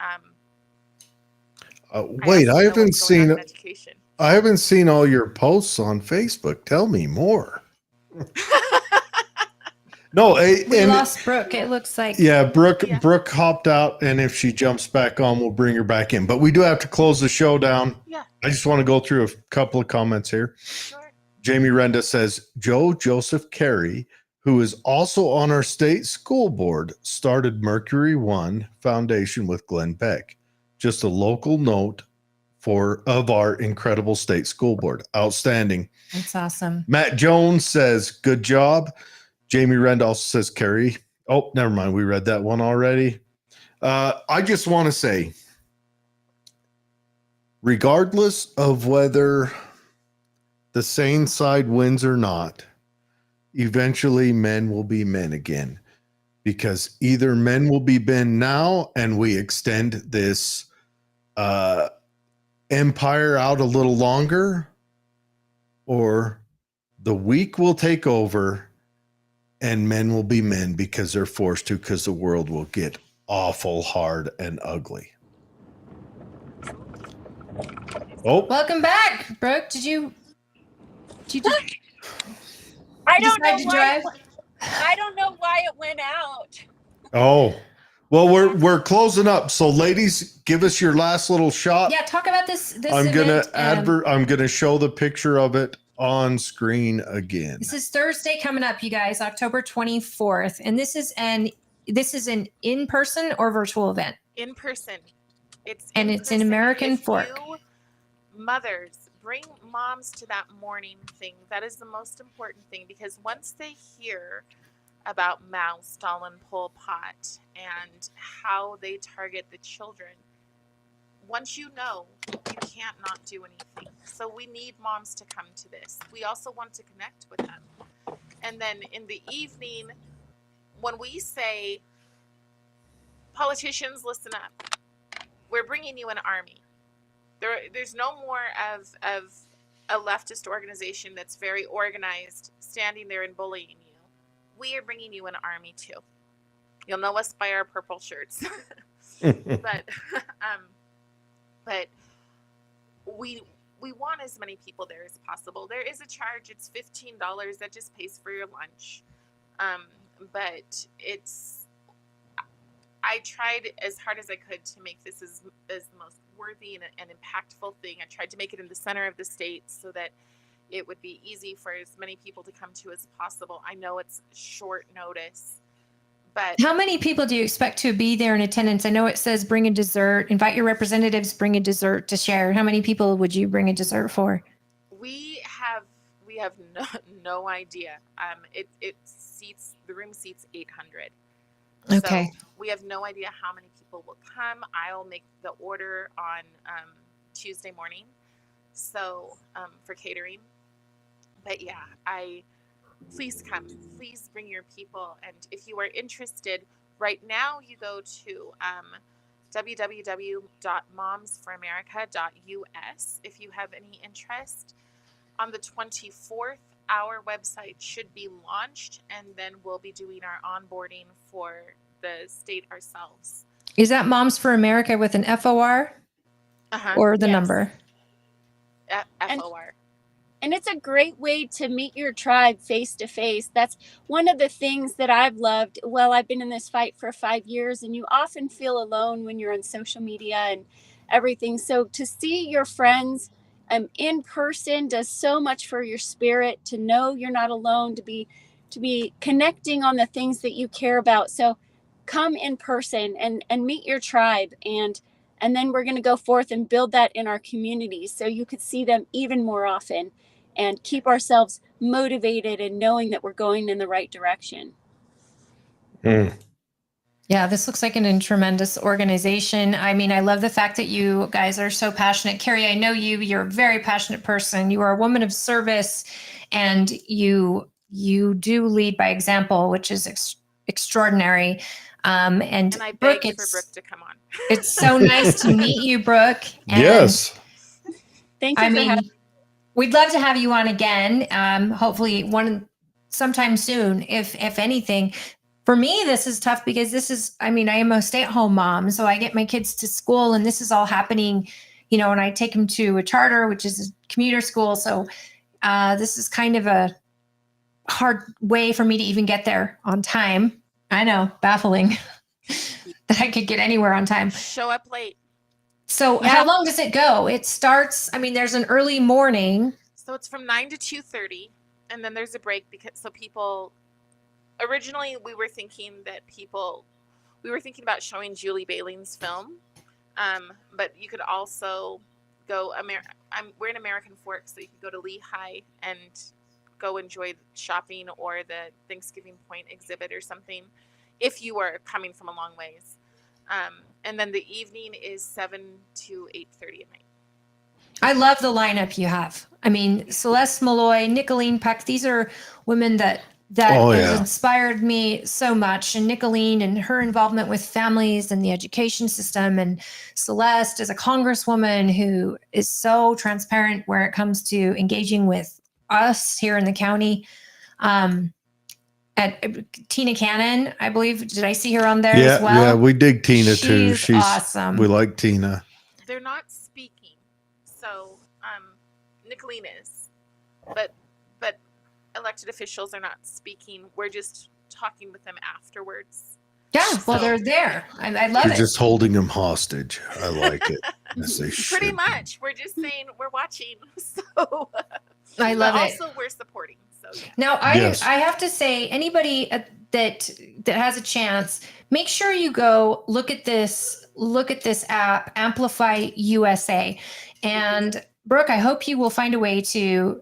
wait, I haven't seen all your posts on Facebook. Tell me more. No, We lost Brooke. It looks like. Yeah, Brooke hopped out, and if she jumps back on, we'll bring her back in. But we do have to close the show down. Yeah. I just want to go through a couple of comments here. Sure. Jamie Renda says, Joe Joseph Carey, who is also on our state school board, started Mercury One Foundation with Glenn Beck. Just a local note of our incredible state school board. Outstanding. That's awesome. Matt Jones says, good job. Jamie Rend also says, Carrie. Oh, never mind. We read that one already. I just want to say, regardless of whether the sane side wins or not, eventually men will be men again. Because either men will be men now and we extend this empire out a little longer, or the weak will take over and men will be men because they're forced to, because the world will get awful hard and ugly. Oh, welcome back, Brooke. Did you I don't know decide to why. drive? I don't know why it went out. oh, well, we're closing up. So, ladies, give us your last little shot. Yeah, talk about this. I'm gonna event. I'm gonna show the picture of it on screen again. This is Thursday coming up, you guys, October 24th, and this is an in-person or virtual event. In person. It's in American if Fork. You, mothers, bring moms to that morning thing. That is the most important thing, because once they hear about Mao, Stalin, Pol Pot, and how they target the children, once you know, you can't not do anything. So we need moms to come to this. We also want to connect with them. And then in the evening, when we say, politicians, listen up, we're bringing you an army. There's no more of a leftist organization that's very organized, standing there and bullying you. We are bringing you an army too. You'll know us by our purple shirts. But we want as many people there as possible. There is a charge. It's $15. That just pays for your lunch. But I tried as hard as I could to make this as the most worthy and impactful thing. I tried to make it in the center of the state so that it would be easy for as many people to come to as possible. I know it's short notice, but how many people do you expect to be there in attendance? I know it says bring a dessert, invite your representatives, bring a dessert to share. How many people would you bring a dessert for? We have no idea. The room seats 800. Okay. So we have no idea how many people will come. I'll make the order on Tuesday morning. So for catering. But yeah, please come. Please bring your people. And if you are interested, right now you go to www.momsforamerica.us if you have any interest. On the 24th, our website should be launched, and then we'll be doing our onboarding for the state ourselves. Is that Moms for America with an FOR or the number? FOR. And it's a great way to meet your tribe face to face. That's one of the things that I've loved. Well, I've been in this fight for 5 years, and you often feel alone when you're on social media everything. So to see your friends in person does so much for your spirit, to know you're not alone, to be connecting on the things that you care about. So come in person and meet your tribe, and then we're going to go forth and build that in our communities so you could see them even more often and keep ourselves motivated and knowing that we're going in the right direction. Yeah, this looks like a tremendous organization. I mean, I love the fact that you guys are so passionate. Cari, I know you. You're a very passionate person. You are a woman of service, and you do lead by example, which is extraordinary. And I Brooke, begged for Brooke to come on. It's so nice to meet you, Brooke. And Yes. Thank you I for mean, having. we'd love to have you on again. Hopefully sometime soon, if anything. For me, this is tough because I am a stay-at-home mom, so I get my kids to school and this is all happening, and I take them to a charter, which is a commuter school. So this is kind of a hard way for me to even get there on time. I know, baffling that I could get anywhere on time. Show up late. So how long does it go? It starts, there's an early morning. So it's from 9 to 2:30, and then there's a break people. Originally, we were thinking about showing Julie Bailing's film, but you could also go. We're in American Forks, so you could go to Lehigh and go enjoy shopping or the Thanksgiving Point exhibit or something, if you are coming from a long ways. And then the evening is 7 to 8:30 at night. I love the lineup you have. Celeste Malloy, Nicolene Peck, these are women that has inspired me so much. And Nicolene and her involvement with families and the education system, and Celeste is a congresswoman who is so transparent where it comes to engaging with us here in the county. At Tina Cannon, I believe, did I see her on there as well? Yeah, we dig Tina too. She's awesome. We like Tina. They're not speaking, so Nicolene is, but elected officials are not speaking. We're just talking with them afterwards. Yeah, well, they're there. I love it. You're just holding them hostage. I like it. Pretty much. We're just saying we're watching. So I love it. Also, we're supporting. So yeah. Now, I have to say, anybody that has a chance, make sure you go look at this app, Amplify USA, and Brooke, I hope you will find a way to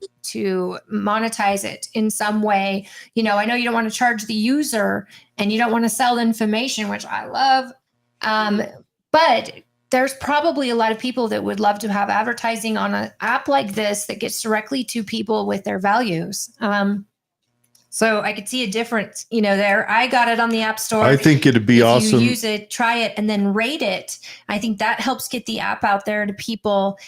monetize it in some way. I know you don't want to charge the user and you don't want to sell information, which I love. But there's probably a lot of people that would love to have advertising on an app like this that gets directly to people with their values. So I could see a difference, there. I got it on the App Store. I think it'd be awesome. If you use it, try it, and then rate it. I think that helps get the app out there to people.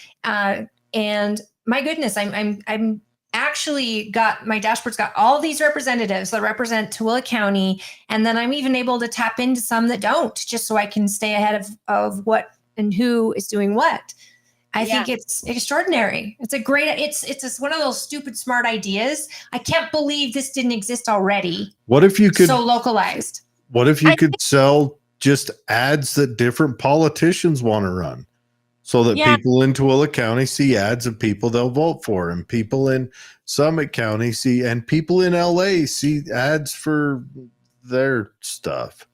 And my goodness, I'm actually my dashboard's got all these representatives that represent Tooele County. And then I'm even able to tap into some that don't, just so I can stay ahead of what and who is doing what. I think it's extraordinary. It's it's one of those stupid, smart ideas. I can't believe this didn't exist already. What if you could so localized? What if you could sell just ads that different politicians want to run? So that people in Tooele County see ads of people they'll vote for, and people in Summit County and people in LA see ads for their stuff.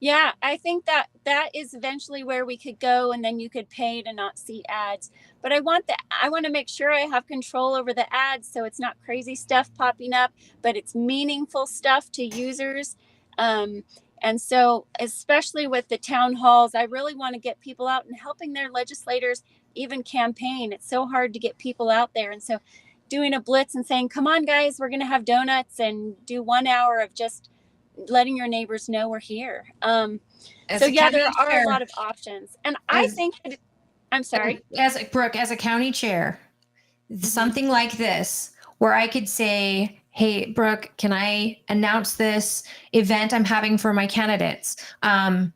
Yeah, I think that is eventually where we could go, and then you could pay to not see ads. But I want to make sure I have control over the ads, so it's not crazy stuff popping up, but it's meaningful stuff to users. And so, especially with the town halls, I really want to get people out and helping their legislators even campaign. It's so hard to get people out there. And so doing a blitz and saying, come on, guys, we're going to have donuts, and do 1 hour of just letting your neighbors know we're here. There are a lot of options. And I think, I'm sorry. As a county chair, something like this, where I could say, hey, Brooke, can I announce this event I'm having for my candidates? Can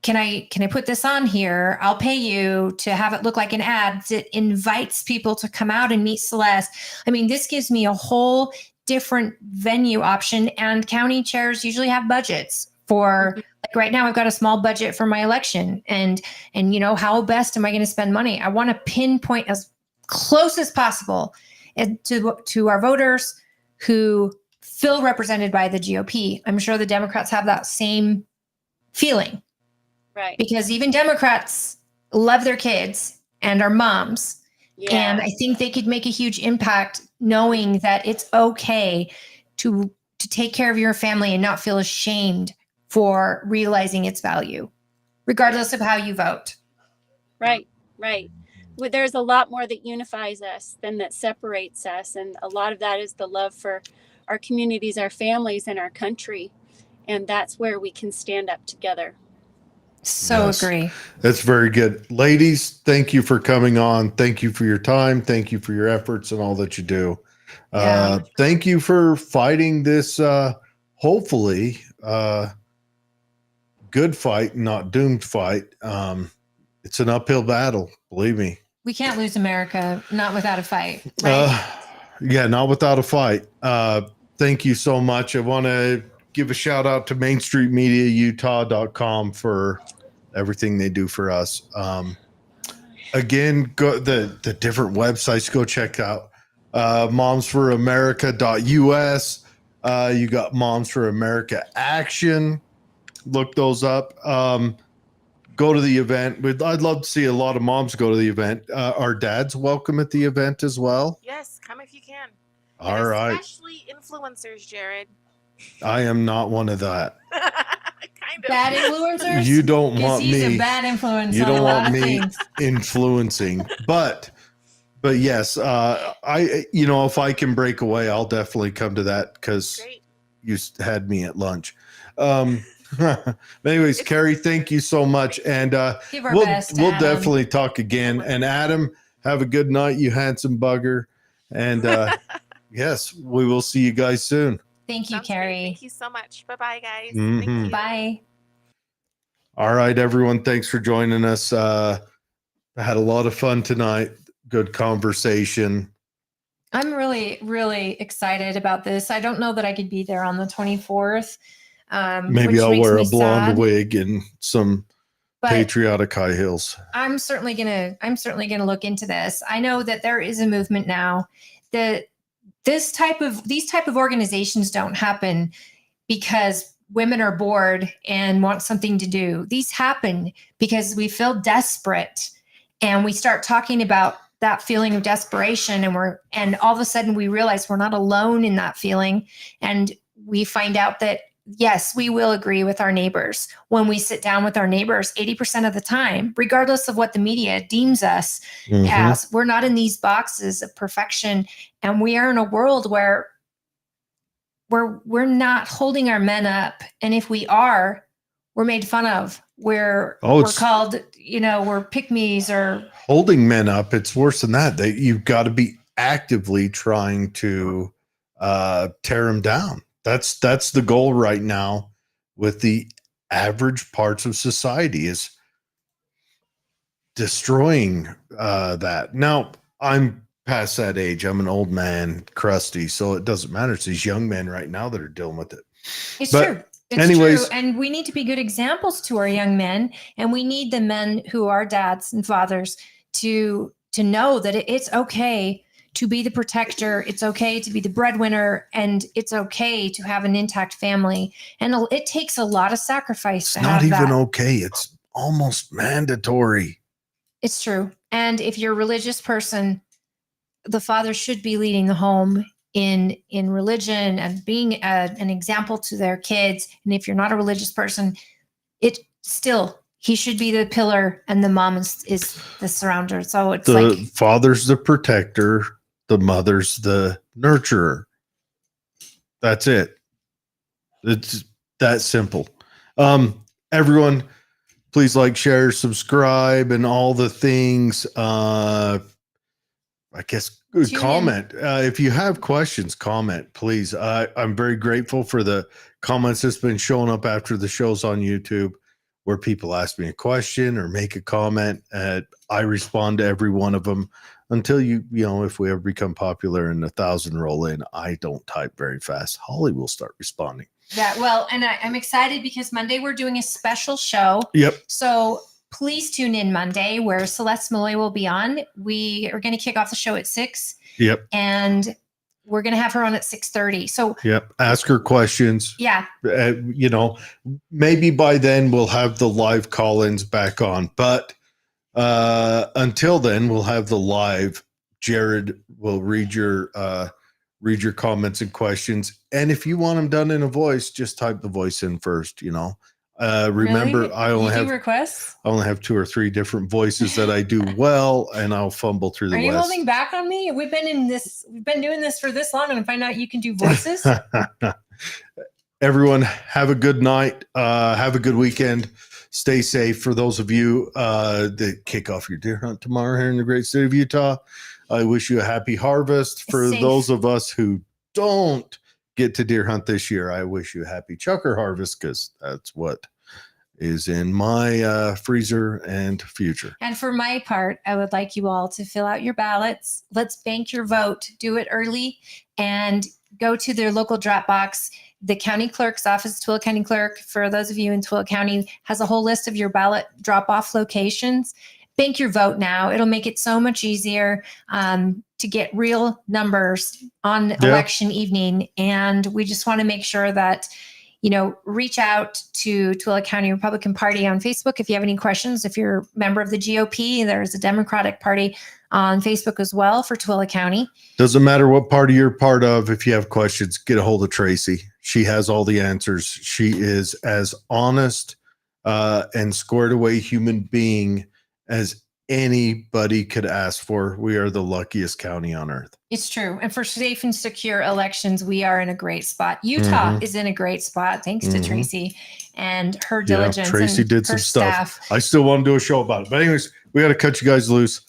I put this on here? I'll pay you to have it look like an ad that invites people to come out and meet Celeste. This gives me a whole different venue option, and county chairs usually have budgets for, like right now I've got a small budget for my election, and how best am I going to spend money? I want to pinpoint as close as possible to our voters who feel represented by the GOP. I'm sure the Democrats have that same feeling. Right. Because even Democrats love their kids and are moms. Yeah. And I think they could make a huge impact knowing that it's okay to take care of your family and not feel ashamed for realizing its value, regardless of how you vote. Right. Well, there's a lot more that unifies us than that separates us. And a lot of that is the love for our communities, our families, and our country. And that's where we can stand up together. So Yes. agree. That's very good. Ladies, thank you for coming on. Thank you for your time. Thank you for your efforts and all that you do. Yeah. Thank you for fighting this, hopefully, good fight, not doomed fight. It's an uphill battle, believe me. We can't lose America, not without a fight. Right? Yeah, not without a fight. Thank you so much. I want to give a shout out to mainstreetmediautah.com for everything they do for us. Again, go the different websites, go check out momsforamerica.us. You got Moms for America Action. Look those up. Go to the event. I'd love to see a lot of moms go to the event. Are dads welcome at the event as well? Yes, come if you can. All And right. especially influencers, Jared. I am not one of that. Kind of. Bad influencers? You don't 'Cause want he's me. a bad influence You on don't a lot want of me things. influencing. But yes, I if I can break away, I'll definitely come to that because Great. you had me at lunch. Anyways, Cari, thank you so much, and Give our we'll best. we'll Adam. definitely talk again. And Adam, have a good night, you handsome bugger. And yes, we will see you guys soon. Thank you, Sounds great. Carrie. Thank you so much. Bye-bye, guys. Mhm. Thank you. Bye. All right, everyone, thanks for joining us. I had a lot of fun tonight. Good conversation. I'm really, really excited about this. I don't know that I could be there on the 24th. Maybe which I'll makes wear me a blonde sad, wig and some but patriotic high heels. I'm certainly gonna look into this. I know that there is a movement now that these type of organizations don't happen because women are bored and want something to do. These happen because we feel desperate and we start talking about that feeling of desperation, and all of a sudden we realize we're not alone in that feeling, and we find out that yes, we will agree with our neighbors when we sit down with our neighbors 80% of the time, regardless of what the media deems us as. We're not in these boxes of perfection, and we are in a world where we're not holding our men up, and if we are, we're made fun of. We're called, we're pick-me's or Holding men up. It's worse than that. You've got to be actively trying to tear them down. That's the goal right now with the average parts of society, is destroying that. Now, I'm past that age. I'm an old man, crusty, so it doesn't matter. It's these young men right now that are dealing with it. It's But true. It's anyways, true. And we need to be good examples to our young men. And we need the men who are dads and fathers to know that it's okay to be the protector. It's okay to be the breadwinner. And it's okay to have an intact family. And it takes a lot of sacrifice it's to not have even that. okay. It's almost mandatory. It's true. And if you're a religious person, the father should be leading the home in religion and being an example to their kids. And if you're not a religious person, he should be the pillar, and the mom is the surrounder. So it's The like father's the protector, the mother's the nurturer. That's it. It's that simple. Everyone, please like, share, subscribe, and all the things. I guess comment. If you have questions, comment, please. I'm very grateful for the comments that's been showing up after the shows on YouTube, where people ask me a question or make a comment. I respond to every one of them until if we ever become popular and 1,000 roll in, I don't type very fast. Holly will start responding. I'm excited because Monday we're doing a special show. Yep. So please tune in Monday where Celeste Malloy will be on. We are going to kick off the show at 6. Yep. And we're going to have her on at 6:30. So Yep. Ask her questions. yeah. You know, maybe by then we'll have the live call-ins back on, but until then we'll have the live. Jared will read your comments and questions, and if you want them done in a voice, just type the voice in first. You know, remember Really? I only You do have requests. I only have 2 or 3 different voices that I do well, and I'll fumble through the Are you rest. holding back on me? We've been doing this for this long, and find out you can do voices. Everyone, have a good night. Have a good weekend. Stay safe. For those of you that kick off your deer hunt tomorrow here in the great state of Utah, I wish you a happy harvest. For Safe. those of us who don't get to deer hunt this year, I wish you a happy chucker harvest, because that's what is in my freezer and future. And for my part, I would like you all to fill out your ballots. Let's bank your vote. Do it early and go to their local drop box. The county clerk's office, Tooele County Clerk, for those of you in Tooele County, has a whole list of your ballot drop-off locations. Bank your vote now. It'll make it so much easier to get real numbers on election evening. And we just want to make sure that, you know, reach out to Tooele County Republican Party on Facebook if you have any questions. If you're a member of the GOP, there's a Democratic Party on Facebook as well for Tooele County. Doesn't matter what party you're part of. If you have questions, get a hold of Tracy. She has all the answers. She is as honest and squared away human being as anybody could ask for. We are the luckiest county on earth. It's true. And for safe and secure elections, we are in a great spot. Utah is in a great spot, thanks to Tracy and her diligence. Tracy and did some her stuff. staff. I still want to do a show about it. But anyways, we got to cut you guys loose.